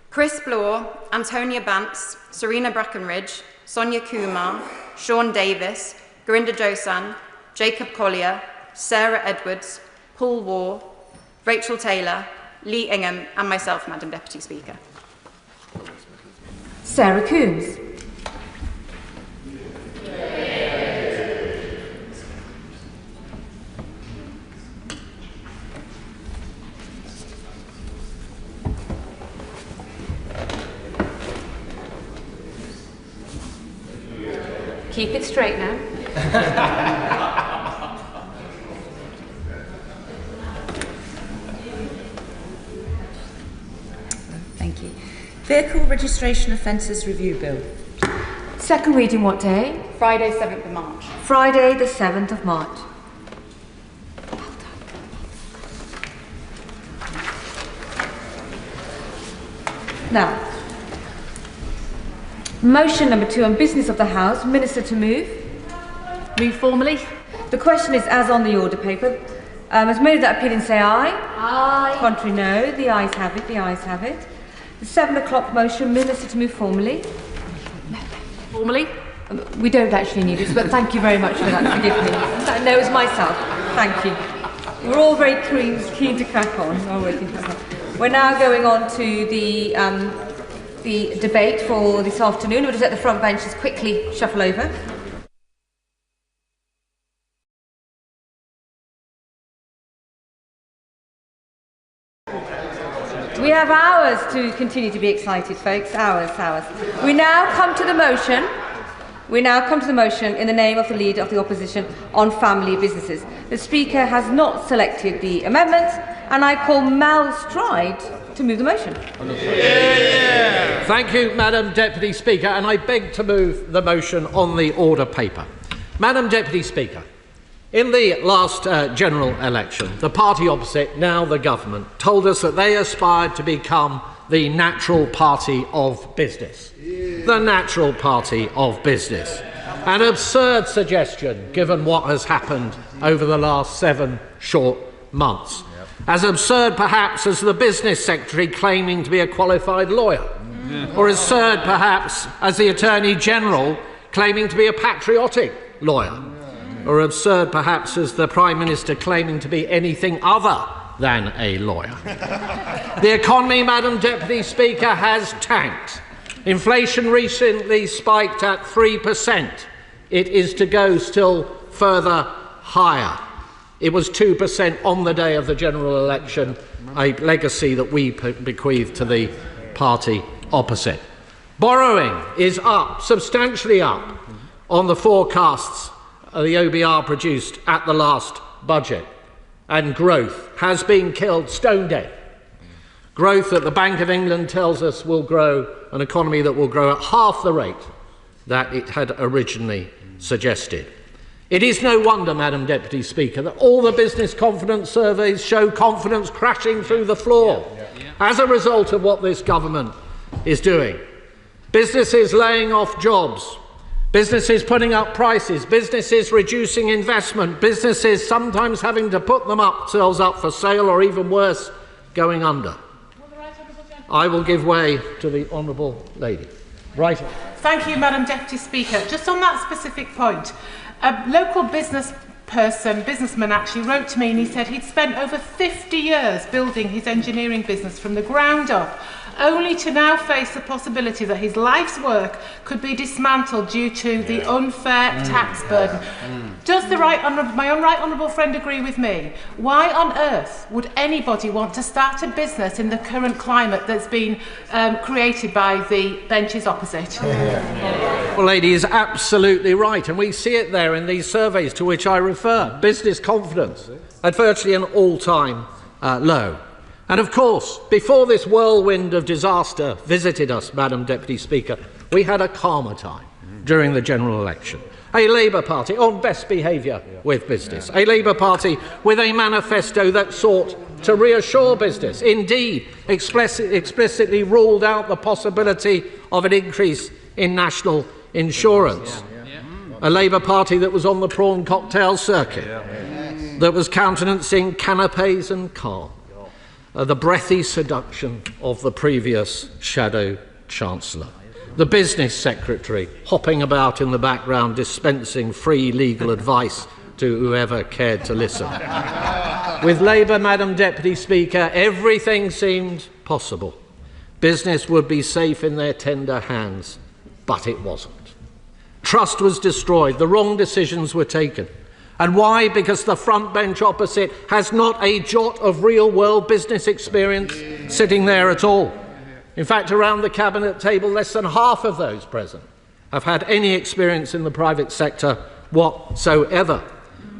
Chris Blore, Antonia Bantz, Serena Brackenridge, Sonia Kumar, Sean Davis, Gurinder Josan, Jacob Collier, Sarah Edwards, Paul Waugh, Rachel Taylor, Lee Ingham and myself, Madam Deputy Speaker. Sarah Coombs. Keep it straight now. Thank you. Vehicle Registration Offences Review Bill. Second reading what day? Friday, 7th of March. Friday, the 7th of March. Now, motion number 2 on business of the House. Minister to move. Move formally. The question is as on the order paper. As many of that opinion say aye. Aye. Contrary, no. The ayes have it. The ayes have it. The 7 o'clock motion, Minister to move formally. Formally? We don't actually need it, but thank you very much for that. Forgive me. No, it's myself. Thank you. We're all very keen to crack on. We're now going on to the debate for this afternoon. We'll just let the front benches quickly shuffle over. We have hours to continue to be excited, folks. Hours. We now come to the motion. In the name of the Leader of the Opposition on family businesses. The Speaker has not selected the amendments, and I call Mal Stride to move the motion. Thank you, Madam Deputy Speaker, and I beg to move the motion on the order paper. Madam Deputy Speaker, in the last general election, the party opposite, now the government, told us that they aspired to become the natural party of business. The natural party of business. An absurd suggestion, given what has happened over the last 7 short months. As absurd, perhaps, as the business secretary claiming to be a qualified lawyer. Or as absurd, perhaps, as the Attorney General claiming to be a patriotic lawyer. Or absurd, perhaps, as the Prime Minister claiming to be anything other than a lawyer. The economy, Madam Deputy Speaker, has tanked. Inflation recently spiked at 3%. It is to go still further higher. It was 2% on the day of the general election, a legacy that we bequeath to the party opposite. Borrowing is up, substantially up, on the forecasts the OBR produced at the last budget. And growth has been killed stone dead. Growth that the Bank of England tells us will grow, an economy that will grow at half the rate that it had originally suggested. It is no wonder, Madam Deputy Speaker, that all the business confidence surveys show confidence crashing through the floor as a result of what this government is doing. Businesses laying off jobs, Businesses putting up prices, businesses reducing investment, businesses sometimes having to put themselves up for sale or even worse, going under. I will give way to the honourable lady. Right. Thank you, Madam Deputy Speaker. Just on that specific point, a local businessman actually wrote to me and he said he'd spent over 50 years building his engineering business from the ground up, only to now face the possibility that his life's work could be dismantled due to the unfair tax burden. Does my right honourable friend agree with me? Why on earth would anybody want to start a business in the current climate that's been created by the benches opposite? Well, lady is absolutely right, and we see it there in these surveys to which I refer. Business confidence at virtually an all-time low. And of course, before this whirlwind of disaster visited us, Madam Deputy Speaker, we had a calmer time during the general election. A Labour Party on best behaviour with business. A Labour Party with a manifesto that sought to reassure business. Indeed, explicitly ruled out the possibility of an increase in national insurance. A Labour Party that was on the prawn cocktail circuit, that was countenancing canapes and calm. The breathy seduction of the previous Shadow Chancellor. The Business Secretary hopping about in the background dispensing free legal advice to whoever cared to listen. With Labour, Madam Deputy Speaker, everything seemed possible. Business would be safe in their tender hands, but it wasn't. Trust was destroyed, the wrong decisions were taken. And why? Because the front bench opposite has not a jot of real-world business experience sitting there at all. In fact, around the cabinet table, less than half of those present have had any experience in the private sector whatsoever.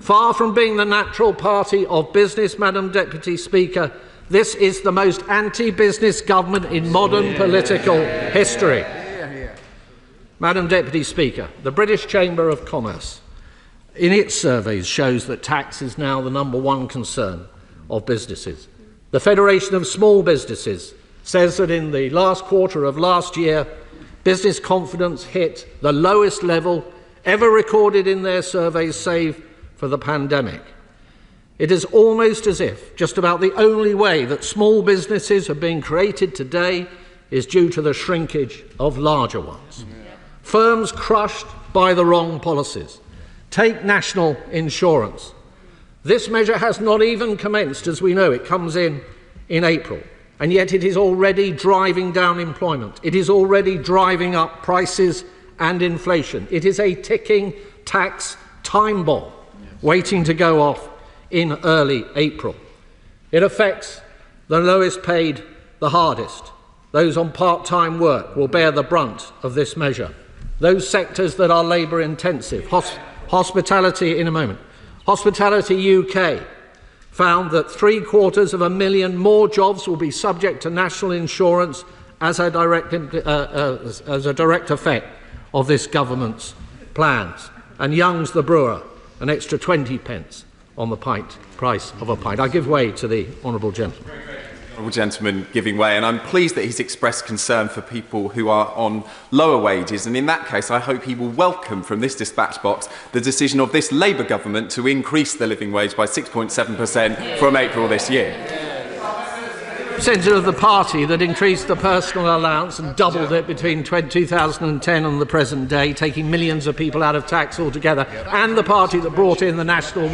Far from being the natural party of business, Madam Deputy Speaker, this is the most anti-business government in modern political history. Madam Deputy Speaker, the British Chamber of Commerce in its surveys shows that tax is now the #1 concern of businesses. The Federation of Small Businesses says that in the last quarter of last year, business confidence hit the lowest level ever recorded in their surveys, save for the pandemic. It is almost as if just about the only way that small businesses have been created today is due to the shrinkage of larger ones. Firms crushed by the wrong policies. Take national insurance. This measure has not even commenced, as we know. It comes in April, and yet it is already driving down employment. It is already driving up prices and inflation. It is a ticking tax time bomb waiting to go off in early April. It affects the lowest paid the hardest. Those on part-time work will bear the brunt of this measure. Those sectors that are labour intensive. Hospitality in a moment. Hospitality UK found that 750,000 more jobs will be subject to national insurance as a direct effect of this government's plans. And Young's the brewer, an extra 20 pence on the price of a pint. I give way to the honourable gentleman. Honourable gentleman giving way, and I'm pleased that he's expressed concern for people who are on lower wages, and in that case I hope he will welcome from this dispatch box the decision of this Labour government to increase the living wage by 6.7% from April this year. Centre of the party that increased the personal allowance and doubled it between 2010 and the present day, taking millions of people out of tax altogether, and the party that brought in the national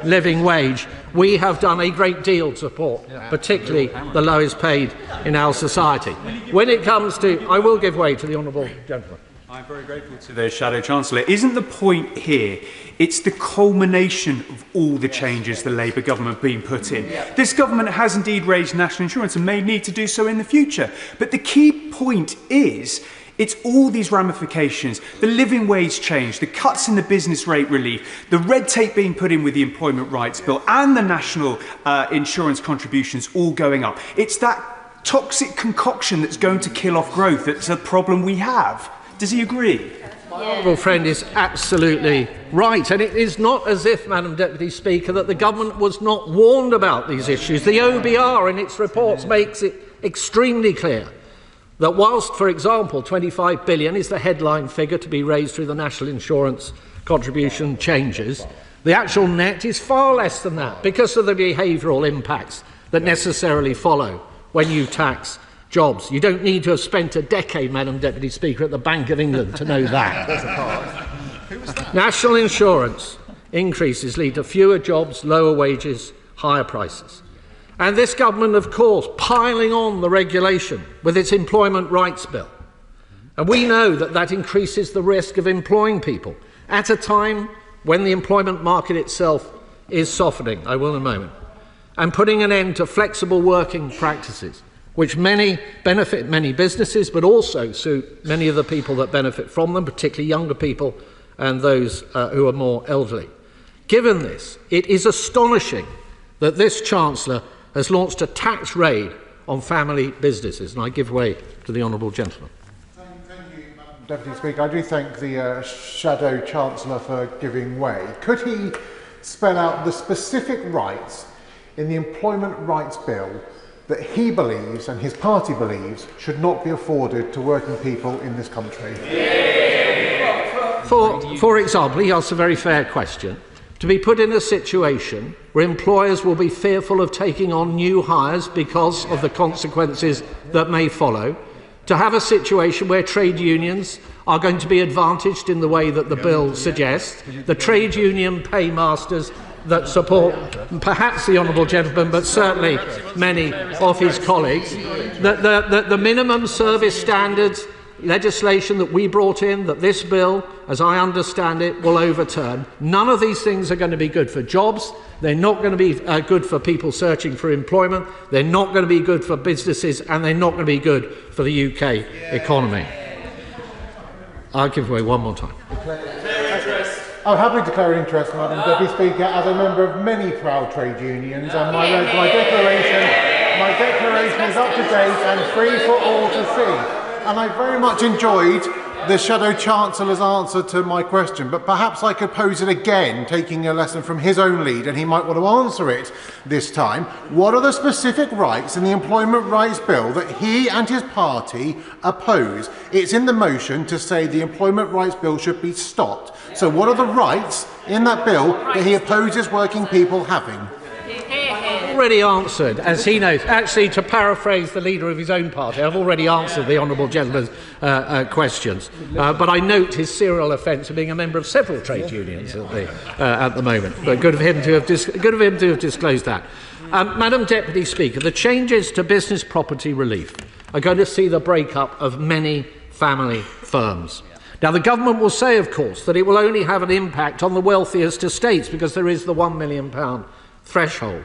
living wage. We have done a great deal to support, particularly the lowest paid in our society. When it comes to... I will give way to the honourable gentleman. I'm very grateful to the Shadow Chancellor. Isn't the point here, it's the culmination of all the changes the Labour government being put in. This government has indeed raised national insurance and may need to do so in the future. But the key point is, it's all these ramifications, the living wage change, the cuts in the business rate relief, the red tape being put in with the Employment Rights Bill and the national insurance contributions all going up. It's that toxic concoction that's going to kill off growth that's a problem we have. Does he agree? My honourable friend is absolutely right, and it is not as if, Madam Deputy Speaker, that the government was not warned about these issues. The OBR in its reports makes it extremely clear that whilst, for example, 25 billion is the headline figure to be raised through the national insurance contribution changes, the actual net is far less than that because of the behavioural impacts that necessarily follow when you tax jobs. You don't need to have spent a decade, Madam Deputy Speaker, at the Bank of England to know that. National insurance increases lead to fewer jobs, lower wages, higher prices. And this government, of course, piling on the regulation with its Employment Rights Bill. And we know that that increases the risk of employing people at a time when the employment market itself is softening, I will in a moment, and putting an end to flexible working practices, which benefit many businesses, but also suit many of the people that benefit from them, particularly younger people and those who are more elderly. Given this, it is astonishing that this Chancellor has launched a tax raid on family businesses, and I give way to the honourable gentleman. Thank you, Madam Deputy Speaker. I do thank the Shadow Chancellor for giving way. Could he spell out the specific rights in the Employment Rights Bill that he believes and his party believes should not be afforded to working people in this country? For example, he asked a very fair question. To be put in a situation where employers will be fearful of taking on new hires because of the consequences that may follow, to have a situation where trade unions are going to be advantaged in the way that the bill suggests, the trade union paymasters that support perhaps the honourable gentleman, but certainly many of his colleagues, the minimum service standards legislation that we brought in, that this bill, as I understand it, will overturn. None of these things are going to be good for jobs. They're not going to be good for people searching for employment. They're not going to be good for businesses, and they're not going to be good for the UK economy. I'll give way one more time. I'm happy to declare interest, Madam Deputy Speaker, as a member of many proud trade unions, and my declaration is up to date and free for all to see. And I very much enjoyed the Shadow Chancellor's answer to my question, but perhaps I could pose it again, taking a lesson from his own lead, and he might want to answer it this time. What are the specific rights in the Employment Rights Bill that he and his party oppose? It's in the motion to say the Employment Rights Bill should be stopped. So what are the rights in that bill that he opposes working people having? Already answered, as he knows. Actually, to paraphrase the leader of his own party, I've already answered the honourable gentleman's questions. But I note his serial offence of being a member of several trade unions at the moment. But good of him to have disclosed that. Madam Deputy Speaker, the changes to business property relief are going to see the break-up of many family firms. Now, the government will say, of course, that it will only have an impact on the wealthiest estates because there is the £1 million threshold.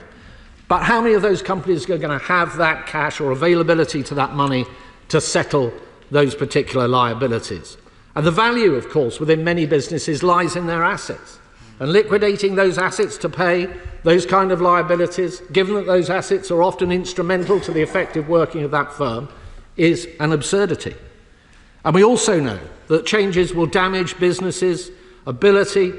But how many of those companies are going to have that cash or availability to that money to settle those particular liabilities? And the value, of course, within many businesses lies in their assets. And liquidating those assets to pay those kind of liabilities, given that those assets are often instrumental to the effective working of that firm, is an absurdity. And we also know that changes will damage businesses' ability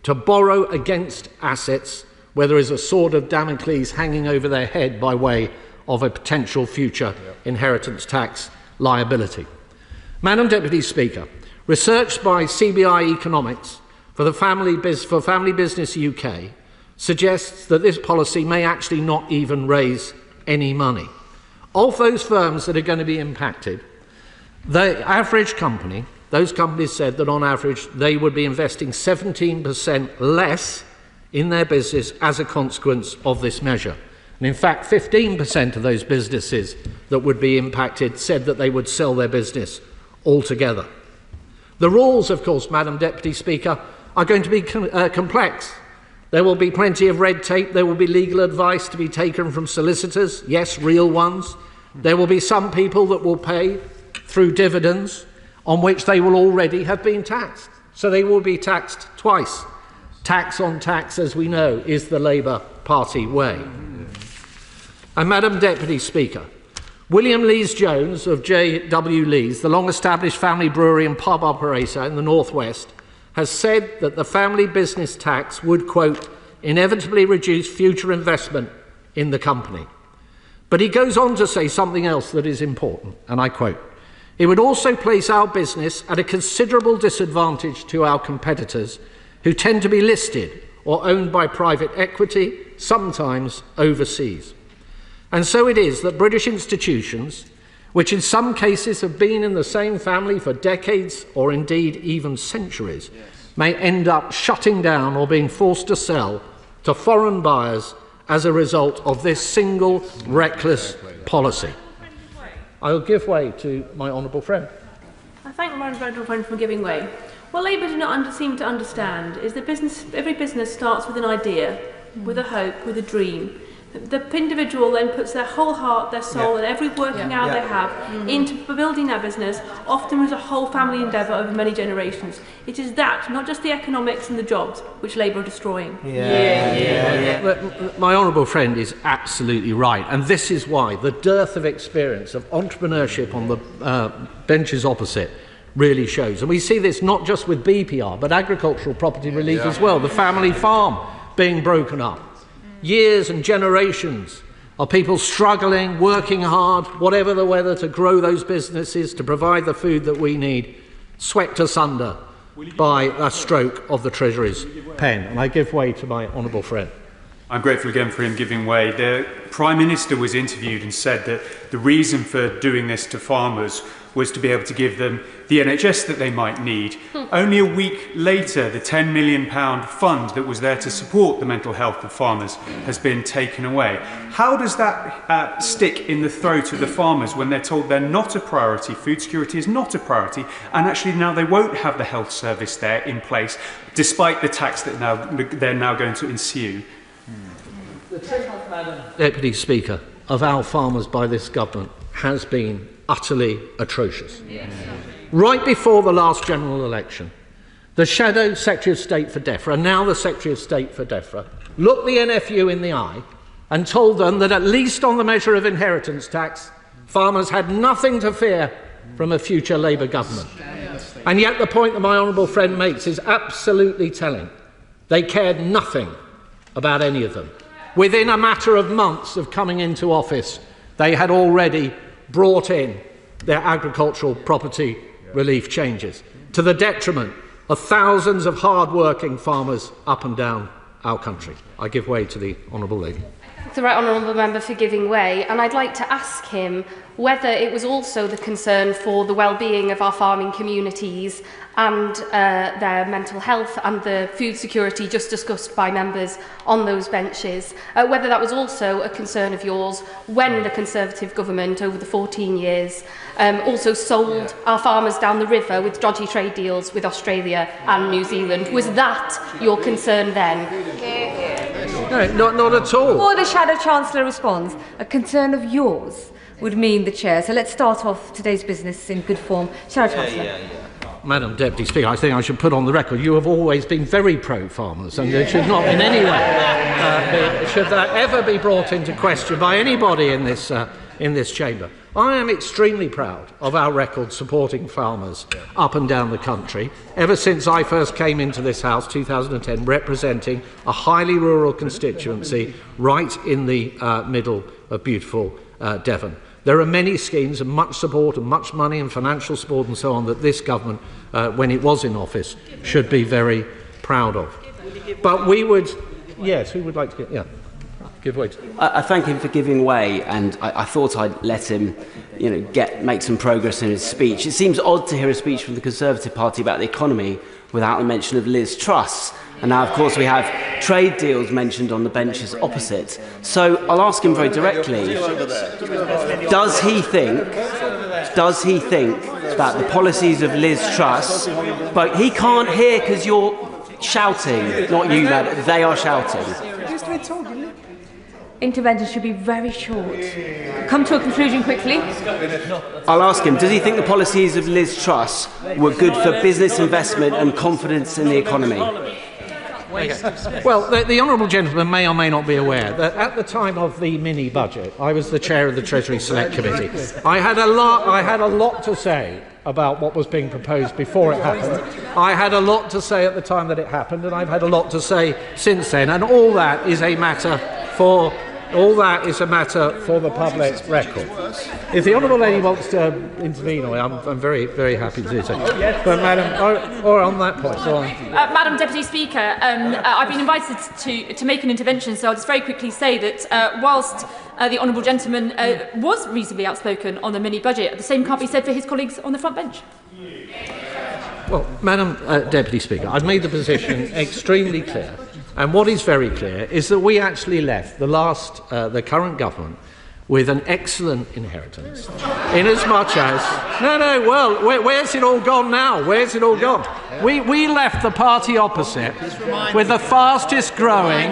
to borrow against assets where there is a sword of Damocles hanging over their head by way of a potential future inheritance tax liability. Madam Deputy Speaker, research by CBI Economics for Family Business UK suggests that this policy may actually not even raise any money. Of those firms that are going to be impacted, the average company, those companies said that on average they would be investing 17% less in their business as a consequence of this measure. And in fact, 15% of those businesses that would be impacted said that they would sell their business altogether. The rules, of course, Madam Deputy Speaker, are going to be complex. There will be plenty of red tape. There will be legal advice to be taken from solicitors, yes, real ones. There will be some people that will pay through dividends on which they will already have been taxed. So they will be taxed twice. Tax on tax, as we know, is the Labour Party way. And Madam Deputy Speaker, William Lees-Jones of J.W. Lees, the long-established family brewery and pub operator in the North West, has said that the family business tax would, quote, inevitably reduce future investment in the company. But he goes on to say something else that is important, and I quote, It would also place our business at a considerable disadvantage to our competitors, who tend to be listed or owned by private equity, sometimes overseas. And so it is that British institutions, which in some cases have been in the same family for decades or indeed even centuries, may end up shutting down or being forced to sell to foreign buyers as a result of this single reckless policy. I'll give way to my honourable friend. I thank my honourable friend for giving way. What Labour do not seem to understand is that every business starts with an idea, with a hope, with a dream. The individual then puts their whole heart, their soul, and every working hour they have into building their business, often as a whole family endeavour over many generations. It is that, not just the economics and the jobs, which Labour are destroying. My honourable friend is absolutely right, and this is why the dearth of experience of entrepreneurship on the benches opposite really shows. And we see this not just with BPR, but agricultural property relief as well, the family farm being broken up. Years and generations of people struggling, working hard, whatever the weather, to grow those businesses, to provide the food that we need, swept asunder by a stroke of the Treasury's pen. And I give way to my honourable friend. I'm grateful again for him giving way. The Prime Minister was interviewed and said that the reason for doing this to farmers was to be able to give them the NHS that they might need. Only a week later, the £10 million fund that was there to support the mental health of farmers has been taken away. How does that stick in the throat of the farmers when they're told they're not a priority, food security is not a priority, and actually now they won't have the health service there in place, despite the tax that they're now going to ensue? The treatment, Madam Deputy Speaker, of our farmers by this government has been utterly atrocious. Right before the last general election, the Shadow Secretary of State for DEFRA, and now the Secretary of State for DEFRA, looked the NFU in the eye and told them that at least on the measure of inheritance tax, farmers had nothing to fear from a future Labour government. And yet the point that my honourable friend makes is absolutely telling. They cared nothing about any of them. Within a matter of months of coming into office, they had already brought in their agricultural property relief changes, to the detriment of thousands of hard-working farmers up and down our country. I give way to the honourable lady. The right honourable member for giving way, and I'd like to ask him whether it was also the concern for the well-being of our farming communities and their mental health and the food security just discussed by members on those benches, whether that was also a concern of yours when the Conservative government over the 14 years also sold our farmers down the river with dodgy trade deals with Australia and New Zealand. Was that your concern then? No, not at all. Before the Shadow Chancellor responds, a concern of yours would mean the Chair. So let's start off today's business in good form. Shadow Chancellor. Madam Deputy Speaker, I think I should put on the record you have always been very pro-farmers, and it should not in any way should that ever be brought into question by anybody in this chamber. I am extremely proud of our record supporting farmers up and down the country, ever since I first came into this House, 2010, representing a highly rural constituency right in the middle of beautiful Devon. There are many schemes and much support and much money and financial support and so on that this government, when it was in office, should be very proud of. But we would, yes, who would like to get, give way to. I thank him for giving way, and I thought I'd let him, make some progress in his speech. It seems odd to hear a speech from the Conservative Party about the economy without a mention of Liz Truss. And now, of course, we have trade deals mentioned on the benches opposite. So I'll ask him very directly, does he think that the policies of Liz Truss, but he can't hear because you're shouting, not you, madam, they are shouting. Intervention should be very short. Come to a conclusion quickly. I'll ask him, does he think the policies of Liz Truss were good for business investment and confidence in the economy? Well, the honourable gentleman may or may not be aware that at the time of the mini-budget, I was the chair of the Treasury Select Committee. I had a lot to say about what was being proposed before it happened. I had a lot to say at the time that it happened, and I've had a lot to say since then, and all that is a matter for All that is a matter for the public record. If the honourable lady wants to intervene, I'm very, very happy to do so. But, Madam, or on that point, go on. Madam Deputy Speaker, I've been invited to make an intervention, so I'll just very quickly say that whilst the honourable gentleman was reasonably outspoken on the mini-budget, the same can't be said for his colleagues on the front bench. Well, Madam Deputy Speaker, I've made the position extremely clear. And what is very clear is that we actually left the current government with an excellent inheritance. In as much as... where's it all gone now? Where's it all gone? We left the party opposite with the fastest growing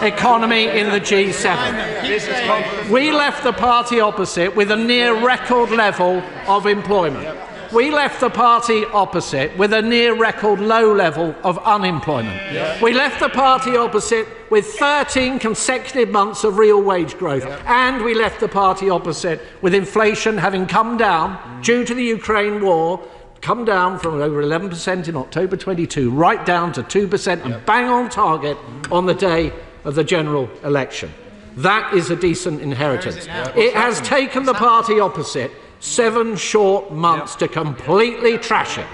economy in the G7. We left the party opposite with a near record level of employment. We left the party opposite with a near record low level of unemployment. We left the party opposite with 13 consecutive months of real wage growth. And we left the party opposite with inflation having come down due to the Ukraine war, come down from over 11% in October 22 right down to 2% and bang on target on the day of the general election. That is a decent inheritance. It has taken the party opposite 7 short months to completely trash it.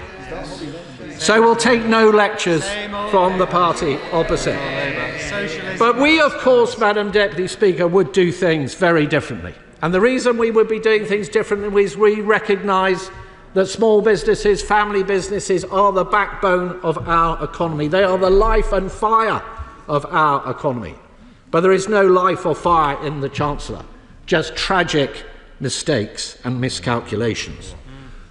So we'll take no lectures from the party opposite. But we, of course, Madam Deputy Speaker, would do things very differently. And the reason we would be doing things differently is we recognise that small businesses, family businesses, are the backbone of our economy. They are the life and fire of our economy. But there is no life or fire in the Chancellor, just tragic mistakes and miscalculations.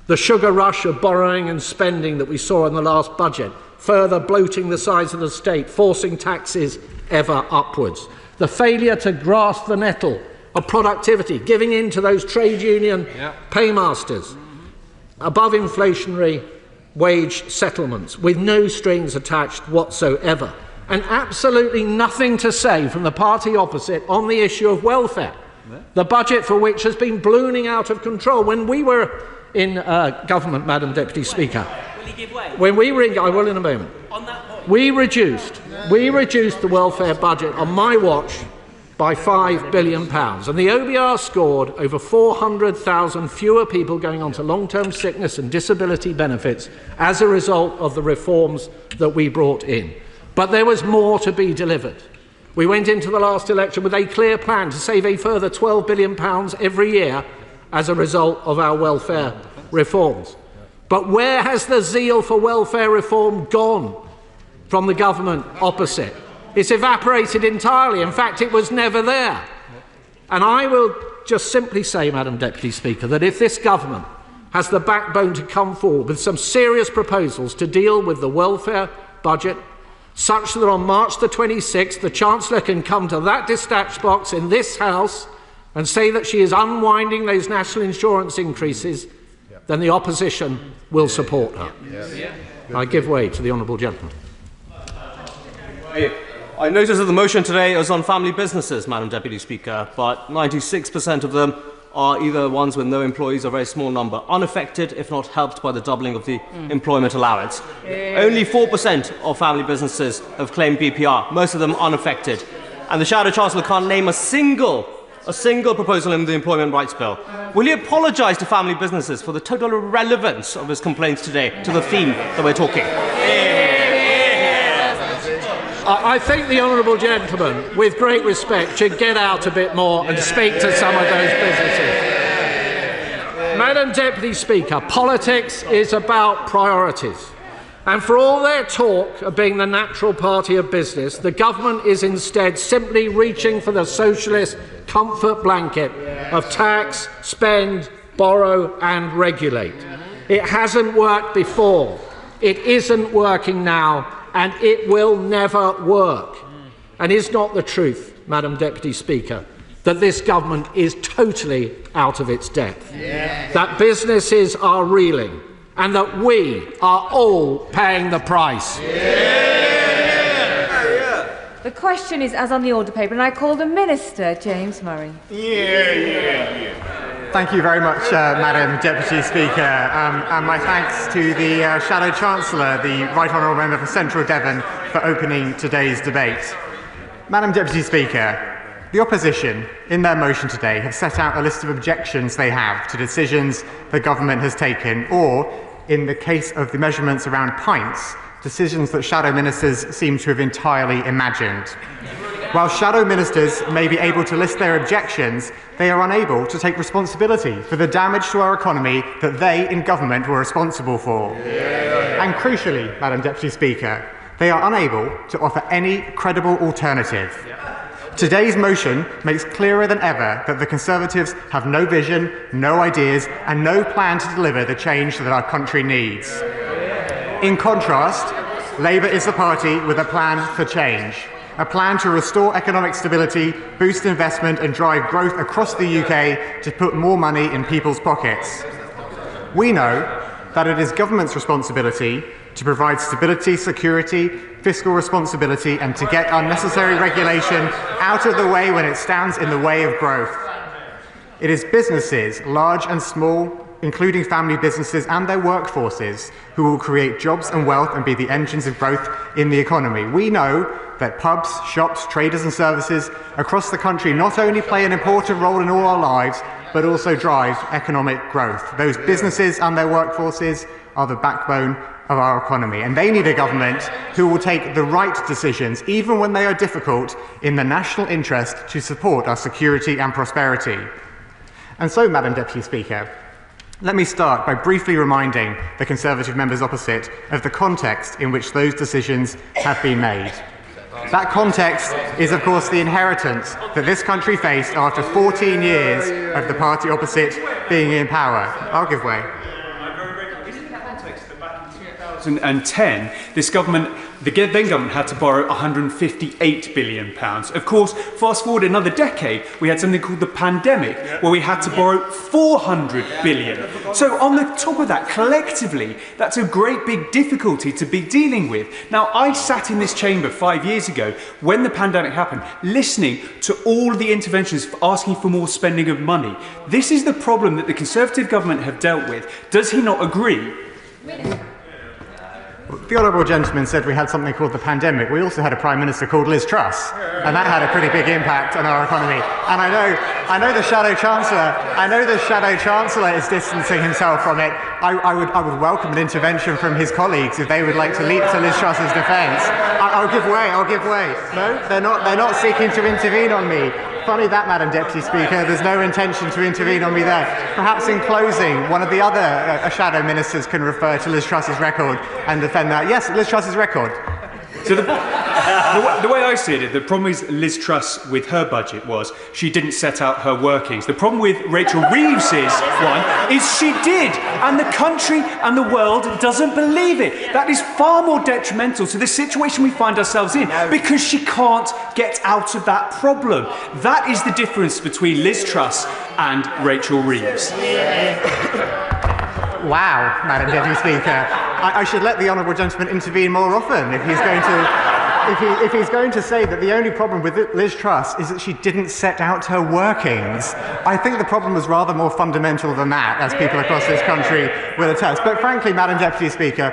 The sugar rush of borrowing and spending that we saw in the last budget, further bloating the size of the state, forcing taxes ever upwards. The failure to grasp the nettle of productivity, giving in to those trade union paymasters, above inflationary wage settlements with no strings attached whatsoever, and absolutely nothing to say from the party opposite on the issue of welfare. The budget for which has been ballooning out of control. When we were in government, Madam Deputy Speaker, when we were in, I will in a moment, we reduced the welfare budget on my watch by £5 billion. And the OBR scored over 400,000 fewer people going on to long-term sickness and disability benefits as a result of the reforms that we brought in. But there was more to be delivered. We went into the last election with a clear plan to save a further £12 billion every year as a result of our welfare reforms. But where has the zeal for welfare reform gone from the government opposite? It's evaporated entirely. In fact, it was never there. And I will just simply say, Madam Deputy Speaker, that if this government has the backbone to come forward with some serious proposals to deal with the welfare budget, such that on March the 26th, the Chancellor can come to that dispatch box in this House and say that she is unwinding those national insurance increases, then the opposition will support her. I give way to the honourable gentleman. I noticed that the motion today is on family businesses, Madam Deputy Speaker, but 96% of them are either ones with no employees or a very small number, unaffected, if not helped by the doubling of the employment allowance. Only 4% of family businesses have claimed BPR, most of them unaffected. And the Shadow Chancellor can't name a single proposal in the Employment Rights Bill. Will he apologise to family businesses for the total irrelevance of his complaints today to the theme that we're talking? I think the honourable gentleman, with great respect, should get out a bit more and speak to some of those businesses. Madam Deputy Speaker, politics is about priorities. And for all their talk of being the natural party of business, the government is instead simply reaching for the socialist comfort blanket of tax, spend, borrow and regulate. It hasn't worked before. It isn't working now. And it will never work. And is not the truth, Madam Deputy Speaker, that this government is totally out of its depth, that businesses are reeling, and that we are all paying the price? The question is as on the order paper, and I call the Minister, James Murray. Thank you very much, Madam Deputy Speaker, and my thanks to the Shadow Chancellor, the Right Honourable Member for Central Devon, for opening today's debate. Madam Deputy Speaker, The opposition, in their motion today, have set out a list of objections they have to decisions the government has taken, or, in the case of the measurements around pints, decisions that shadow ministers seem to have entirely imagined. While shadow ministers may be able to list their objections, they are unable to take responsibility for the damage to our economy that they in government were responsible for. And crucially, Madam Deputy Speaker, they are unable to offer any credible alternative. Today's motion makes clearer than ever that the Conservatives have no vision, no ideas, and no plan to deliver the change that our country needs. In contrast, Labour is the party with a plan for change. A plan to restore economic stability, boost investment and drive growth across the UK to put more money in people's pockets. We know that it is government's responsibility to provide stability, security, fiscal responsibility and to get unnecessary regulation out of the way when it stands in the way of growth. It is businesses, large and small, including family businesses and their workforces, who will create jobs and wealth and be the engines of growth in the economy. We know that pubs, shops, traders and services across the country not only play an important role in all our lives, but also drive economic growth. Those businesses and their workforces are the backbone of our economy, and they need a government who will take the right decisions, even when they are difficult, in the national interest to support our security and prosperity. And so, Madam Deputy Speaker, let me start by briefly reminding the Conservative members opposite of the context in which those decisions have been made. That context is, of course, the inheritance that this country faced after 14 years of the party opposite being in power. I'll give way. In the context that back in 2010, this government, the then government, had to borrow £158 billion. Of course, fast forward another decade, we had something called the pandemic, where we had to borrow £400 billion. So on the top of that, collectively, that's a great big difficulty to be dealing with. Now, I sat in this chamber 5 years ago when the pandemic happened, listening to all the interventions asking for more spending of money. This is the problem that the Conservative government have dealt with. Does he not agree? The honourable gentleman said we had something called the pandemic. We also had a Prime Minister called Liz Truss, and that had a pretty big impact on our economy. And I know the Shadow Chancellor is distancing himself from it. I would welcome an intervention from his colleagues if they would like to leap to Liz Truss's defence. I'll give way. No, they're not seeking to intervene on me. Funny that, Madam Deputy Speaker, there's no intention to intervene on me there. Perhaps in closing, one of the other shadow ministers can refer to Liz Truss's record and defend that. Yes, Liz Truss's record. So the way I see it, the problem is Liz Truss with her budget was she didn't set out her workings. The problem with Rachel Reeves's one is she did, and the country and the world doesn't believe it. That is far more detrimental to the situation we find ourselves in because she can't get out of that problem. That is the difference between Liz Truss and Rachel Reeves. Wow, Madam Deputy Speaker. I should let the honourable gentleman intervene more often if he's going to... If he's going to say that the only problem with Liz Truss is that she didn't set out her workings, I think the problem was rather more fundamental than that, as people across this country will attest. But frankly, Madam Deputy Speaker,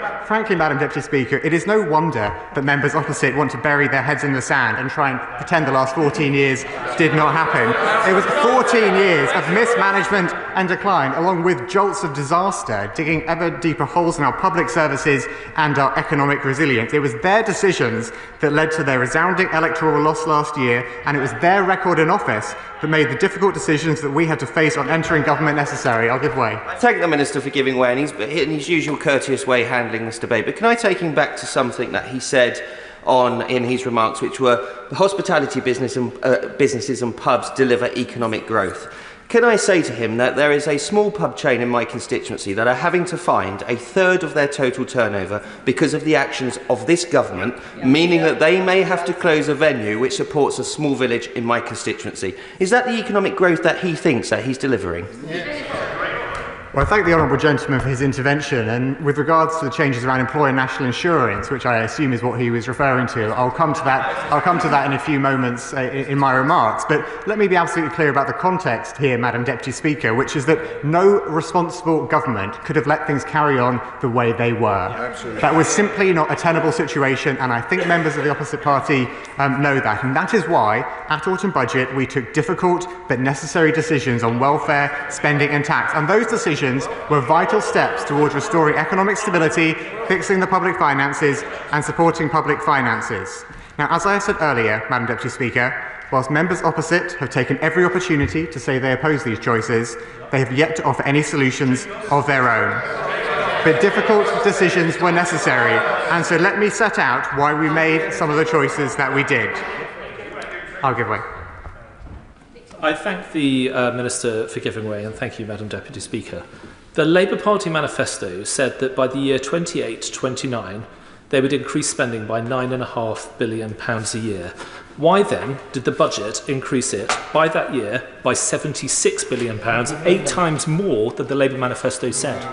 it is no wonder that members opposite want to bury their heads in the sand and try and pretend the last 14 years did not happen. It was 14 years of mismanagement and decline, along with jolts of disaster, digging ever deeper holes in our public services and our economic resilience. It was their decisions that led to their resounding electoral loss last year, and it was their record in office that made the difficult decisions that we had to face on entering government necessary. I'll give way. I thank the Minister for giving way, and he's in his usual courteous way handling this debate. But can I take him back to something that he said in his remarks, which were the hospitality businesses and pubs deliver economic growth? Can I say to him that there is a small pub chain in my constituency that are having to find a third of their total turnover because of the actions of this government, meaning that they may have to close a venue which supports a small village in my constituency? Is that the economic growth that he thinks that he's delivering? Well, I thank the honourable gentleman for his intervention, and with regards to the changes around employer national insurance, which I assume is what he was referring to, I'll come to that in a few moments in my remarks. But let me be absolutely clear about the context here, Madam Deputy Speaker, which is that no responsible government could have let things carry on the way they were. Yeah, that was simply not a tenable situation, and I think members of the opposite party know that. And that is why, at autumn budget, we took difficult but necessary decisions on welfare, spending and tax. And those decisions were vital steps towards restoring economic stability, fixing the public finances and supporting public finances. Now, as I said earlier, Madam Deputy Speaker, whilst members opposite have taken every opportunity to say they oppose these choices, they have yet to offer any solutions of their own. But difficult decisions were necessary, and so let me set out why we made some of the choices that we did. I'll give way. I thank the Minister for giving way, and thank you, Madam Deputy Speaker. The Labour Party manifesto said that by the year 28-29, they would increase spending by £9.5 billion a year. Why then did the budget increase it by that year by £76 billion, 8 times more than the Labour manifesto said?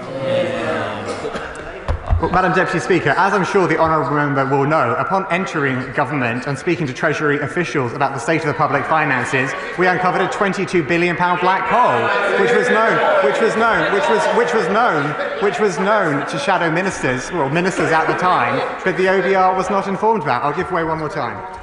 Well, Madam Deputy Speaker, as I'm sure the honourable member will know, upon entering government and speaking to Treasury officials about the state of the public finances, we uncovered a £22 billion black hole, which was known to shadow ministers, well, ministers at the time, but the OBR was not informed about. I'll give way one more time.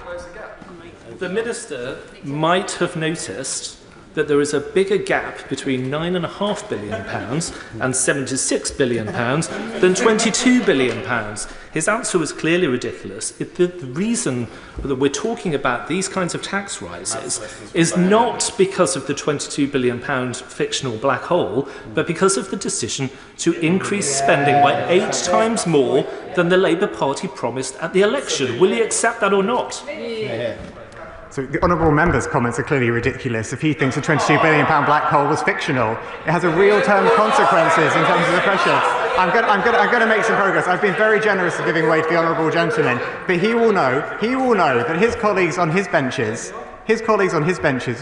The Minister might have noticed that there is a bigger gap between £9.5 billion and £76 billion than £22 billion. His answer was clearly ridiculous. The reason that we're talking about these kinds of tax rises is not because of the £22 billion fictional black hole, but because of the decision to increase spending by 8 times more than the Labour Party promised at the election. Will he accept that or not? Yeah. So the honourable member's comments are clearly ridiculous. If he thinks a £22 billion black hole was fictional, it has a real-term consequences in terms of the pressure. I'm going to make some progress. I've been very generous in giving way to the honourable gentleman, but he will know that his colleagues on his benches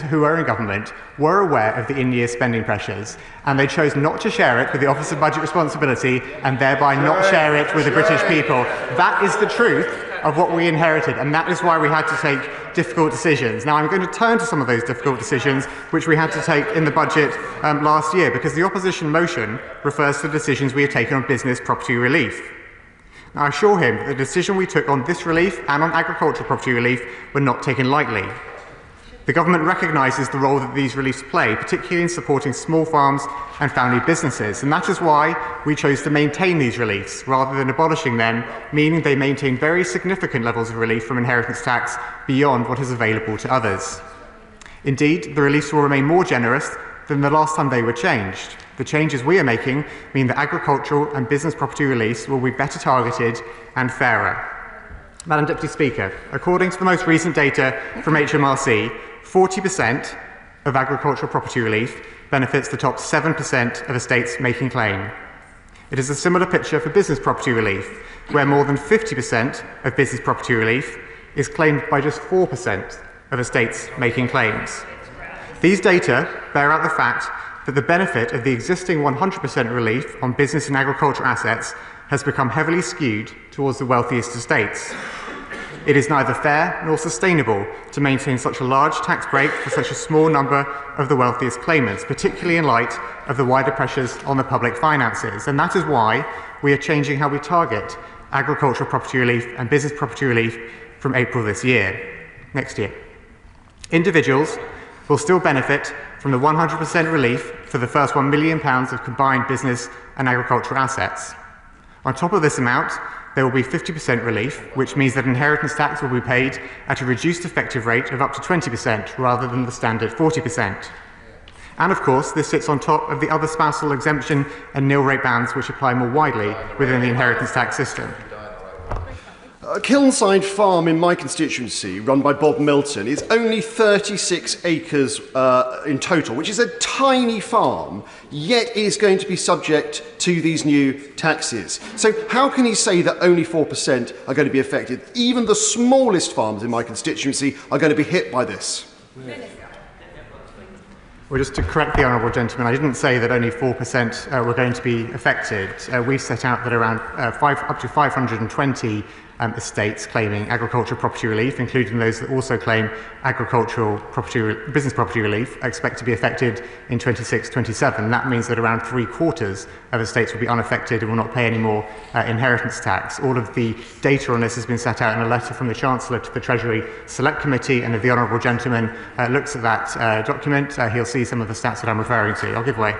who are in government were aware of the in-year spending pressures, and they chose not to share it with the Office of Budget Responsibility and thereby not share it with the British people. That is the truth of what we inherited, and that is why we had to take difficult decisions. Now, I'm going to turn to some of those difficult decisions which we had to take in the budget last year, because the opposition motion refers to the decisions we have taken on business property relief. Now, I assure him that the decision we took on this relief and on agricultural property relief were not taken lightly. The government recognises the role that these reliefs play, particularly in supporting small farms and family businesses, and that is why we chose to maintain these reliefs rather than abolishing them, meaning they maintain very significant levels of relief from inheritance tax beyond what is available to others. Indeed, the reliefs will remain more generous than the last time they were changed. The changes we are making mean that agricultural and business property reliefs will be better targeted and fairer. Madam Deputy Speaker, according to the most recent data from HMRC, 40% of agricultural property relief benefits the top 7% of estates making claim. It is a similar picture for business property relief, where more than 50% of business property relief is claimed by just 4% of estates making claims. These data bear out the fact that the benefit of the existing 100% relief on business and agricultural assets has become heavily skewed towards the wealthiest estates. It is neither fair nor sustainable to maintain such a large tax break for such a small number of the wealthiest claimants, particularly in light of the wider pressures on the public finances. And that is why we are changing how we target agricultural property relief and business property relief from April next year. Individuals will still benefit from the 100% relief for the first £1 million of combined business and agricultural assets. On top of this amount, there will be 50% relief, which means that inheritance tax will be paid at a reduced effective rate of up to 20% rather than the standard 40%. And of course, this sits on top of the other spousal exemption and nil rate bans which apply more widely within the inheritance tax system. Kilnside Farm in my constituency, run by Bob Milton, is only 36 acres in total, which is a tiny farm, yet is going to be subject to these new taxes. So how can he say that only 4% are going to be affected? Even the smallest farms in my constituency are going to be hit by this. Well, just to correct the honourable gentleman, I didn't say that only 4% were going to be affected. We've set out that around up to 520 estates claiming agricultural property relief, including those that also claim agricultural business property relief, expect to be affected in 26-27. That means that around 3/4 of estates will be unaffected and will not pay any more inheritance tax. All of the data on this has been set out in a letter from the Chancellor to the Treasury Select Committee, and if the honourable gentleman looks at that document, he'll see some of the stats that I'm referring to. I'll give way.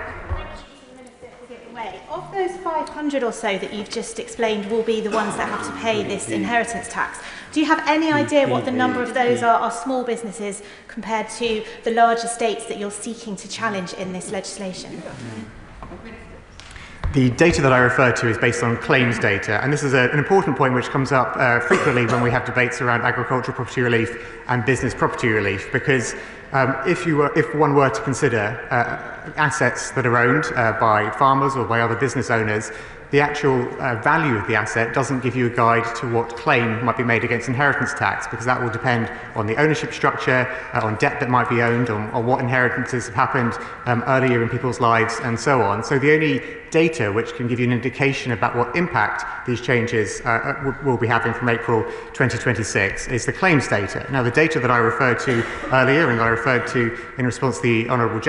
Of those 500 or so that you've just explained will be the ones that have to pay this inheritance tax, do you have any idea what the number of those are small businesses compared to the large estates that you're seeking to challenge in this legislation? The data that I refer to is based on claims data, and this is an important point which comes up frequently when we have debates around agricultural property relief and business property relief, because if one were to consider assets that are owned by farmers or by other business owners, the actual value of the asset doesn't give you a guide to what claim might be made against inheritance tax, because that will depend on the ownership structure, on debt that might be owned, on what inheritances have happened earlier in people's lives, and so on. So the only data which can give you an indication about what impact these changes will be having from April 2026 is the claims data. Now, the data that I referred to earlier and that I referred to in response to the Honourable Gentleman